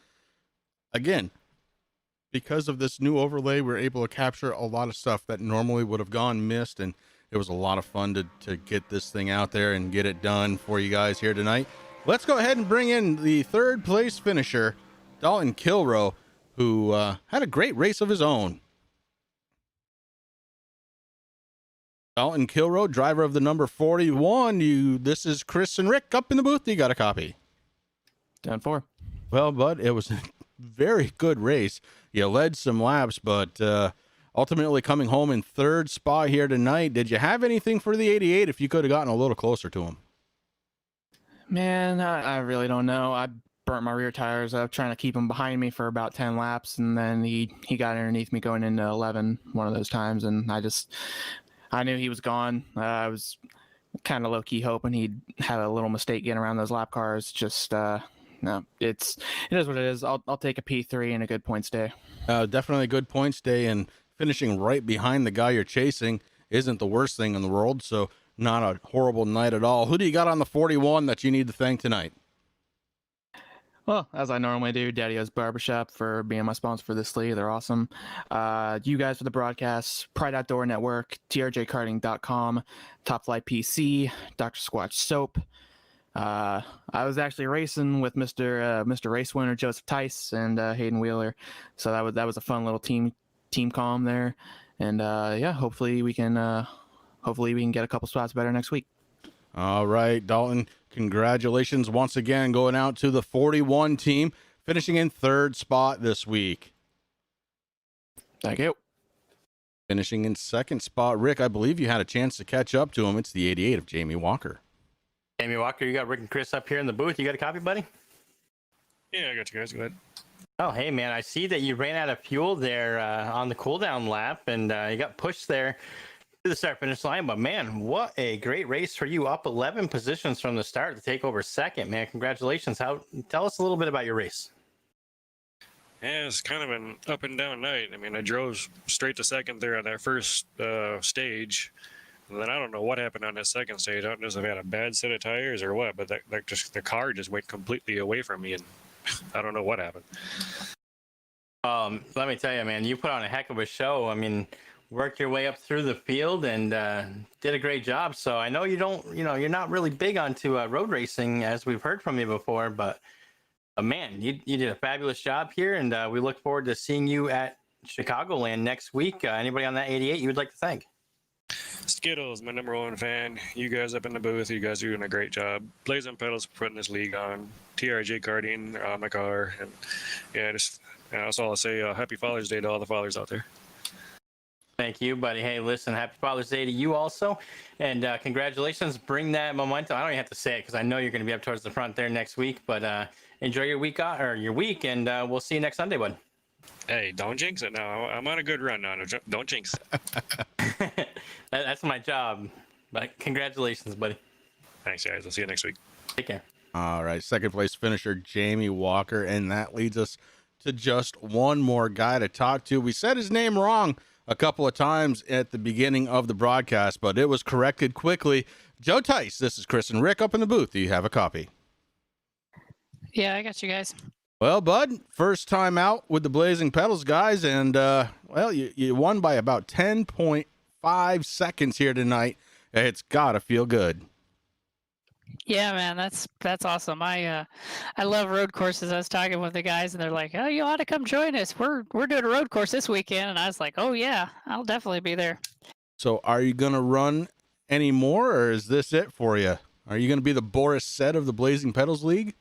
Again, because of this new overlay, we're able to capture a lot of stuff that normally would have gone missed, and it was a lot of fun to get this thing out there and get it done for you guys here tonight. Let's go ahead and bring in the 3rd place finisher, Dalton Kilrow, who had a great race of his own. Dalton Kilrow, driver of the number 41. This is Chris and Rick up in the booth. You got a copy? 10-4. Well, bud, it was a very good race. You led some laps, but ultimately coming home in 3rd spot here tonight. Did you have anything for the 88 if you could have gotten a little closer to him? Man, I really don't know. I burnt my rear tires up trying to keep him behind me for about 10 laps, and then he got underneath me going into 11 one of those times, and I knew he was gone. I was kind of low-key hoping he'd have a little mistake getting around those lap cars. Just no, it is what it is. I'll take a P3 and a good points day. Definitely a good points day, and finishing right behind the guy you're chasing isn't the worst thing in the world, so not a horrible night at all. Who do you got on the 41 that you need to thank tonight? Well, as I normally do, Daddy-O's Barbershop for being my sponsor for this league. They're awesome. You guys for the broadcast, Pride Outdoor Network, TRJKarting.com, Top Flight PC, Dr. Squatch Soap. I was actually racing with Mr. Race Winner Joseph Tice and Hayden Wheeler, so that was a fun little team comm there. And yeah, hopefully we can get a couple spots better next week. All right, Dalton, congratulations once again going out to the 41 team, finishing in 3rd spot this week. Thank you. Finishing in 2nd spot, Rick, I believe you had a chance to catch up to him. It's the 88 of Jamie Walker. Jamie Walker, you got Rick and Chris up here in the booth. You got a copy, buddy? Yeah, I got you guys. Go ahead. Oh, hey, man, I see that you ran out of fuel there on the cooldown lap, and you got pushed there to the start-finish line. But, man, what a great race for you. Up 11 positions from the start to take over 2nd, man. Congratulations. Tell us a little bit about your race. Yeah, it's kind of an up and down night. I mean, I drove straight to 2nd there on that first stage. And then I don't know what happened on that 2nd stage. I don't know if I had a bad set of tires or what, but the car just went completely away from me, and I don't know what happened. Let me tell you, man, you put on a heck of a show. I mean, worked your way up through the field and did a great job. So I know you're not really big onto road racing, as we've heard from you before, but man, you did a fabulous job here, and we look forward to seeing you at Chicagoland next week. Anybody on that 88 you would like to thank? Skittles, my number 1 fan. You guys up in the booth, you guys are doing a great job. Blazing Pedals for putting this league on. TRJ Karting, my car, and yeah, that's all I'll say. Happy Father's Day to all the fathers out there. Thank you, buddy. Hey, listen, happy Father's Day to you also, and congratulations. Bring that momentum. I don't even have to say it because I know you're going to be up towards the front there next week. But enjoy your week, and we'll see you next Sunday, bud. Hey, don't jinx it now. I'm on a good run now. Don't jinx it. That's my job. But congratulations, buddy. Thanks, guys. I'll see you next week. Take care. All right, 2nd place finisher, Jamie Walker, and that leads us to just one more guy to talk to. We said his name wrong a couple of times at the beginning of the broadcast, but it was corrected quickly. Joe Tice, this is Chris and Rick up in the booth. Do you have a copy? Yeah, I got you guys. Well, bud, first time out with the Blazing Pedals guys, and well, you won by about 10.5 seconds here tonight. It's gotta feel good. Yeah, man, that's awesome. I love road courses. I was talking with the guys, and they're like, "Oh, you ought to come join us. We're doing a road course this weekend." And I was like, "Oh yeah, I'll definitely be there." So, are you gonna run any more, or is this it for you? Are you gonna be the Boris Said of the Blazing Pedals League?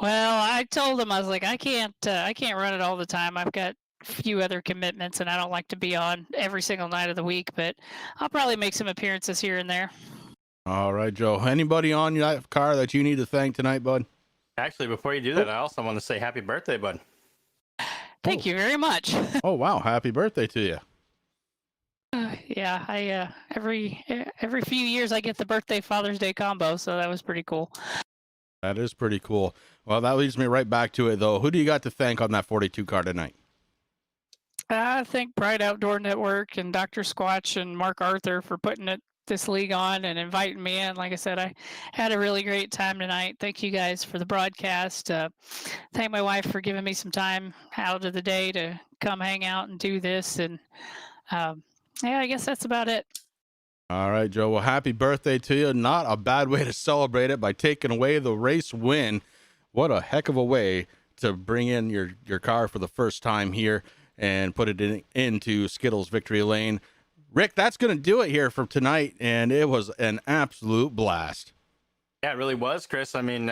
Well, I told them, I was like, I can't run it all the time. I've got a few other commitments, and I don't like to be on every single night of the week. But I'll probably make some appearances here and there. All right, Joe. Anybody on your car that you need to thank tonight, bud? Actually, before you do that, I also want to say happy birthday, bud. Thank you very much. Oh wow, happy birthday to you. Yeah, I every few years I get the birthday Father's Day combo, so that was pretty cool. That is pretty cool. Well, that leads me right back to it, though. Who do you got to thank on that 42 car tonight? I thank Pride Outdoor Network and Dr. Squatch and Mark Arthur for putting it this league on and inviting me in. Like I said, I had a really great time tonight. Thank you guys for the broadcast. Thank my wife for giving me some time out of the day to come hang out and do this. And yeah, I guess that's about it. All right, Joe. Well, happy birthday to you. Not a bad way to celebrate it by taking away the race win. What a heck of a way to bring in your car for the first time here and put it into Skittles Victory Lane. Rick, that's going to do it here for tonight, and it was an absolute blast. Yeah, it really was, Chris. I mean,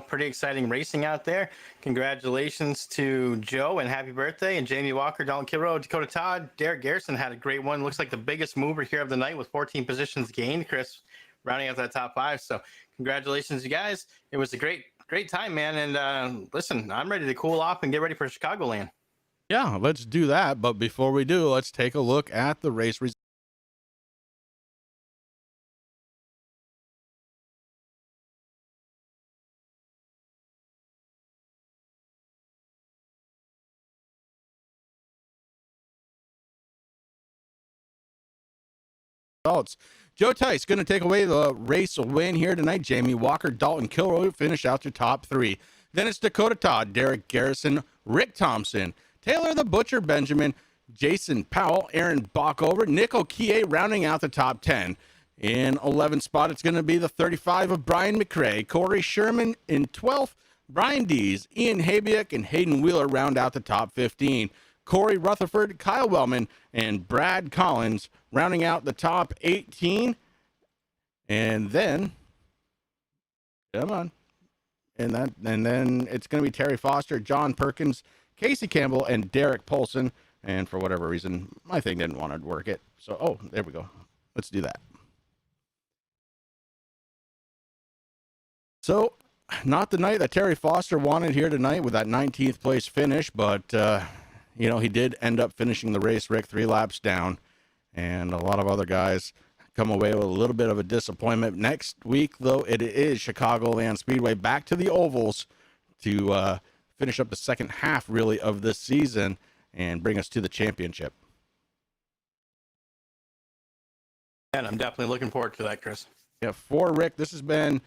pretty exciting racing out there. Congratulations to Joe and happy birthday. And Jamie Walker, Dalton Kilrow, Dakota Todd, Derek Garrison had a great one. Looks like the biggest mover here of the night with 14 positions gained, Chris, rounding out that top 5. So congratulations, you guys. It was a great time, man. And listen, I'm ready to cool off and get ready for Chicagoland. Yeah, let's do that. But before we do, let's take a look at the race results. Joe Tice going to take away the race win here tonight. Jamie Walker, Dalton Kilroy finish out your top 3. Then it's Dakota Todd, Derek Garrison, Rick Thompson, Taylor the Butcher Benjamin, Jason Powell, Aaron Bockover, Nick Okie rounding out the top 10. In 11th spot, it's going to be the 35 of Brian McRae, Corey Sherman in 12th, Brian Dees, Ian Habiak, and Hayden Wheeler round out the top 15. Corey Rutherford, Kyle Wellman, and Brad Collins rounding out the top 18. And then, come on. And then it's going to be Terry Foster, John Perkins, Casey Campbell, and Derek Polson. And for whatever reason, my thing didn't want to work it. So, oh, there we go. Let's do that. So, not the night that Terry Foster wanted here tonight with that 19th place finish, but, he did end up finishing the race, Rick, 3 laps down. And a lot of other guys come away with a little bit of a disappointment. Next week, though, it is Chicagoland Speedway back to the ovals to finish up the second half, really, of this season and bring us to the championship. And I'm definitely looking forward to that, Chris. Yeah, for Rick, this has been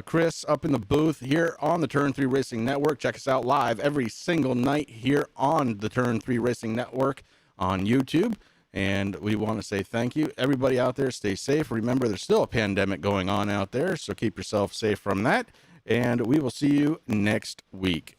Chris up in the booth here on the Turn 3 Racing Network. Check us out live every single night here on the Turn 3 Racing Network on YouTube. And we want to say thank you. Everybody out there, stay safe. Remember, there's still a pandemic going on out there, so keep yourself safe from that. And we will see you next week.